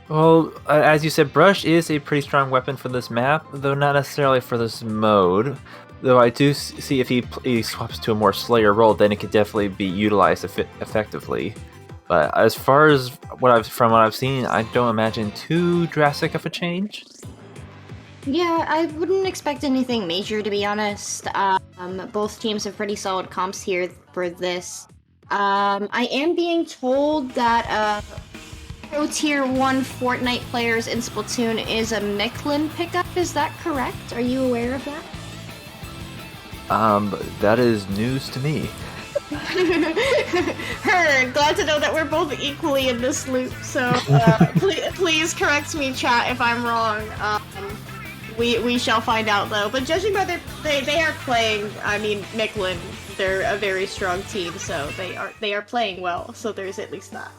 Well, as you said, Brush is a pretty strong weapon for this map, though not necessarily for this mode. Though I do see if he swaps to a more Slayer role, then it could definitely be utilized effectively. But as far as what I've seen, I don't imagine too drastic of a change. Yeah, I wouldn't expect anything major, to be honest. Both teams have pretty solid comps here for this. I am being told that Pro Tier 1 Fortnite players in Splatoon is a Inkling pickup. Is that correct? Are you aware of that? That is news to me. Heard. Glad to know that we're both equally in this loop. So please correct me, chat, if I'm wrong. We shall find out though. But judging by they are playing. I mean, Inkling, they're a very strong team, so they are playing well. So there's at least that.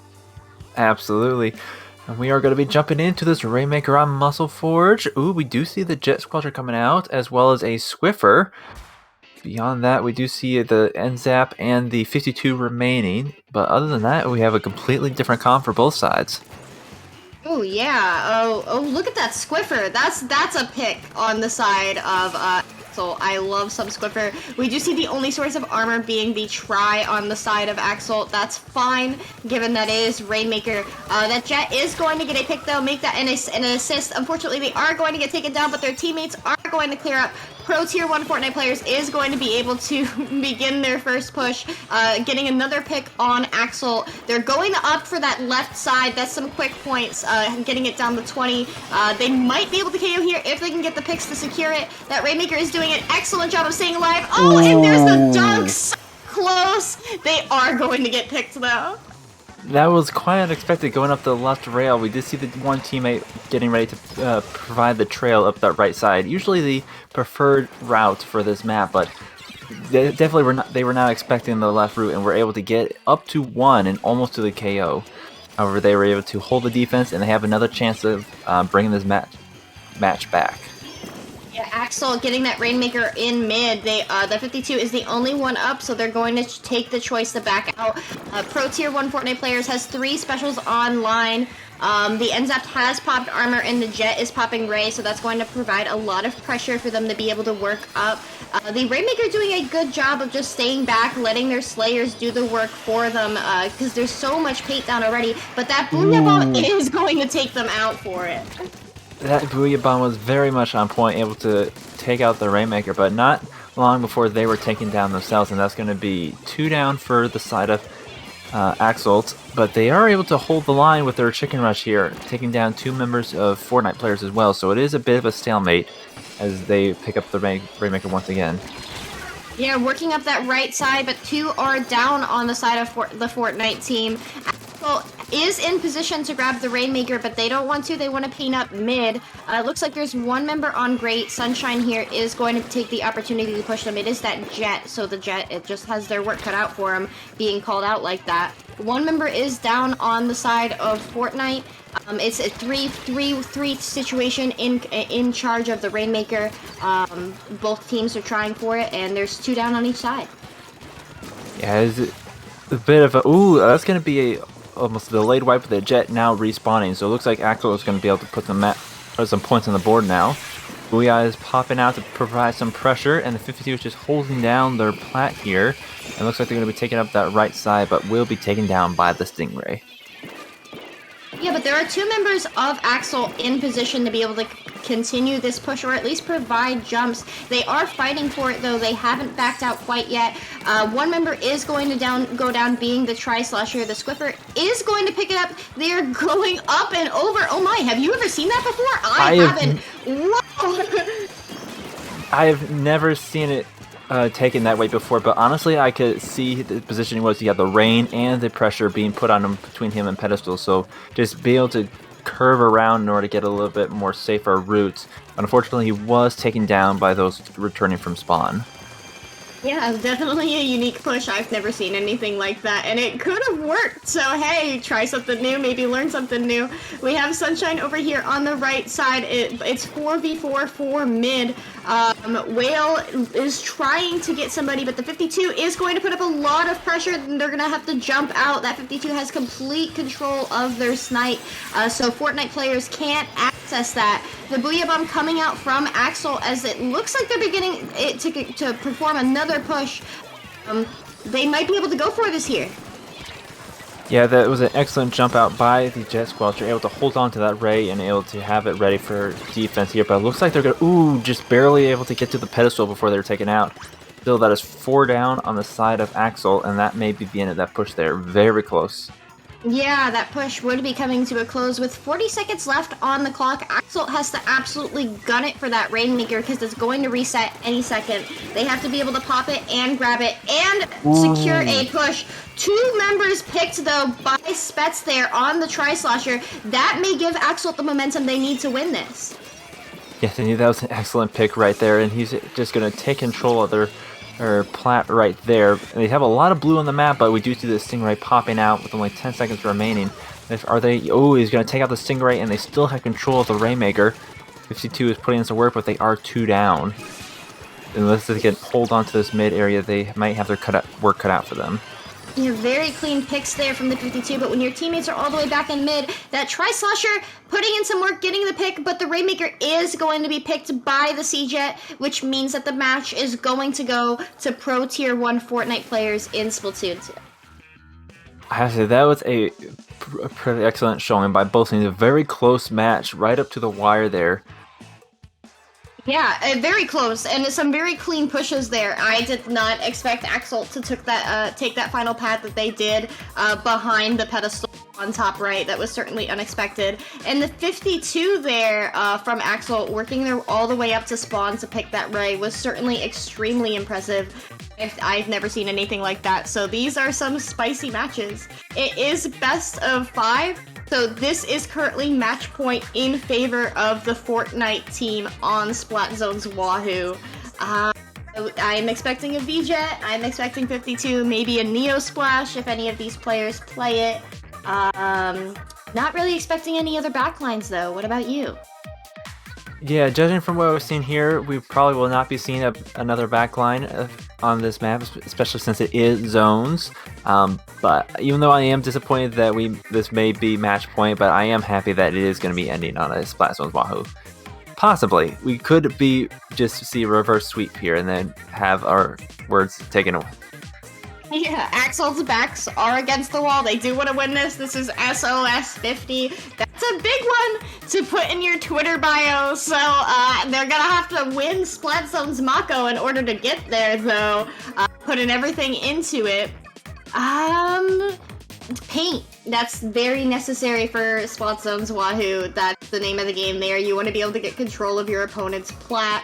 Absolutely. And we are going to be jumping into this Rainmaker on Muscle Forge. Ooh, we do see the Jet Squelcher coming out, as well as a Swiffer. Beyond that, we do see the NZAP and the 52 remaining. But other than that, we have a completely different comp for both sides. Oh yeah. Oh, look at that Squiffer. That's a pick on the side of aXolt. I love some Squiffer. We do see the only source of armor being the try on the side of aXolt. That's fine, given that it is Rainmaker. That Jet is going to get a pick though, make that an assist. Unfortunately, they are going to get taken down, but their teammates are going to clear up. Pro Tier 1 Fortnite players is going to be able to begin their first push, getting another pick on aXolt. They're going up for that left side. That's some quick points, getting it down to 20. They might be able to KO here if they can get the picks to secure it. That Rainmaker is doing an excellent job of staying alive. Oh, and there's the dunk! So close! They are going to get picked though. That was quite unexpected going up the left rail. We did see the one teammate getting ready to provide the trail up that right side. Usually the preferred route for this map, but they definitely were not expecting the left route and were able to get up to 1 and almost to the KO. However, they were able to hold the defense and they have another chance of bringing this match back. Yeah, aXolt getting that Rainmaker in mid. The 52 is the only one up, so they're going to take the choice to back out. Pro Tier 1 Fortnite players has 3 specials online. The NZAP has popped armor and the Jet is popping Ray, so that's going to provide a lot of pressure for them to be able to work up. The Rainmaker doing a good job of just staying back, letting their Slayers do the work for them, because there's so much paint down already, but that Booyah Bomb is going to take them out for it. That Booyah Bomb was very much on point, able to take out the Rainmaker, but not long before they were taken down themselves, and that's going to be 2 down for the side of aXolt. But they are able to hold the line with their chicken rush here, taking down 2 members of Fortnite players as well, so it is a bit of a stalemate as they pick up the Rainmaker once again. Yeah, working up that right side, but 2 are down on the side of the Fortnite team. aXolt is in position to grab the Rainmaker, but they don't want to. They want to paint up mid. It looks like there's 1 member on Great. Sunshine here is going to take the opportunity to push them. It is that Jet, so the Jet, it just has their work cut out for him, being called out like that. 1 member is down on the side of Fortnite. It's a 3-3 situation in charge of the Rainmaker. Both teams are trying for it, and there's 2 down on each side. Yeah, it's a bit of a... Ooh, that's going to be almost a delayed wipe with the Jet now respawning, so it looks like aXolt is going to be able to put some points on the board now. Booyah is popping out to provide some pressure, and the 52 is just holding down their plat here. It looks like they're going to be taking up that right side, but will be taken down by the Stingray. Yeah, but there are 2 members of aXolt in position to be able to continue this push, or at least provide jumps. They are fighting for it, though. They haven't backed out quite yet. 1 member is going to go down, being the Tri-Slasher. The Squiffer is going to pick it up. They are going up and over. Oh my, have you ever seen that before? I haven't. Whoa! I have never seen it taken that way before, but honestly, I could see the positioning was he had the rain and the pressure being put on him between him and Pedestal, so just be able to curve around in order to get a little bit more safer routes. Unfortunately, he was taken down by those returning from spawn. Yeah, definitely a unique push. I've never seen anything like that, and it could have worked. So hey, try something new, maybe learn something new. We have Sunshine over here on the right side. It's 4v4 for mid. Whale is trying to get somebody, but the 52 is going to put up a lot of pressure, and they're going to have to jump out. That 52 has complete control of their snipe, so Fortnite players can't access that. The Booyah Bomb coming out from aXolt as it looks like they're beginning it to perform another push. They might be able to go for this here. Yeah, that was an excellent jump out by the Jet Squad. You're able to hold on to that Ray and able to have it ready for defense here. But it looks like they're going to, just barely able to get to the pedestal before they're taken out. Still, that is 4 down on the side of aXolt, and that may be the end of that push there. Very close. Yeah, that push would be coming to a close with 40 seconds left on the clock. aXolt has to absolutely gun it for that Rainmaker because it's going to reset any second. They have to be able to pop it and grab it and secure a push. 2 members picked, though, by Spets there on the Tri-Slosher. That may give aXolt the momentum they need to win this. Yes, and that was an excellent pick right there, and he's just going to take control of their plat right there. And they have a lot of blue on the map, but we do see the Stingray popping out with only 10 seconds remaining. Are they? Oh, he's going to take out the Stingray, and they still have control of the Rainmaker. 52 is putting in some work, but they are 2 down. Unless they can hold on to this mid area, they might have their work cut out for them. Yeah, very clean picks there from the 52, but when your teammates are all the way back in mid, that Tri-Slosher putting in some work, getting the pick, but the Rainmaker is going to be picked by the C-Jet, which means that the match is going to go to Pro Tier 1 Fortnite players in Splatoon 2. I have to say, that was a pretty excellent showing by both teams. A very close match, right up to the wire there. Yeah, very close, and some very clean pushes there. I did not expect aXolt to take that final path that they did behind the pedestal on top right. That was certainly unexpected. And the 52 there from aXolt working their all the way up to spawn to pick that Ray was certainly extremely impressive. I've never seen anything like that. So these are some spicy matches. It is best of 5. So this is currently match point in favor of the Fortnite team on Splat Zone's Wahoo. I'm expecting a V-Jet, I'm expecting 52, maybe a Neo Splash if any of these players play it. Not really expecting any other backlines though. What about you? Yeah, judging from what we've seen here, we probably will not be seeing another backline on this map, especially since it is zones. But even though I am disappointed that this may be match point, but I am happy that it is going to be ending on a Splat Zones Wahoo. Possibly, we could be just see a reverse sweep here and then have our words taken away. Yeah, aXolt's backs are against the wall. They do want to win this. This is SOS 50. That's a big one to put in your Twitter bio. So they're gonna have to win Splat Zone's Mako in order to get there, though. Putting everything into it. Paint. That's very necessary for Splat Zone's Wahoo. That's the name of the game there. You want to be able to get control of your opponent's plat.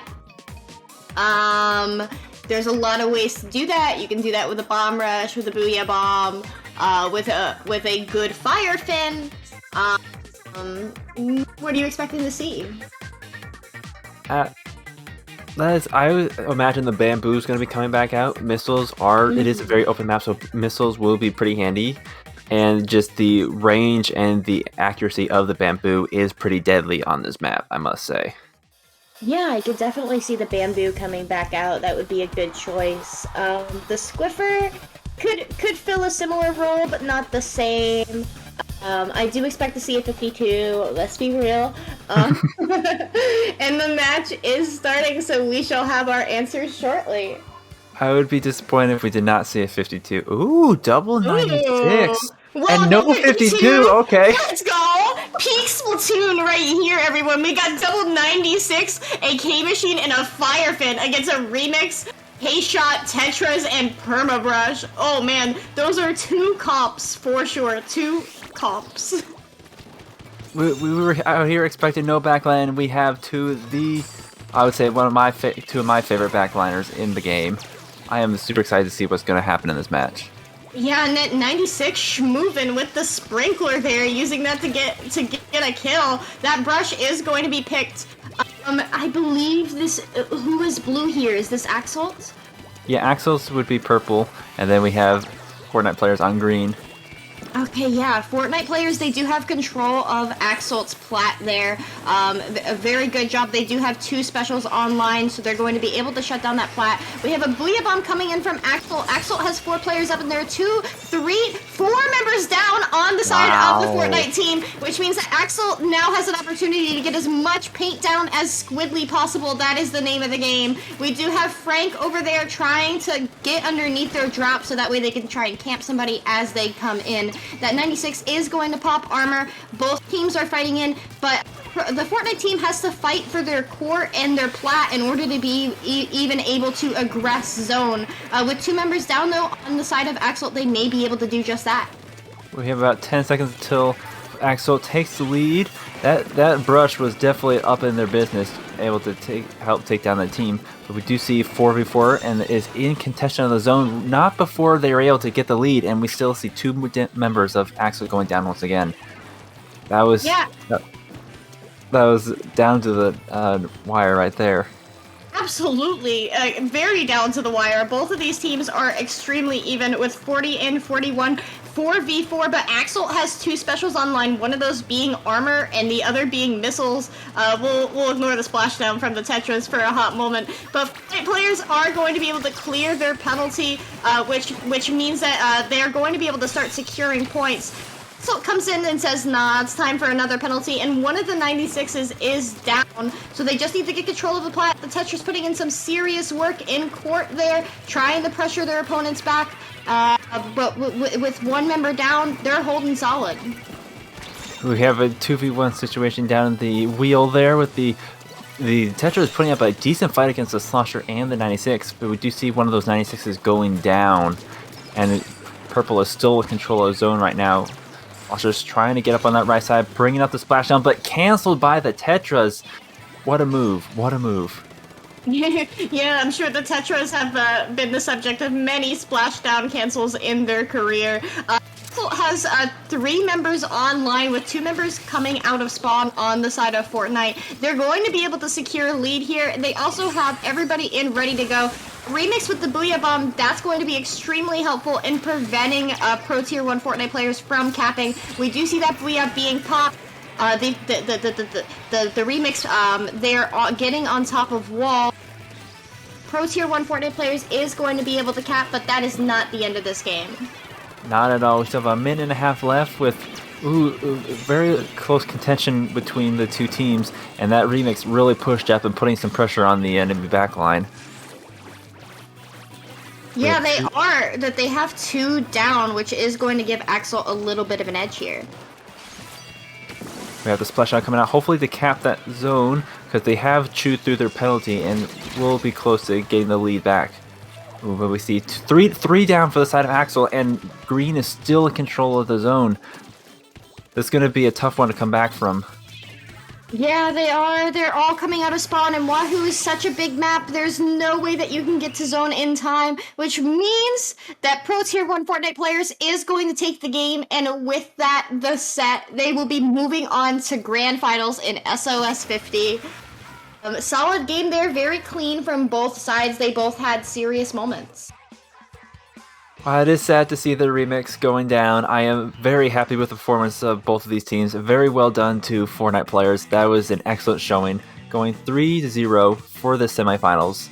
There's a lot of ways to do that. You can do that with a bomb rush, with a Booyah Bomb, with a good fire fin. What are you expecting to see? I would imagine the bamboo is going to be coming back out. Missiles it is a very open map, so missiles will be pretty handy. And just the range and the accuracy of the bamboo is pretty deadly on this map, I must say. Yeah, I could definitely see the bamboo coming back out. That would be a good choice. The Squiffer could fill a similar role, but not the same. I do expect to see a 52, let's be real. And the match is starting, so we shall have our answers shortly. I would be disappointed if we did not see a 52. Ooh, double 96. Ooh. Well, And no 52, okay. Let's go! Peak Splatoon right here, everyone. We got double 96, a K-Machine, and a Fire Fin against a remix, K-Shot, Tetras, and Permabrush. Oh man, those are 2 comps for sure. 2 comps. We were out here expecting no backline. We have I would say two of my favorite backliners in the game. I am super excited to see what's going to happen in this match. Yeah, and that 96 schmoovin' with the sprinkler there, using that to get a kill. That brush is going to be picked. I believe this. Who is blue here? Is this aXolt? Yeah, aXolt would be purple, and then we have Fortnite players on green. Okay, yeah, Fortnite players, they do have control of aXolt's plat there. A very good job. They do have 2 specials online, so they're going to be able to shut down that plat. We have a Booyah Bomb coming in from aXolt. aXolt has 4 players up in there, 2, 3, 4 members down on the side of the Fortnite team, which means that aXolt now has an opportunity to get as much paint down as squidly possible. That is the name of the game. We do have Frank over there trying to get underneath their drop so that way they can try and camp somebody as they come in. That 96 is going to pop armor. Both teams are fighting in, but the Fortnite team has to fight for their core and their plat in order to be even able to aggress zone. With 2 members down, though, on the side of aXolt, they may be able to do just that. We have about 10 seconds until aXolt takes the lead. That brush was definitely up in their business, able to help take down the team. But we do see 4v4 and is in contention of the zone, not before they were able to get the lead, and we still see 2 members of aXolt going down once again. That was that was down to the wire right there. Absolutely, very down to the wire. Both of these teams are extremely even with 40 and 41. 4v4, but aXolt has 2 specials online, one of those being armor and the other being missiles. We'll ignore the splashdown from the Tetras for a hot moment, but Fortnite players are going to be able to clear their penalty, which means that they're going to be able to start securing points. So it comes in and says, nah, it's time for another penalty, and one of the 96s is down, so they just need to get control of the plat. The Tetris putting in some serious work in court there, trying to pressure their opponents back, but with 1 member down, they're holding solid. We have a 2v1 situation down the wheel there with the Tetris putting up a decent fight against the Slosher and the 96, but we do see one of those 96s going down, and Purple is still in control of zone right now. Slosher's trying to get up on that right side, bringing up the splashdown, but canceled by the Tetras. What a move, what a move. Yeah, I'm sure the Tetras have been the subject of many splashdown cancels in their career. aXolt has 3 members online with 2 members coming out of spawn on the side of Fortnite. They're going to be able to secure a lead here. They also have everybody in ready to go. Remix with the Booyah Bomb, that's going to be extremely helpful in preventing Pro Tier 1 Fortnite players from capping. We do see that Booyah being popped. The Remix, they're getting on top of wall. Pro Tier 1 Fortnite players is going to be able to cap, but that is not the end of this game. Not at all. We still have a minute and a half left with very close contention between the 2 teams, and that Remix really pushed up and putting some pressure on the enemy backline. Yeah, they are. That they have 2 down, which is going to give aXolt a little bit of an edge here. We have the splashdown coming out, hopefully to cap that zone, because they have chewed through their penalty and will be close to getting the lead back. Ooh, but we see three down for the side of aXolt, and green is still in control of the zone. This is going to be a tough one to come back from. Yeah, they are. They're all coming out of spawn, and Wahoo is such a big map, there's no way that you can get to zone in time, which means that Pro Tier 1 Fortnite players is going to take the game, and with that, the set, they will be moving on to Grand Finals in SOS 50. Solid game there, very clean from both sides. They both had serious moments. It is sad to see the Remix going down. I am very happy with the performance of both of these teams. Very well done to Fortnite players. That was an excellent showing, going 3-0 for the semifinals.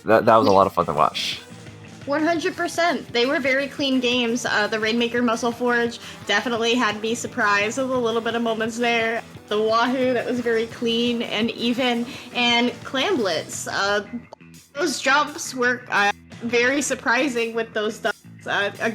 That was a lot of fun to watch. 100%. They were very clean games. The Rainmaker Muscle Forge definitely had me surprised with a little bit of moments there. The Wahoo, that was very clean and even. And Clam Blitz. Those jumps were very surprising with those stunts.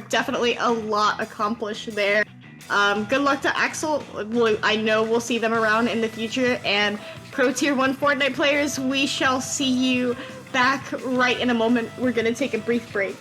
Definitely a lot accomplished there. Good luck to aXolt. I know we'll see them around in the future. And Pro Tier 1 Fortnite players, we shall see you back right in a moment. We're going to take a brief break.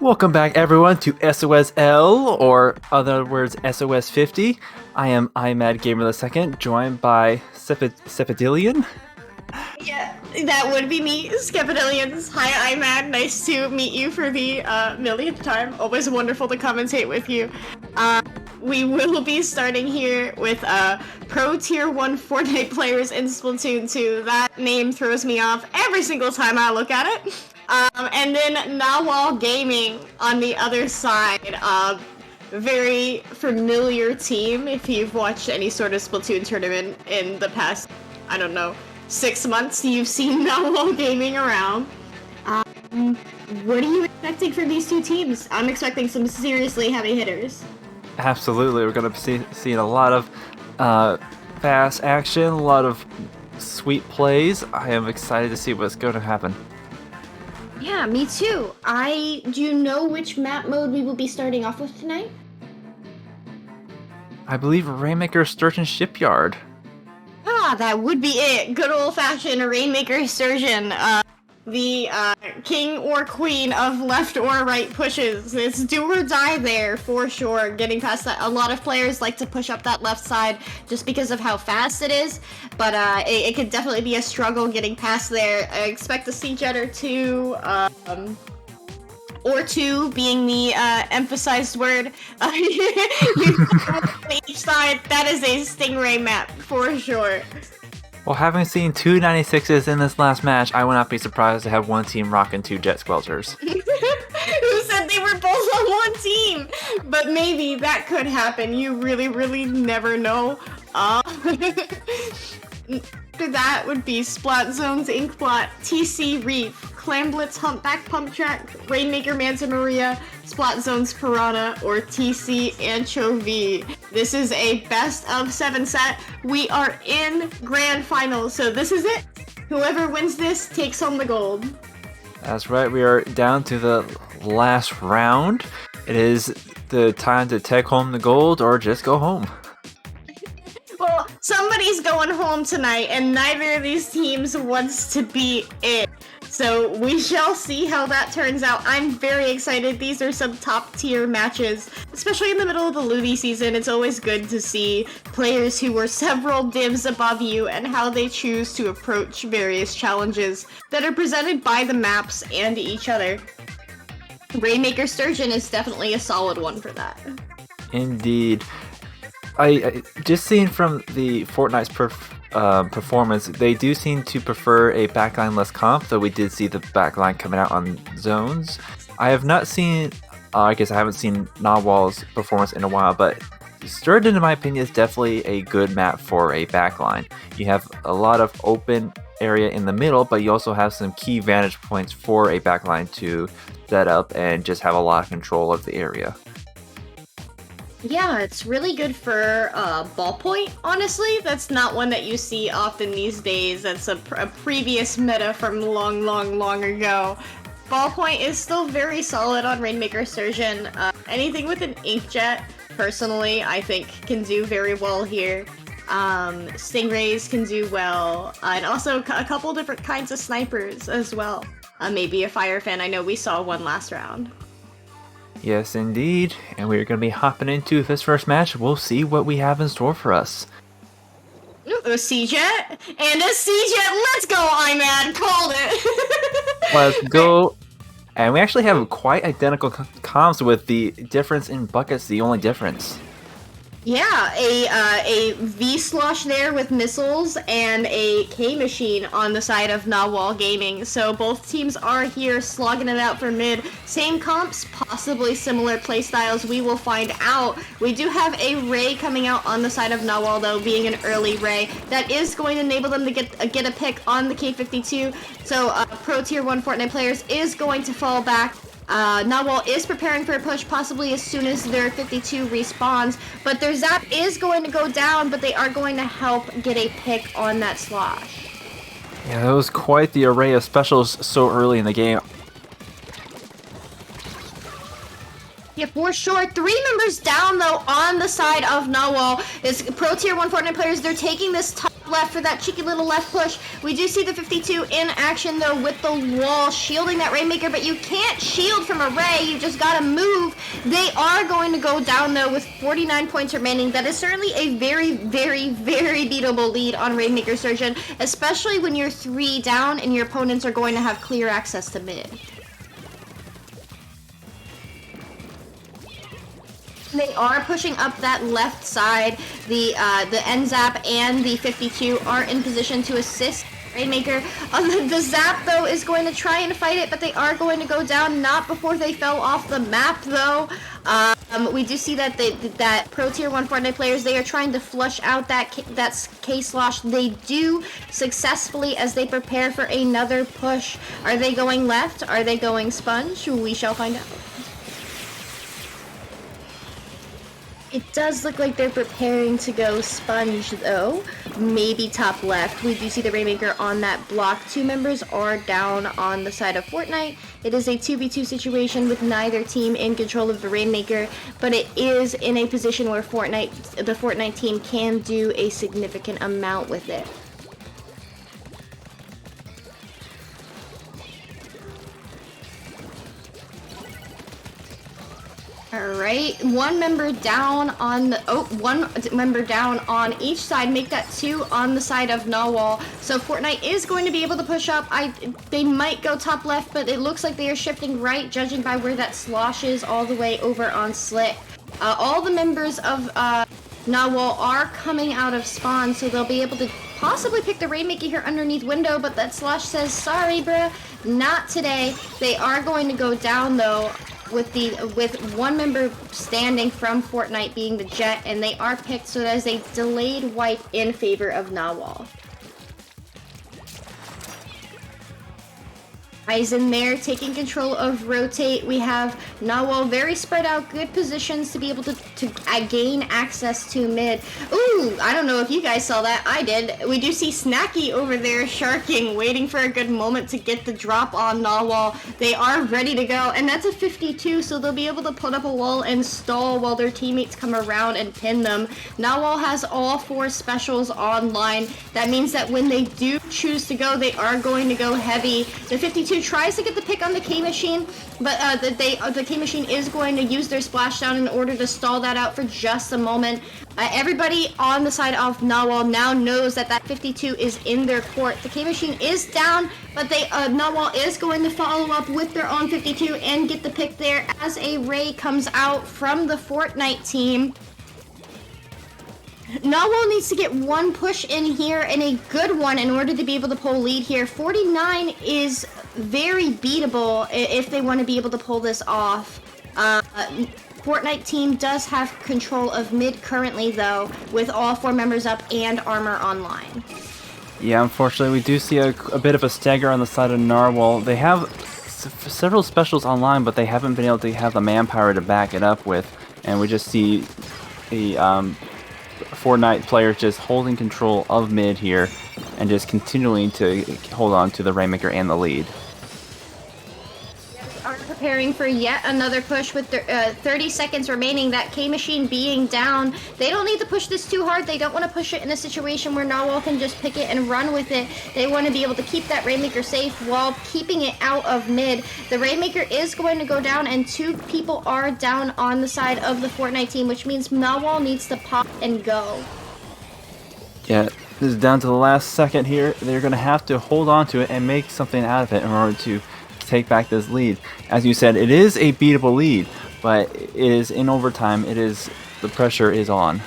Welcome back, everyone, to SOSL, or other words, SOS 50. I am iMad Gamer II, joined by Cepidillion. Yeah, that would be me, Skepidillions. Hi, I'm Mad. Nice to meet you for the millionth time. Always wonderful to commentate with you. We will be starting here with Pro Tier 1 Fortnite players in Splatoon 2. That name throws me off every single time I look at it. And then Nawal Gaming on the other side. Very familiar team if you've watched any sort of Splatoon tournament in the past, I don't know, 6 months. You've seen Nawal Gaming around. What are you expecting from these two teams? I'm expecting some seriously heavy hitters. Absolutely, we're going to be seeing a lot of fast action, a lot of sweet plays. I am excited to see what's going to happen. Yeah, me too. Do you know which map mode we will be starting off with tonight? I believe Rainmaker Sturgeon Shipyard. Ah, that would be it. Good old-fashioned Rainmaker Sturgeon. The king or queen of left or right pushes. It's do or die there, for sure. Getting past that, a lot of players like to push up that left side just because of how fast it is, but it could definitely be a struggle getting past there. I expect to see Jet or two, or two being the emphasized word. Each side, that is a Stingray map, for sure. Well, having seen two 96s in this last match, I would not be surprised to have one team rocking two Jet Squelchers. Who said they were both on one team? But maybe that could happen. You really, really never know. After that would be Splat Zones, Inkblot, TC Reef, Clamblitz, Humpback Pump Track, Rainmaker Manta Maria, Splat Zones Piranha, or TC Anchovy. This is a best of 7 set. We are in grand finals, so this is it. Whoever wins this takes home the gold. That's right, we are down to the last round. It is the time to take home the gold or just go home. Well, somebody's going home tonight, and neither of these teams wants to be it. So we shall see how that turns out. I'm very excited. These are some top tier matches, especially in the middle of the Ludi season. It's always good to see players who were several divs above you and how they choose to approach various challenges that are presented by the maps and each other. Rainmaker Sturgeon is definitely a solid one for that. Indeed. I just seeing from the Fortnite's performance, they do seem to prefer a backline-less comp, though we did see the backline coming out on zones. I have not seen, I guess I haven't seen Nawal's performance in a while, but Sturgeon, in my opinion, is definitely a good map for a backline. You have a lot of open area in the middle, but you also have some key vantage points for a backline to set up and just have a lot of control of the area. Yeah, it's really good for ballpoint, honestly. That's not one that you see often these days. That's a previous meta from long ago. Ballpoint is still very solid on Rainmaker Sturgeon. Anything with an inkjet, personally, I think can do very well here. Stingrays can do well, and also a couple different kinds of snipers as well. Maybe a fire fan. I know we saw one last round. Yes, indeed. And we're going to be hopping into this first match. We'll see what we have in store for us. Ooh, a C-Jet. And a C-Jet. Let's go, iMad. Called it. Let's go. And we actually have quite identical comps with the difference in buckets, the only difference. Yeah, a V-Slosh there with missiles and a K-Machine on the side of Nawal Gaming. So both teams are here slogging it out for mid. Same comps, possibly similar playstyles. We will find out. We do have a Ray coming out on the side of Nawal, though, being an early Ray. That is going to enable them to get a pick on the K-52. So Pro Tier 1 Fortnite players is going to fall back. Nawal is preparing for a push, possibly as soon as their 52 respawns, but their zap is going to go down, but they are going to help get a pick on that slosh. Yeah, that was quite the array of specials so early in the game. Yeah, for sure. 3 members down, though, on the side of Nawal. Is Pro Tier 1 Fortnite players, they're taking this top left for that cheeky little left push. We do see the 52 in action though with the wall shielding that Rainmaker, but you can't shield from a Ray, you just gotta move. They are going to go down though with 49 points remaining. That is certainly a very, very, very beatable lead on Rainmaker Surgeon, especially when you're 3 down and your opponents are going to have clear access to mid. They are pushing up that left side. The NZAP and the 52 are in position to assist Rainmaker. The Zap though is going to try and fight it, but they are going to go down. Not before they fell off the map though. We do see that that Pro Tier 1 Fortnite players, they are trying to flush out that K-Slosh. They do successfully as they prepare for another push. Are they going left? Are they going sponge? We shall find out. It does look like they're preparing to go sponge though. Maybe top left. We do see the Rainmaker on that block. 2 members are down on the side of Fortnite. It is a 2v2 situation with neither team in control of the Rainmaker, but it is in a position where the Fortnite team can do a significant amount with it. Alright, one member down on each side, make that 2 on the side of Nawal. So Fortnite is going to be able to push up. They might go top left, but it looks like they are shifting right, judging by where that slosh is all the way over on Slit. All the members of Nawal are coming out of spawn, so they'll be able to possibly pick the Rainmaker here underneath window, but that slosh says, sorry bruh, not today. They are going to go down though, with one member standing from Fortnite being the Jet, and they are picked, so that is a delayed wipe in favor of Nawal. Eyes in there, taking control of rotate. We have Nawal very spread out, good positions to be able to gain access to mid. Ooh, I don't know if you guys saw that. I did. We do see Snacky over there sharking, waiting for a good moment to get the drop on Nawal. They are ready to go, and that's a 52, so they'll be able to put up a wall and stall while their teammates come around and pin them. Nawal has all 4 specials online. That means that when they do choose to go, they are going to go heavy. The 52 tries to get the pick on the K-Machine, but the K-Machine is going to use their splashdown in order to stall that out for just a moment. Everybody on the side of Nawal now knows that that 52 is in their court. The K-Machine is down, but Nawal is going to follow up with their own 52 and get the pick there as a Ray comes out from the Fortnite team. Nawal needs to get one push in here, and a good one, in order to be able to pull lead here. 49 is very beatable if they want to be able to pull this off. Fortnite team does have control of mid currently though, with all 4 members up and armor online. Yeah, unfortunately we do see a bit of a stagger on the side of Narwhal. They have several specials online, but they haven't been able to have the manpower to back it up with, and we just see the Fortnite players just holding control of mid here and just continuing to hold on to the Rainmaker and the lead. Are preparing for yet another push with 30 seconds remaining. That K-Machine being down. They don't need to push this too hard. They don't want to push it in a situation where Nawal can just pick it and run with it. They want to be able to keep that Rainmaker safe while keeping it out of mid. The Rainmaker is going to go down, and 2 people are down on the side of the Fortnite team, which means Nawal needs to pop and go. Yeah, this is down to the last second here. They're going to have to hold on to it and make something out of it in order to take back this lead. As you said, it is a beatable lead, but it is in overtime. The pressure is on.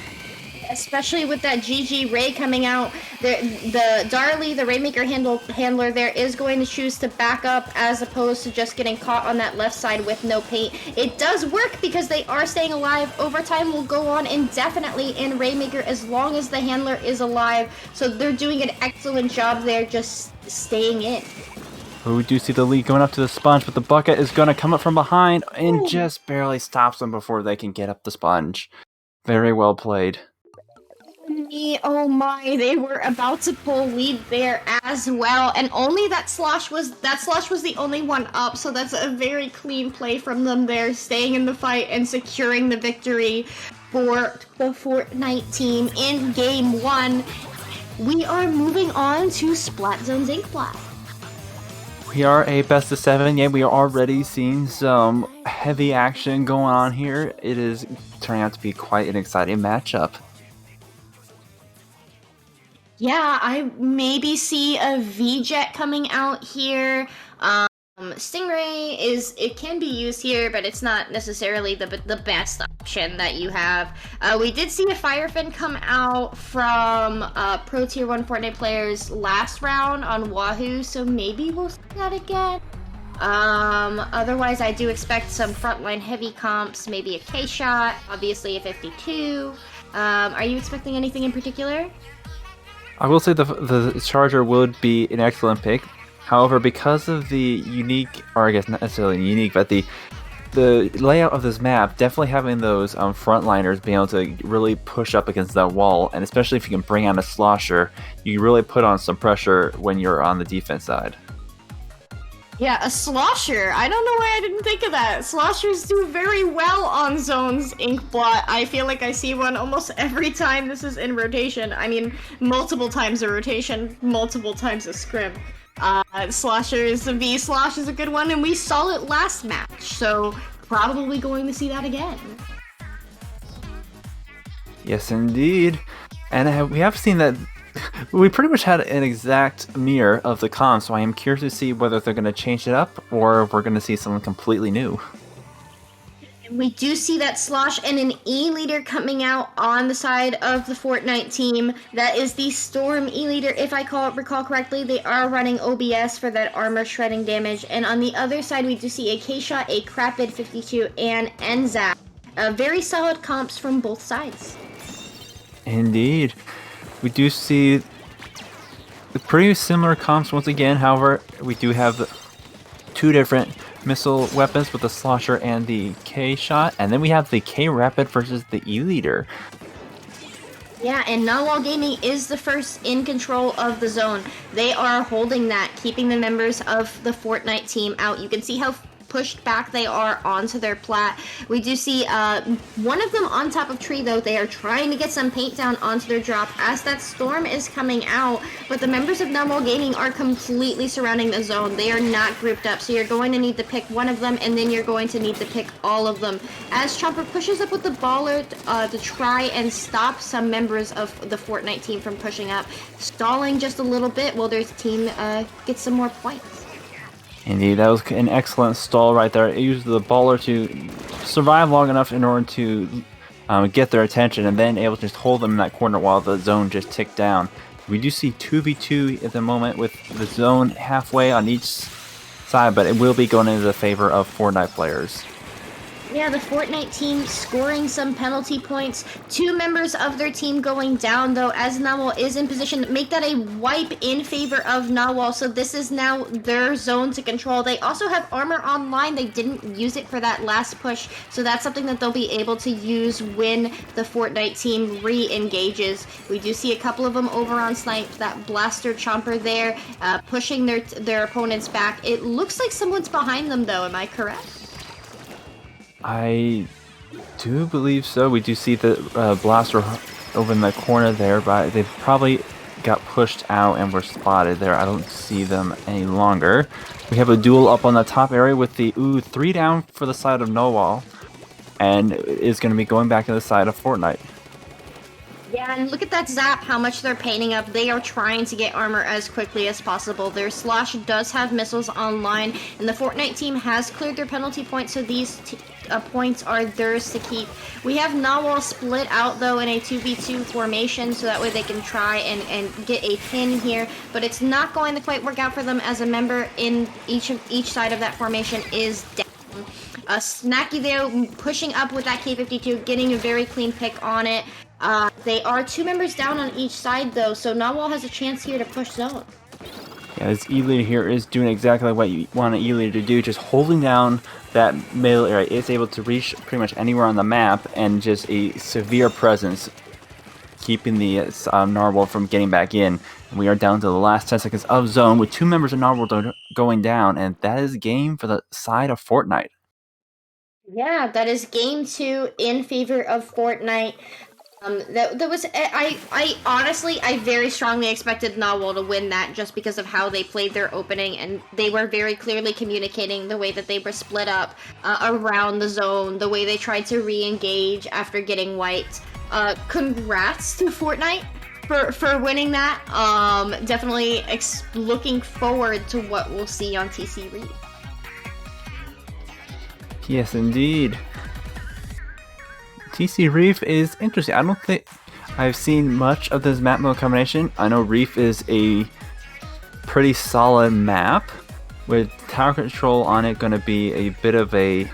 Especially with that GG Ray coming out, the Darley, the Rainmaker handler there, is going to choose to back up as opposed to just getting caught on that left side with no paint. It does work because they are staying alive. Overtime will go on indefinitely in Rainmaker as long as the handler is alive. So they're doing an excellent job there, just staying in. We do see the lead going up to the sponge, but the bucket is going to come up from behind and just barely stops them before they can get up the sponge. Very well played. Oh my, they were about to pull lead there as well, and only that slosh was the only one up, so that's a very clean play from them there, staying in the fight and securing the victory for the Fortnite team in game 1. we are moving on to Splat Zone's Inkblot. We are a best of 7. Yeah, we are already seeing some heavy action going on here. It is turning out to be quite an exciting matchup. Yeah, I maybe see a V-Jet coming out here. Stingray it can be used here, but it's not necessarily the best option that you have. We did see a Firefin come out from Pro Tier 1 Fortnite players last round on Wahoo, so maybe we'll see that again. Otherwise, I do expect some frontline heavy comps, maybe a K-Shot, obviously a 52. Are you expecting anything in particular? I will say the Charger would be an excellent pick. However, because of the unique, or I guess not necessarily unique, but the layout of this map, definitely having those frontliners being able to really push up against that wall, and especially if you can bring out a slosher, you really put on some pressure when you're on the defense side. Yeah, a slosher. I don't know why I didn't think of that. Sloshers do very well on Zone's Inkblot. I feel like I see one almost every time this is in rotation. I mean, multiple times a rotation, multiple times a scrim. Sloshers, the V-Slosh is a good one, and we saw it last match, so probably going to see that again. Yes, indeed. And we have seen that we pretty much had an exact mirror of the comms, so I am curious to see whether they're going to change it up or if we're going to see something completely new. We do see that Slosh and an E-Leader coming out on the side of the Fortnite team. That is the Storm E-Leader, if I recall correctly. They are running OBS for that armor shredding damage. And on the other side, we do see a K-Shot, a Crapid 52, and Enzap. Very solid comps from both sides. Indeed. We do see pretty similar comps once again. However, we do have two different missile weapons with the Slosher and the K-Shot, and then we have the K-Rapid versus the E-Leader. Yeah, and Nawal Gaming is the first in control of the zone. They are holding that, keeping the members of the Fortnite team out. You can see how pushed back they are onto their plat. We do see one of them on top of tree, though. They are trying to get some paint down onto their drop as that storm is coming out, but the members of Nawal Gaming are completely surrounding the zone. They are not grouped up, so you're going to need to pick one of them, and then you're going to need to pick all of them. As Chomper pushes up with the baller to try and stop some members of the Fortnite team from pushing up, stalling just a little bit while their team gets some more points. Indeed, that was an excellent stall right there. It used the baller to survive long enough in order to get their attention, and then able to just hold them in that corner while the zone just ticked down. We do see 2v2 at the moment with the zone halfway on each side, but it will be going into the favor of Fortnite players. Yeah, the Fortnite team scoring some penalty points. Two members of their team going down, though, as Nawal is in position to make that a wipe in favor of Nawal. So this is now their zone to control. They also have armor online. They didn't use it for that last push. So that's something that they'll be able to use when the Fortnite team re-engages. We do see a couple of them over on Snipe. That Blaster Chomper there, pushing their opponents back. It looks like someone's behind them, though. Am I correct? I do believe so. We do see the Blaster over in the corner there, but they probably got pushed out and were spotted there. I don't see them any longer. We have a duel up on the top area with the 3 down for the side of Nawal, and is going to be going back to the side of Fortnite. Yeah, and look at that zap, how much they're painting up. They are trying to get armor as quickly as possible. Their Slosh does have missiles online, and the Fortnite team has cleared their penalty points, so these points are theirs to keep. We have Nawal split out, though, in a 2v2 formation, so that way they can try and get a pin here, but it's not going to quite work out for them as a member in each side of that formation is down. Snacky there, pushing up with that K52, getting a very clean pick on it. They are 2 members down on each side, though, so Nawal has a chance here to push zone. Yeah, this E-Leader here is doing exactly what you want an E-Leader to do, just holding down that middle area. It's able to reach pretty much anywhere on the map, and just a severe presence, keeping the Narwhal from getting back in. And we are down to the last 10 seconds of zone, with 2 members of Narwhal going down, and that is game for the side of Fortnite. Yeah, that is game 2 in favor of Fortnite. That was I honestly I very strongly expected Nawal to win that just because of how they played their opening, and they were very clearly communicating the way that they were split up around the zone, the way they tried to re-engage after getting wiped. Congrats to Fortnite for winning that. Definitely looking forward to what we'll see on TC Reef. Yes, indeed. TC Reef is interesting. I don't think I've seen much of this map mode combination. I know Reef is a pretty solid map with tower control on it going to be a bit of a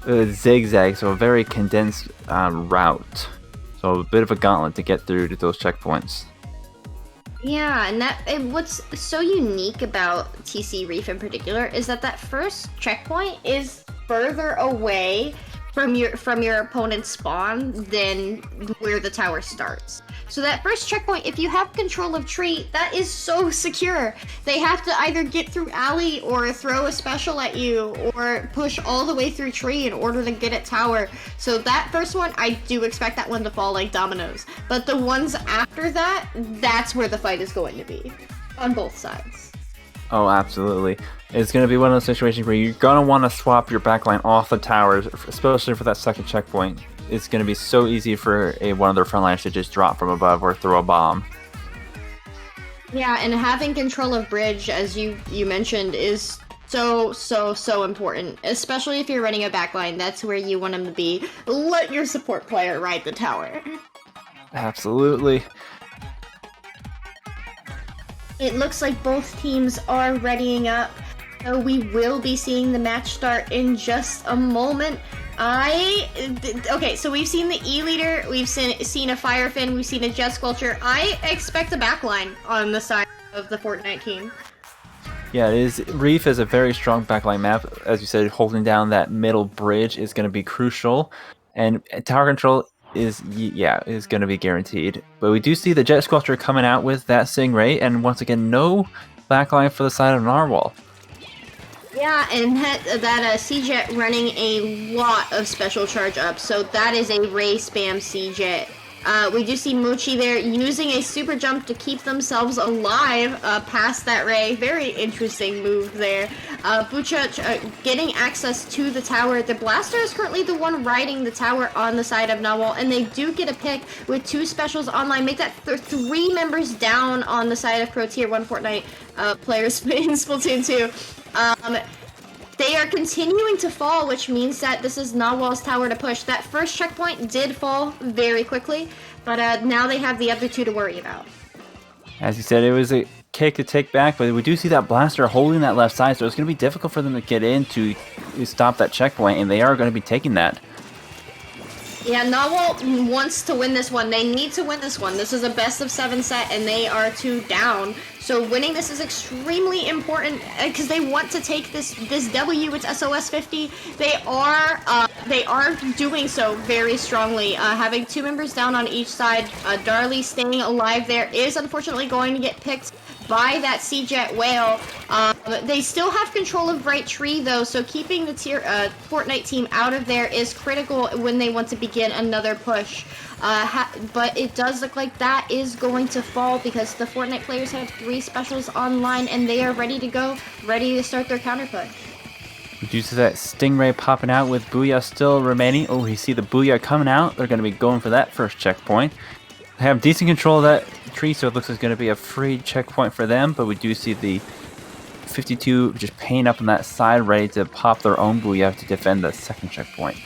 zigzag, so a very condensed route. So a bit of a gauntlet to get through to those checkpoints. Yeah, and what's so unique about TC Reef in particular is that first checkpoint is further away from your opponent's spawn than where the tower starts. So that first checkpoint, if you have control of tree, that is so secure. They have to either get through alley or throw a special at you or push all the way through tree in order to get at tower. So that first one, I do expect that one to fall like dominoes. But the ones after that, that's where the fight is going to be on both sides. Oh, absolutely. It's going to be one of those situations where you're going to want to swap your backline off the towers, especially for that second checkpoint. It's going to be so easy for one of their frontliners to just drop from above or throw a bomb. Yeah, and having control of bridge, as you mentioned, is so important. Especially if you're running a backline, that's where you want them to be. Let your support player ride the tower. Absolutely. It looks like both teams are readying up. So we will be seeing the match start in just a moment. Okay, so we've seen the E-Leader, we've seen a Firefin, we've seen a Jet Squelcher. I expect a backline on the side of the Fortnite team. Yeah, it is. Reef is a very strong backline map. As you said, holding down that middle bridge is going to be crucial. And tower control is going to be guaranteed. But we do see the Jet Squelcher coming out with that Stingray, and once again, no backline for the side of Narwhal. Yeah, and that C-Jet running a lot of special charge up, so that is a Ray spam C-Jet. We do see Mochi there using a super jump to keep themselves alive past that Ray. Very interesting move there. Bucha getting access to the tower. The Blaster is currently the one riding the tower on the side of Nawal, and they do get a pick with 2 specials online. Make that 3 members down on the side of Pro Tier 1 Fortnite players in Splatoon 2. They are continuing to fall, which means that this is Nawal's tower to push. That first checkpoint did fall very quickly, but now they have the other 2 to worry about. As you said, it was a cake to take back, but we do see that Blaster holding that left side, so it's going to be difficult for them to get in to stop that checkpoint, and they are going to be taking that. Yeah, Nawal wants to win this one. They need to win this one. This is a best of 7 set, and they are 2 down. So winning this is extremely important because they want to take this W. It's SOS 50. They are doing so very strongly. Having 2 members down on each side. Darley staying alive there is unfortunately going to get picked by that C-Jet Whale. They still have control of Bright Tree though, so keeping the Fortnite team out of there is critical when they want to begin another push. But it does look like that is going to fall because the Fortnite players have 3 specials online and they are ready to go, ready to start their counter push. Due to that Stingray popping out with Booyah still remaining. Oh, you see the Booyah coming out. They're going to be going for that first checkpoint. They have decent control of that tree, so it looks like it's going to be a free checkpoint for them, but we do see the 52 just paying up on that side, ready to pop their own Booyah to defend the second checkpoint.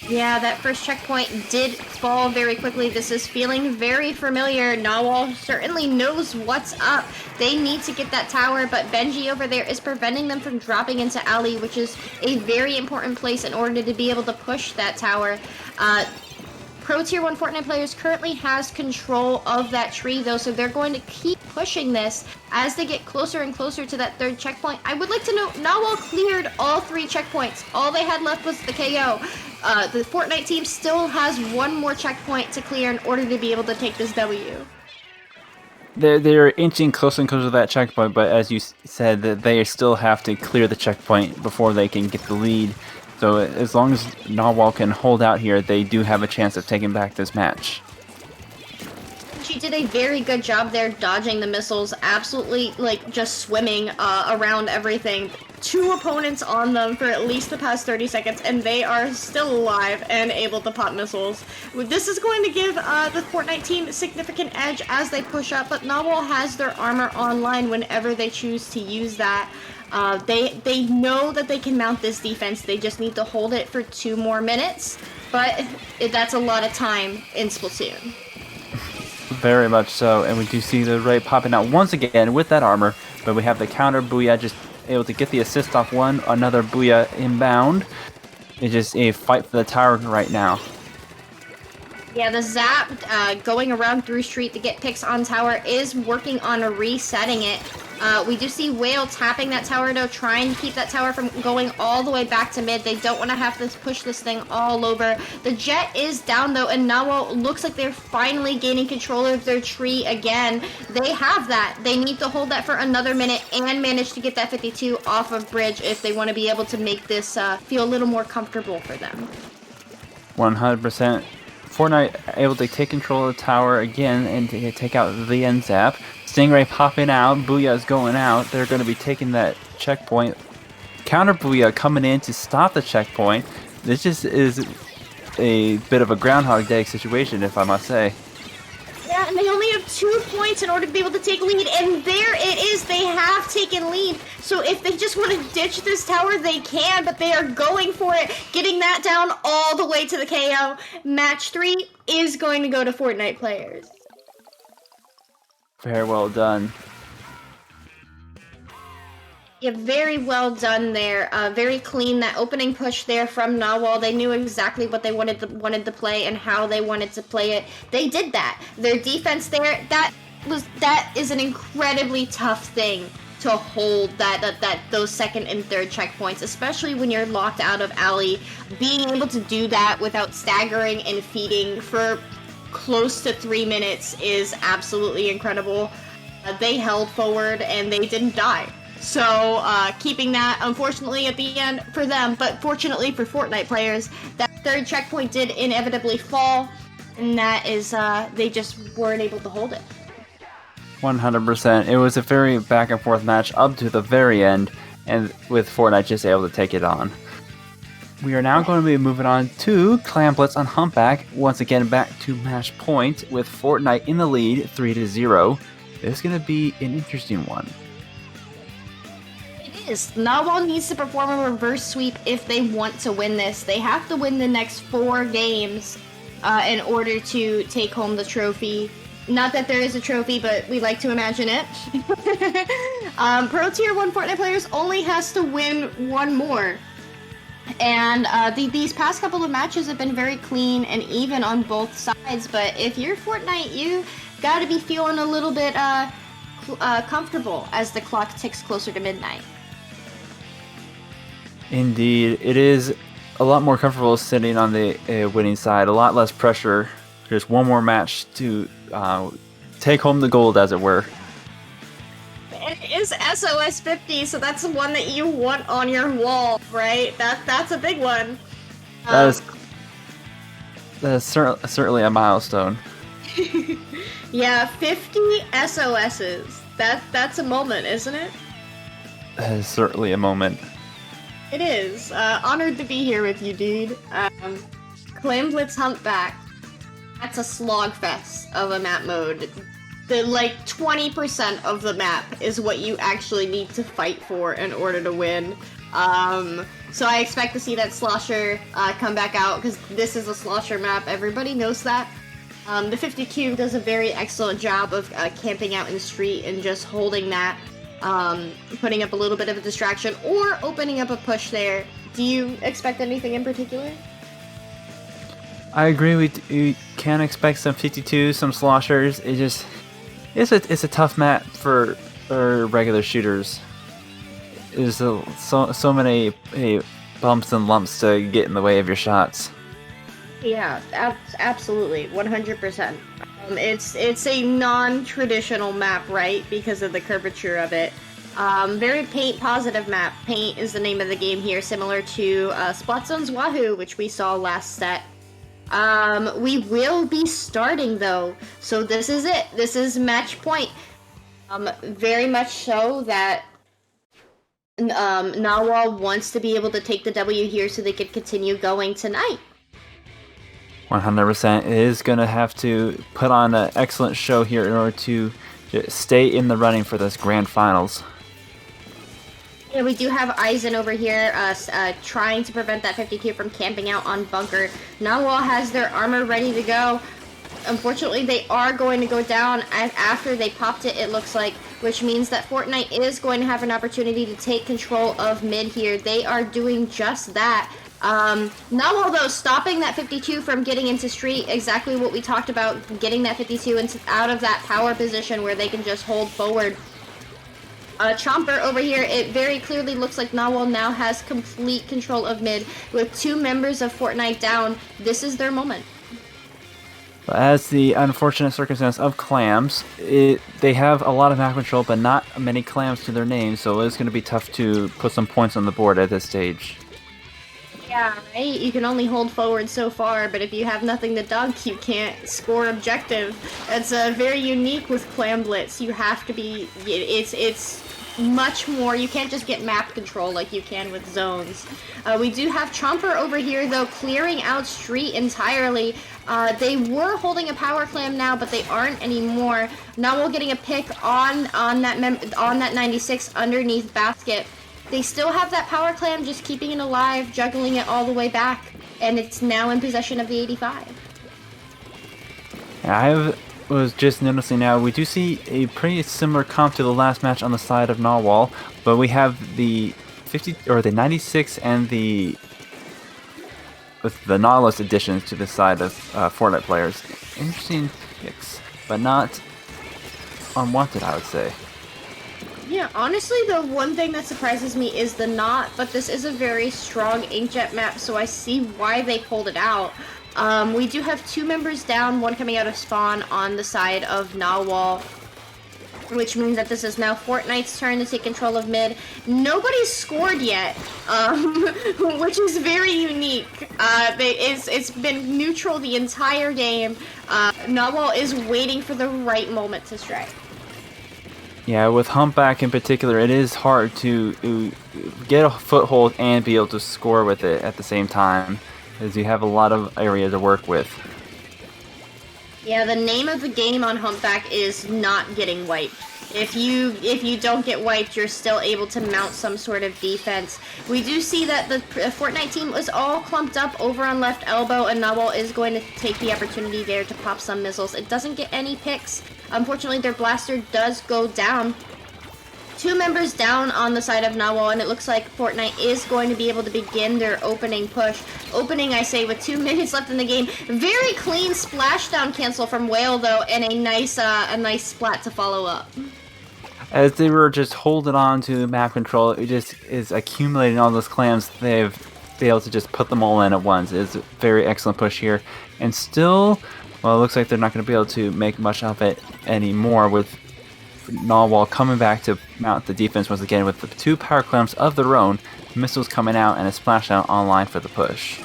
Yeah, that first checkpoint did fall very quickly. This is feeling very familiar. Nawal certainly knows what's up. They need to get that tower, but Benji over there is preventing them from dropping into alley, which is a very important place in order to be able to push that tower. Pro Tier 1 Fortnite players currently has control of that tree though, so they're going to keep pushing this as they get closer and closer to that 3rd checkpoint. I would like to note, Nawal cleared all 3 checkpoints. All they had left was the KO. The Fortnite team still has 1 more checkpoint to clear in order to be able to take this W. They're inching closer and closer to that checkpoint, but as you said, that they still have to clear the checkpoint before they can get the lead. So as long as Nawal can hold out here, they do have a chance of taking back this match. She did a very good job there dodging the missiles, absolutely like just swimming around everything. 2 opponents on them for at least the past 30 seconds, and they are still alive and able to pop missiles. This is going to give the Fortnite team a significant edge as they push up, but Nawal has their armor online whenever they choose to use that. They know that they can mount this defense, they just need to hold it for 2 more minutes, but that's a lot of time in Splatoon. Very much so, and we do see the Ray popping out once again with that armor, but we have the counter Booyah just able to get the assist off one, another Booyah inbound. It's just a fight for the tower right now. Yeah, the zap going around through street to get picks on tower is working on resetting it. We do see Whale tapping that tower though, trying to keep that tower from going all the way back to mid. They don't want to have to push this thing all over. The Jet is down though, and Nawal looks like they're finally gaining control of their tree again. They have that. They need to hold that for another minute and manage to get that 52 off of bridge if they want to be able to make this feel a little more comfortable for them. 100%. Fortnite able to take control of the tower again and to take out the end zap. Stingray popping out, Booyah's going out. They're going to be taking that checkpoint. Counter Booyah coming in to stop the checkpoint. This just is a bit of a Groundhog Day situation, if I must say. Yeah, and they only have 2 points in order to be able to take lead, and there it is. They have taken lead. So if they just want to ditch this tower, they can, but they are going for it, getting that down all the way to the KO. Match 3 is going to go to Fortnite players. Very well done. Yeah, very well done there. Very clean. That opening push there from Nawal. They knew exactly what they wanted to play and how they wanted to play it. They did that. Their defense there, that is an incredibly tough thing to hold. Those second and third checkpoints, especially when you're locked out of alley. Being able to do that without staggering and feeding for close to 3 minutes is absolutely incredible. They held forward and they didn't die. So keeping that, unfortunately, at the end for them, but fortunately for Fortnite players, that third checkpoint did inevitably fall, and that is, they just weren't able to hold it. 100%. It was a very back and forth match up to the very end, and with Fortnite just able to take it on. We are now going to be moving on to Clan Blitz on Humpback. Once again, back to match point with Fortnite in the lead, 3-0. This is going to be an interesting one. It is. Nawal needs to perform a reverse sweep if they want to win this. They have to win the next 4 games in order to take home the trophy. Not that there is a trophy, but we like to imagine it. Pro Tier 1 Fortnite players only has to win 1 more. And these past couple of matches have been very clean and even on both sides, but if you're Fortnite, you gotta be feeling a little bit comfortable as the clock ticks closer to midnight. Indeed, it is a lot more comfortable sitting on the winning side, a lot less pressure. There's one more match to take home the gold, as it were. It is SOS 50, so that's the one that you want on your wall, right? That's a big one. That is certainly a milestone. Yeah, 50 SOSs. That's a moment, isn't it? That is certainly a moment. It is. Honored to be here with you, dude. Clan Blitz Humpback. That's a slogfest of a map mode. The 20% of the map is what you actually need to fight for in order to win. So I expect to see that Slosher come back out, because this is a Slosher map. Everybody knows that. The 50Q does a very excellent job of camping out in the street and just holding that, putting up a little bit of a distraction or opening up a push there. Do you expect anything in particular? I agree. We can expect some 52s, some sloshers. It's a tough map for regular shooters. There's so many bumps and lumps to get in the way of your shots. Yeah, absolutely, 100%. It's a non-traditional map, right? Because of the curvature of it. Very paint positive map. Paint is the name of the game here, similar to Splatzone's Wahoo, which we saw last set. We will be starting though, so this is it. This is match point. Very much so that Nawal wants to be able to take the W here so they can continue going tonight. 100% is going to have to put on an excellent show here in order to stay in the running for this grand finals. Yeah, we do have Aizen over here trying to prevent that 52 from camping out on bunker. Nawal has their armor ready to go. Unfortunately, they are going to go down after they popped it, it looks like, which means that Fortnite is going to have an opportunity to take control of mid here. They are doing just that. Nawal, though, stopping that 52 from getting into street, exactly what we talked about, getting that 52 out of that power position where they can just hold forward. Chomper over here, it very clearly looks like Nawal now has complete control of mid. With 2 members of Fortnite down, this is their moment. As the unfortunate circumstance of clams, they have a lot of map control, but not many clams to their name, so it's going to be tough to put some points on the board at this stage. Yeah, right? You can only hold forward so far, but if you have nothing to dunk, you can't score objective. It's very unique with Clam Blitz. You have to be... It's much more... You can't just get map control like you can with zones. We do have Chomper over here, though, clearing out street entirely. They were holding a power clam now, but they aren't anymore. Nawal getting a pick on that 96 underneath basket. They still have that power clam, just keeping it alive, juggling it all the way back, and it's now in possession of the 85. I was just noticing now, we do see a pretty similar comp to the last match on the side of Nawal, but we have the 50 or the 96 and the Nautilus additions to the side of Fortnite players. Interesting picks, but not unwanted, I would say. Yeah, honestly, the one thing that surprises me is the knot, but this is a very strong inkjet map, so I see why they pulled it out. We do have 2 members down, one coming out of spawn on the side of Nawal, which means that this is now Fortnite's turn to take control of mid. Nobody's scored yet, which is very unique. It's been neutral the entire game. Nawal is waiting for the right moment to strike. Yeah, with Humpback in particular, it is hard to get a foothold and be able to score with it at the same time, as you have a lot of area to work with. Yeah, the name of the game on Humpback is not getting wiped. If you don't get wiped, you're still able to mount some sort of defense. We do see that the Fortnite team is all clumped up over on left elbow, and Nawal is going to take the opportunity there to pop some missiles. It doesn't get any picks. Unfortunately, their blaster does go down. 2 members down on the side of Nawal, and it looks like Fortnite is going to be able to begin their opening push. Opening, I say, with 2 minutes left in the game. Very clean splashdown cancel from Whale, though, and a nice splat to follow up. As they were just holding on to map control, it just is accumulating all those clams. They've been able to just put them all in at once. It's a very excellent push here. And still, well, it looks like they're not going to be able to make much of it anymore with Nawal coming back to mount the defense once again with the 2 power clams of their own, missiles coming out, and a splashdown online for the push.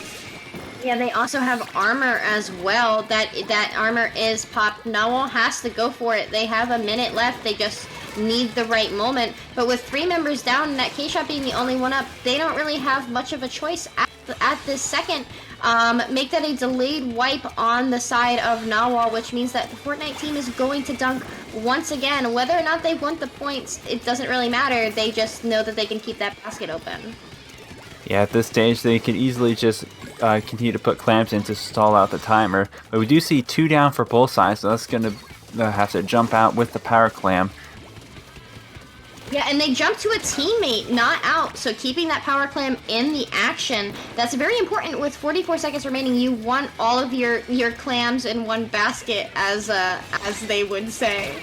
Yeah, they also have armor as well. That armor is popped. Nawal has to go for it. They have a minute left. They just need the right moment. But with 3 members down and that K-Shot being the only one up, they don't really have much of a choice at this second. Make that a delayed wipe on the side of Nawal, which means that the Fortnite team is going to dunk once again. Whether or not they want the points, it doesn't really matter. They just know that they can keep that basket open. Yeah, at this stage, they could easily just continue to put clams in to stall out the timer. But we do see 2 down for both sides, so that's going to have to jump out with the power clam. Yeah, and they jump to a teammate, not out. So keeping that power clam in the action, that's very important. With 44 seconds remaining, you want all of your clams in one basket, as they would say.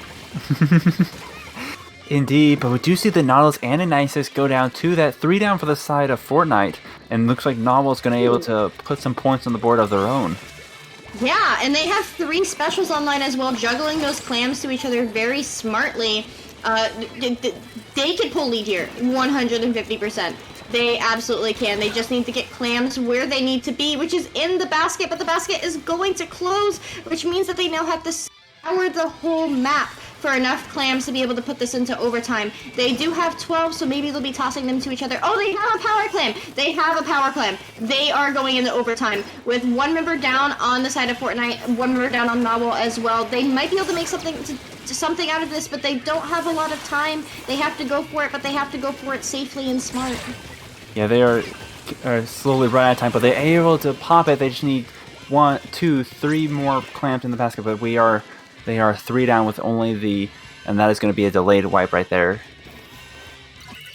Indeed, but we do see the Nautilus and a 96 go down to that 3 down for the side of Fortnite, and looks like Nawal's going to be able to put some points on the board of their own. Yeah, and they have 3 specials online as well, juggling those clams to each other very smartly. They could pull lead here, 150%. They absolutely can. They just need to get clams where they need to be, which is in the basket, but the basket is going to close, which means that they now have to scour the whole map for enough clams to be able to put this into overtime. They do have 12, so maybe they'll be tossing them to each other. Oh, they have a power clam! They have a power clam. They are going into overtime with one member down on the side of Fortnite, one member down on Nawal as well. They might be able to make something out of this, but they don't have a lot of time. They have to go for it, but they have to go for it safely and smart. Yeah, they are slowly running out of time, but they're able to pop it. They just need 1, 2, 3 more clamps in the basket, but they are 3 down with only and that is going to be a delayed wipe right there.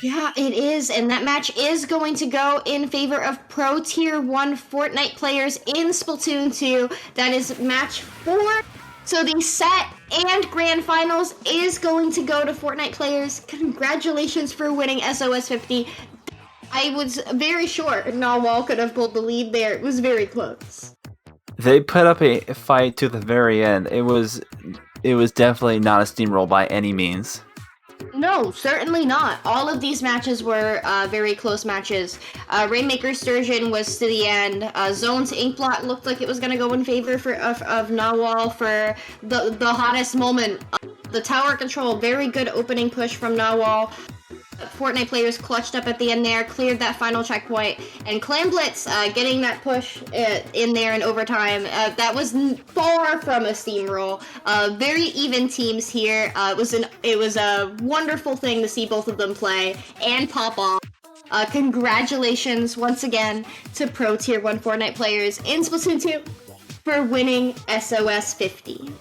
Yeah, it is, and that match is going to go in favor of Pro Tier 1 Fortnite players in Splatoon 2. That is match 4. So the set and grand finals is going to go to Fortnite players. Congratulations for winning SOS 50. I was very sure Nawal could have pulled the lead there. It was very close. They put up a fight to the very end. It was definitely not a steamroll by any means. No, certainly not. All of these matches were very close matches. Rainmaker Sturgeon was to the end. Zone's Inkblot looked like it was going to go in favor of Nawal for the hottest moment. The tower control, very good opening push from Nawal. Fortnite players clutched up at the end there, cleared that final checkpoint, and Clam Blitz getting that push in there in overtime. That was far from a steamroll. Very even teams here. It was a wonderful thing to see both of them play and pop off. Congratulations once again to Pro Tier 1 Fortnite players in Splatoon 2 for winning SOS 50.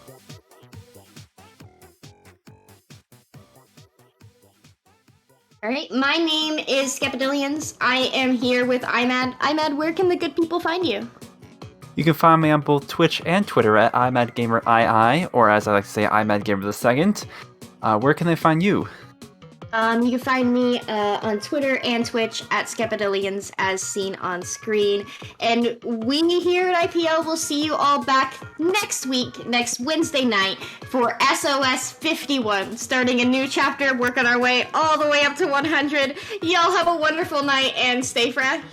Alright, my name is Skepadillions. I am here with IMAD. IMAD, where can the good people find you? You can find me on both Twitch and Twitter at IMADGamerII, or as I like to say, IMADGamer2. Where can they find you? You can find me on Twitter and Twitch at Skepadillions, as seen on screen. And we here at IPL will see you all back next week, next Wednesday night, for SOS 51, starting a new chapter, working our way all the way up to 100. Y'all have a wonderful night and stay fresh.